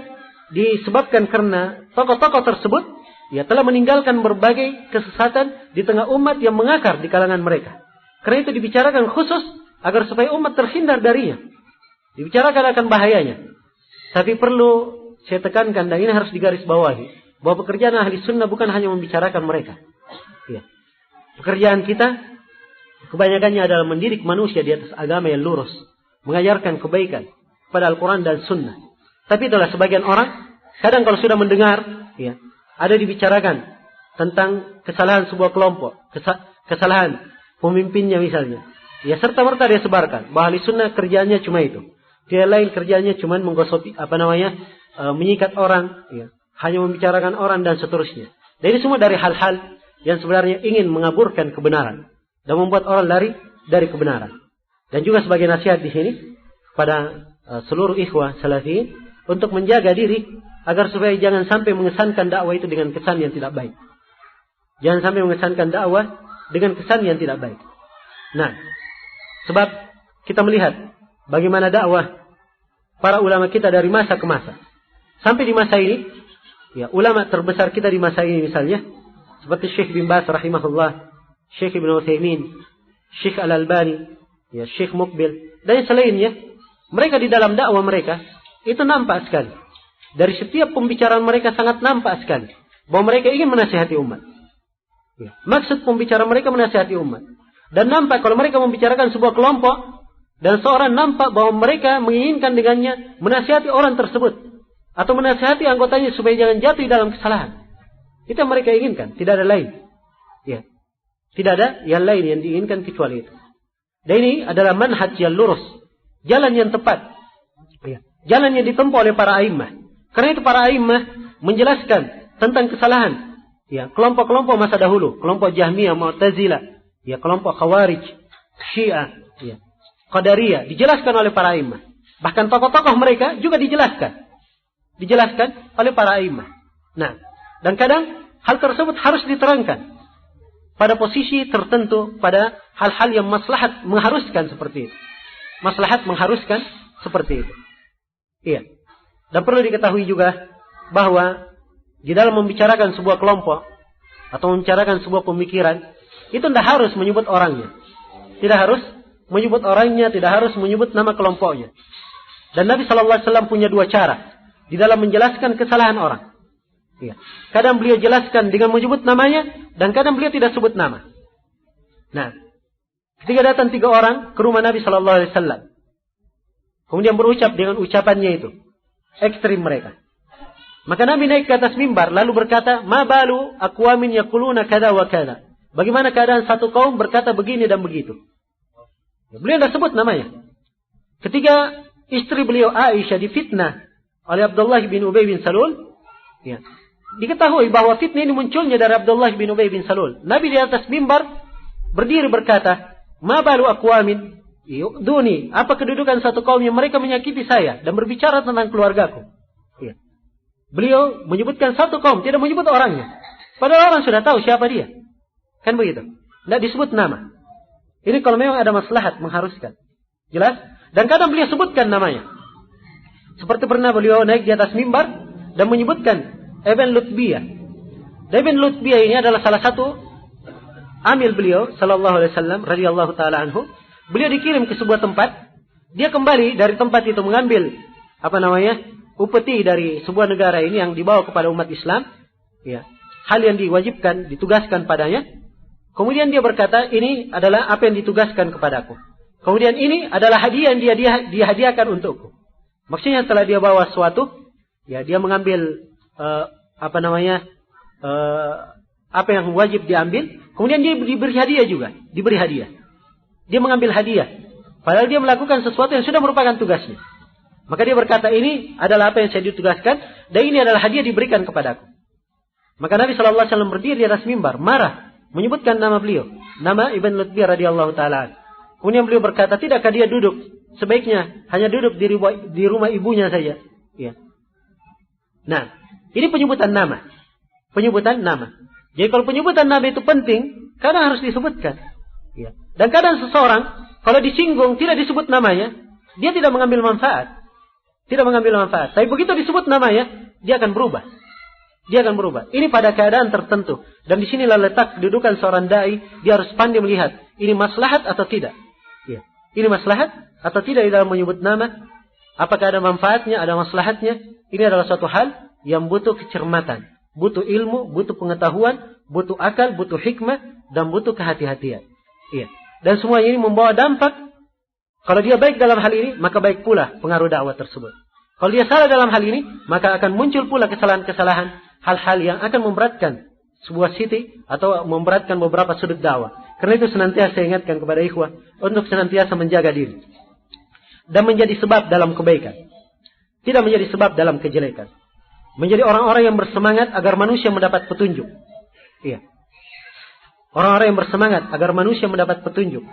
disebabkan karena tokoh-tokoh tersebut, ya telah meninggalkan berbagai kesesatan di tengah umat yang mengakar di kalangan mereka. Karena itu dibicarakan khusus agar supaya umat terhindar darinya. Dibicarakan akan bahayanya. Tapi perlu saya tekankan, dan ini harus digarisbawahi, bahwa pekerjaan ahli sunnah bukan hanya membicarakan mereka. Ya. Pekerjaan kita kebanyakannya adalah mendidik manusia di atas agama yang lurus, mengajarkan kebaikan pada Al-Quran dan Sunnah. Tapi itulah sebagian orang, kadang kalau sudah mendengar, ya, ada dibicarakan tentang kesalahan sebuah kelompok, kesalahan pemimpinnya misalnya. Ya, serta-merta dia sebarkan bahwa ahli sunnah kerjanya cuma itu. Dia lain kerjanya cuma menggosopi, menyikat orang, ya, hanya membicarakan orang dan seterusnya. Dan ini semua dari hal-hal yang sebenarnya ingin mengaburkan kebenaran dan membuat orang lari dari kebenaran. Dan juga sebagai nasihat di sini pada seluruh ikhwah salafiyin untuk menjaga diri agar supaya jangan sampai mengesankan dakwah itu dengan kesan yang tidak baik. Jangan sampai mengesankan dakwah dengan kesan yang tidak baik. Nah, sebab kita melihat bagaimana dakwah para ulama kita dari masa ke masa. Sampai di masa ini, ya, ulama terbesar kita di masa ini misalnya, seperti Syekh bin Baz rahimahullah, Syekh Ibn Utsaimin, Syekh Al-Albani, ya, Syekh Muqbil, dan selainnya, mereka di dalam dakwah mereka, itu nampak sekali. Dari setiap pembicaraan mereka sangat nampak sekali bahwa mereka ingin menasihati umat. Ya. Maksud pembicaraan mereka menasihati umat. Dan nampak kalau mereka membicarakan sebuah kelompok, dan seorang nampak bahwa mereka menginginkan dengannya menasihati orang tersebut, atau menasihati anggotanya supaya jangan jatuh dalam kesalahan. Itu yang mereka inginkan, tidak ada lain. Ya. Tidak ada yang lain yang diinginkan kecuali itu. Dan ini adalah manhaj yang lurus, jalan yang tepat. Ya. Jalan yang ditempuh oleh para a'immah. Karena itu para a'immah menjelaskan tentang kesalahan, ya, kelompok-kelompok masa dahulu, kelompok Jahmiyah, Mu'tazilah, ya, kelompok Khawarij, Syiah, ya, Qadariyah, dijelaskan oleh para a'immah. Bahkan tokoh-tokoh mereka juga dijelaskan oleh para a'immah. Nah, dan kadang hal tersebut harus diterangkan pada posisi tertentu, pada hal-hal yang maslahat mengharuskan seperti itu. Maslahat mengharuskan seperti itu. Iya. Dan perlu diketahui juga bahwa di dalam membicarakan sebuah kelompok atau membicarakan sebuah pemikiran, itu tidak harus menyebut orangnya. Tidak harus menyebut orangnya, tidak harus menyebut nama kelompoknya. Dan Nabi SAW punya dua cara di dalam menjelaskan kesalahan orang. Ya. Kadang beliau jelaskan dengan menyebut namanya, dan kadang beliau tidak sebut nama. Nah, ketika datang 3 orang ke rumah Nabi SAW, kemudian berucap dengan ucapannya itu, ekstrim mereka. Maka Nabi naik ke atas mimbar lalu berkata, "Ma balu aqwamin yaquluna kada wa kada." Bagaimana keadaan satu kaum berkata begini dan begitu. Beliau tidak sebut namanya. Ketika istri beliau Aisyah difitnah oleh Abdullah bin Ubay bin Salul, ya, diketahui bahwa fitnah ini munculnya dari Abdullah bin Ubay bin Salul. Nabi di atas mimbar berdiri berkata, "Ma balu aqwamin yu'duni." Apa kedudukan satu kaum yang mereka menyakiti saya dan berbicara tentang keluargaku. Ya. Beliau menyebutkan satu kaum, tidak menyebut orangnya. Padahal orang sudah tahu siapa dia. Kan begitu. Tidak disebut nama. Ini kalau memang ada maslahat mengharuskan. Jelas? Dan kadang beliau sebutkan namanya. Seperti pernah beliau naik di atas mimbar dan menyebutkan Ibn Lutbiyah. Ibn Lutbiyah ini adalah salah satu amil beliau sallallahu alaihi wasallam radhiyallahu taala anhu. Beliau dikirim ke sebuah tempat. Dia kembali dari tempat itu mengambil upeti dari sebuah negara ini yang dibawa kepada umat Islam, ya, hal yang diwajibkan, ditugaskan padanya. Kemudian dia berkata, ini adalah apa yang ditugaskan kepadaku. Kemudian ini adalah hadiah yang dia hadiahkan untukku. Maksudnya setelah dia bawa sesuatu, ya, dia mengambil apa yang wajib diambil. Kemudian dia diberi hadiah juga, diberi hadiah. Dia mengambil hadiah, padahal dia melakukan sesuatu yang sudah merupakan tugasnya. Maka dia berkata, ini adalah apa yang saya ditugaskan, dan ini adalah hadiah diberikan kepadaku. Maka Nabi SAW berdiri di atas mimbar, marah, menyebutkan nama beliau, nama Ibn Lutbiyah radhiyallahu ta'ala. Kemudian beliau berkata, tidakkah dia duduk, sebaiknya hanya duduk di rumah ibunya saja. Ya. Nah, ini penyebutan nama. Penyebutan nama. Jadi kalau penyebutan nama itu penting, kadang harus disebutkan. Ya. Dan kadang seseorang, kalau disinggung, tidak disebut namanya, dia tidak mengambil manfaat. Tidak mengambil manfaat. Tapi begitu disebut namanya, dia akan berubah. Dia akan berubah. Ini pada keadaan tertentu. Dan di sinilah letak kedudukan seorang dai. Dia harus pandai melihat. Ini maslahat atau tidak. Ya. Ini maslahat atau tidak dalam menyebut nama. Apakah ada manfaatnya, ada maslahatnya. Ini adalah suatu hal yang butuh kecermatan. Butuh ilmu, butuh pengetahuan, butuh akal, butuh hikmah, dan butuh kehati-hatian. Ya. Dan semua ini membawa dampak. Kalau dia baik dalam hal ini, maka baik pula pengaruh dakwah tersebut. Kalau dia salah dalam hal ini, maka akan muncul pula kesalahan-kesalahan, hal-hal yang akan memberatkan sebuah sisi atau memberatkan beberapa sudut dakwah. Karena itu senantiasa saya ingatkan kepada ikhwah untuk senantiasa menjaga diri dan menjadi sebab dalam kebaikan, tidak menjadi sebab dalam kejelekan. Menjadi orang-orang yang bersemangat agar manusia mendapat petunjuk. Iya. Orang-orang yang bersemangat agar manusia mendapat petunjuk.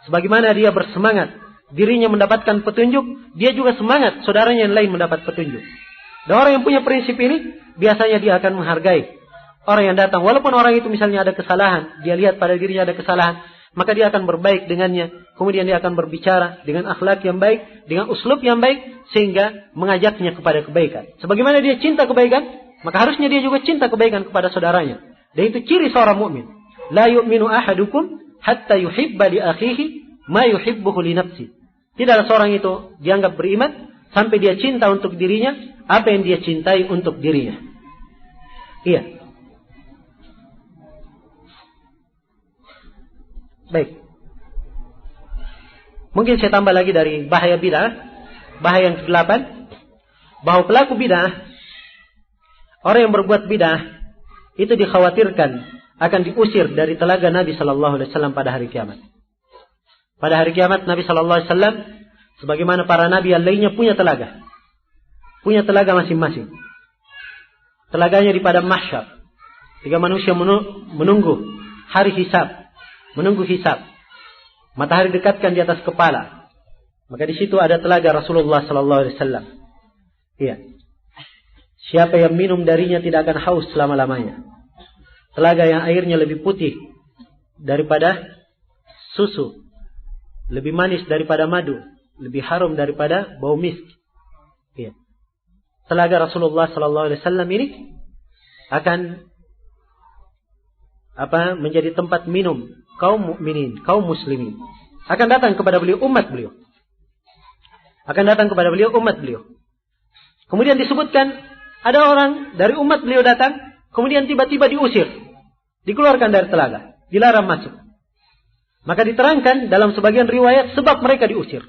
Sebagaimana dia bersemangat dirinya mendapatkan petunjuk, dia juga semangat saudaranya yang lain mendapat petunjuk. Dan orang yang punya prinsip ini, biasanya dia akan menghargai orang yang datang. Walaupun orang itu misalnya ada kesalahan, dia lihat pada dirinya ada kesalahan, maka dia akan berbaik dengannya. Kemudian dia akan berbicara dengan akhlak yang baik, dengan uslub yang baik, sehingga mengajaknya kepada kebaikan. Sebagaimana dia cinta kebaikan, maka harusnya dia juga cinta kebaikan kepada saudaranya. Dan itu ciri seorang mukmin. La yu'minu ahadukum hatta yuhibba li akhihi ma yuhibbuhu li nafsi. Tidaklah seorang itu dianggap beriman sampai dia cinta untuk dirinya apa yang dia cintai untuk dirinya. Iya. Baik. Mungkin saya tambah lagi dari bahaya bid'ah. Bahaya yang ke-8, bahwa pelaku bid'ah, orang yang berbuat bid'ah, itu dikhawatirkan akan diusir dari telaga Nabi sallallahu alaihi wasallam pada hari kiamat. Pada hari kiamat Nabi sallallahu alaihi wasallam sebagaimana para nabi yang lainnya punya telaga. Punya telaga masing-masing. Telaganya di padang mahsyar. Ketika manusia menunggu hari hisab, menunggu hisab. Matahari dekatkan di atas kepala. Maka di situ ada telaga Rasulullah sallallahu alaihi wasallam. Iya. Siapa yang minum darinya tidak akan haus selama-lamanya. Telaga yang airnya lebih putih daripada susu, lebih manis daripada madu, lebih harum daripada bau misk. Iya. Telaga Rasulullah sallallahu alaihi wasallam ini akan menjadi tempat minum kaum mukminin, kaum muslimin. Akan datang kepada beliau umat beliau. Akan datang kepada beliau umat beliau. Kemudian disebutkan ada orang dari umat beliau datang, kemudian tiba-tiba diusir, dikeluarkan dari telaga, dilarang masuk. Maka diterangkan dalam sebagian riwayat sebab mereka diusir.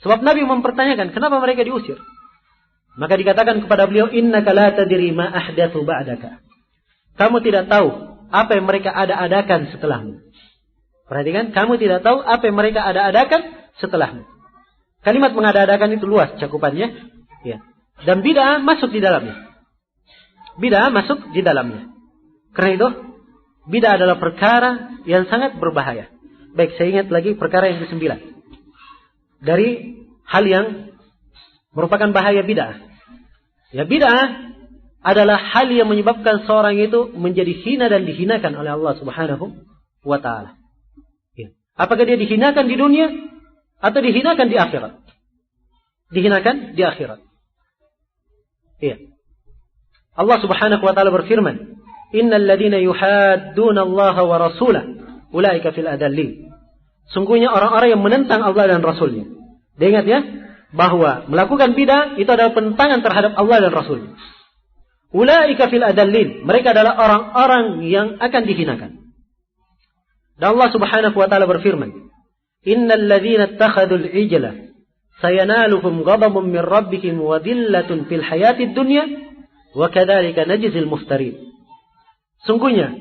Sebab Nabi mempertanyakan kenapa mereka diusir. Maka dikatakan kepada beliau, innaka la tadri ma ahdatsu ba'daka. Kamu tidak tahu apa yang mereka ada-adakan setelahmu. Perhatikan, kamu tidak tahu apa yang mereka ada-adakan setelahmu. Kalimat mengada-adakan itu luas cakupannya, ya. Dan bid'ah masuk di dalamnya. Bid'ah masuk di dalamnya. Karena itu, bid'ah adalah perkara yang sangat berbahaya. Baik, saya ingat lagi perkara yang ke-9. Dari hal yang merupakan bahaya bid'ah. Ya, bid'ah adalah hal yang menyebabkan seorang itu menjadi hina dan dihinakan oleh Allah Subhanahu wa ta'ala. Ya. Apakah dia dihinakan di dunia atau dihinakan di akhirat? Dihinakan di akhirat. Ya. Allah Subhanahu wa ta'ala berfirman, innal ladzina yuhadduna Allah wa rasulah ulaika fil adallin. Sungguhnya orang-orang yang menentang Allah dan Rasulnya. Dia ingat ya, bahwa melakukan bid'ah itu adalah penentangan terhadap Allah dan Rasulnya. Ulaika fil adallin. Mereka adalah orang-orang yang akan dihinakan. Dan Allah Subhanahu wa ta'ala berfirman, innal ladzina ittakhadul ijla sayanaluhum ghadabun min rabbihim wa dhillatun fil hayatid dunya wa kadzalika najzil muftarin. Sungguhnya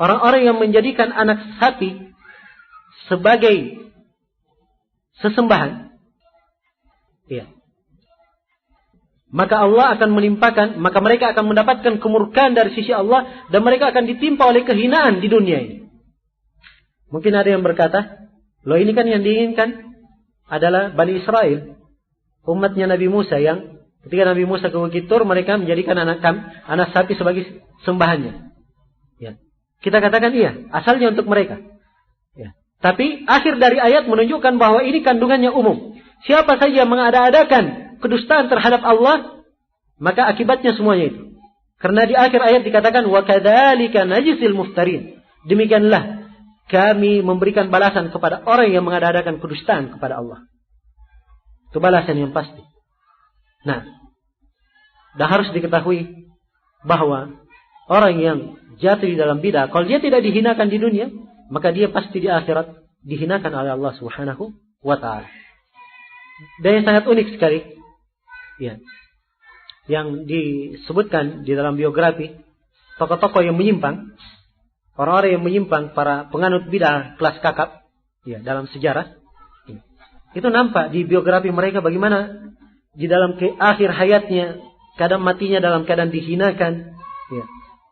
orang-orang yang menjadikan anak sapi sebagai sesembahan, ya, maka Allah akan menimpakan, maka mereka akan mendapatkan kemurkaan dari sisi Allah dan mereka akan ditimpa oleh kehinaan di dunia ini. Mungkin ada yang berkata, loh ini kan yang diinginkan adalah Bani Israel, umatnya Nabi Musa, yang ketika Nabi Musa ke Bukit Tur mereka menjadikan anak sapi sebagai sembahannya. Ya. Kita katakan iya, asalnya untuk mereka. Ya. Tapi akhir dari ayat menunjukkan bahwa ini kandungannya umum. Siapa saja yang mengada-adakan kedustaan terhadap Allah, maka akibatnya semuanya itu. Karena di akhir ayat dikatakan wa kadzalika najzil muftarin. Demikianlah kami memberikan balasan kepada orang yang mengada-adakan kedustaan kepada Allah. Itu balasan yang pasti. Nah, dan harus diketahui bahwa orang yang jatuh di dalam bid'ah, kalau dia tidak dihinakan di dunia, maka dia pasti di akhirat dihinakan oleh Allah Subhanahu wa ta'ala. Dan yang sangat unik sekali, ya, yang disebutkan di dalam biografi tokoh-tokoh yang menyimpang, orang-orang yang menyimpang, para penganut bid'ah kelas kakap, ya, dalam sejarah, ya, itu nampak di biografi mereka bagaimana di dalam akhir hayatnya, kadang matinya dalam keadaan dihinakan, ya,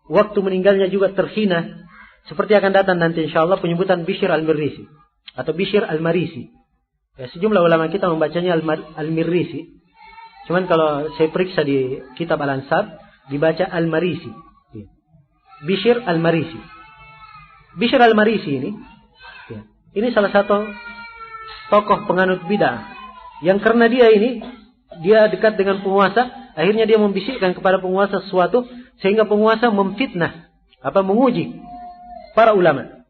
waktu meninggalnya juga terhina. Seperti akan datang nanti insyaallah penyebutan Bishr al-Mirrisi atau Bishr al-Marisi. Ya, sejumlah ulama kita membacanya al-Mirrisi. Cuman kalau saya periksa di kitab Al-Ansab dibaca al-Marisi. Ya. Bishr al-Marisi. Bishr al-Marisi ini, ya, ini salah satu tokoh penganut bid'ah yang karena dia dekat dengan penguasa, akhirnya dia membisikkan kepada penguasa sesuatu sehingga penguasa memfitnah, menguji para ulama.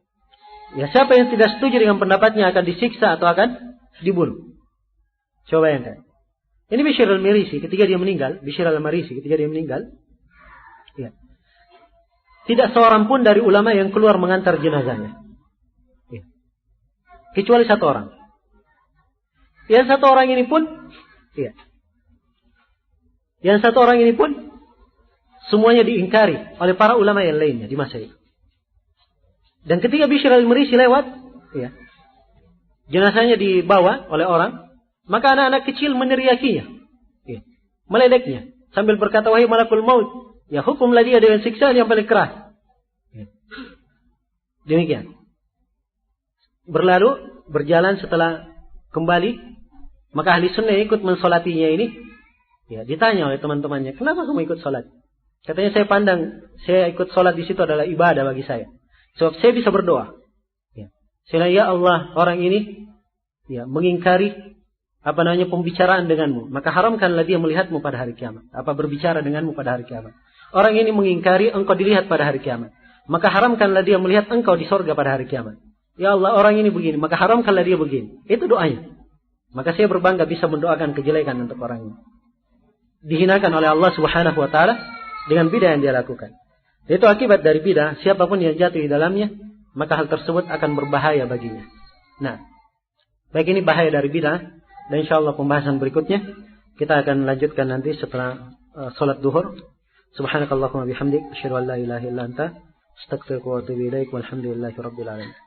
Ya, siapa yang tidak setuju dengan pendapatnya akan disiksa atau akan dibunuh. Coba bayangkan. Ini Bishr al-Marisi ketika dia meninggal, ya, tidak seorang pun dari ulama yang keluar mengantar jenazahnya. Ya. Kecuali satu orang. Yang satu orang ini pun, ya, semuanya diingkari oleh para ulama yang lainnya di masa itu. Dan ketika Bishr al-Marisi lewat, ya, jenazahnya dibawa oleh orang, maka anak-anak kecil meneriakinya, ya, meledeknya, sambil berkata, wahai malakul maut, ya, hukumlah dia dengan siksaan yang paling keras. Ya. Demikian. Berjalan setelah kembali, maka ahli sunnah yang ikut mensolatinya ini, ya, ditanya oleh teman-temannya, kenapa kamu ikut sholat? Katanya, saya pandang, saya ikut sholat di situ adalah ibadah bagi saya. Sebab saya bisa berdoa. Ya. Saya, ya Allah, orang ini, ya, mengingkari pembicaraan denganmu, maka haramkanlah dia melihatmu pada hari kiamat. Berbicara denganmu pada hari kiamat. Orang ini mengingkari engkau dilihat pada hari kiamat, maka haramkanlah dia melihat engkau di sorga pada hari kiamat. Ya Allah, orang ini begini, maka haramkanlah dia begini. Itu doanya. Maka saya berbangga bisa mendoakan kejelekan untuk orang ini. Dihinakan oleh Allah Subhanahu wa ta'ala dengan bid'ah yang dia lakukan. Itu akibat dari bid'ah, siapapun yang jatuh di dalamnya, maka hal tersebut akan berbahaya baginya. Nah, baik, ini bahaya dari bid'ah, dan insyaallah pembahasan berikutnya Kita akan lanjutkan nanti setelah salat duhur. Subhanakallahumma bihamdik asyhadu an la ilaha illa anta astaghfiruka wa atubu ilaik walhamdulillahi rabbil alamin.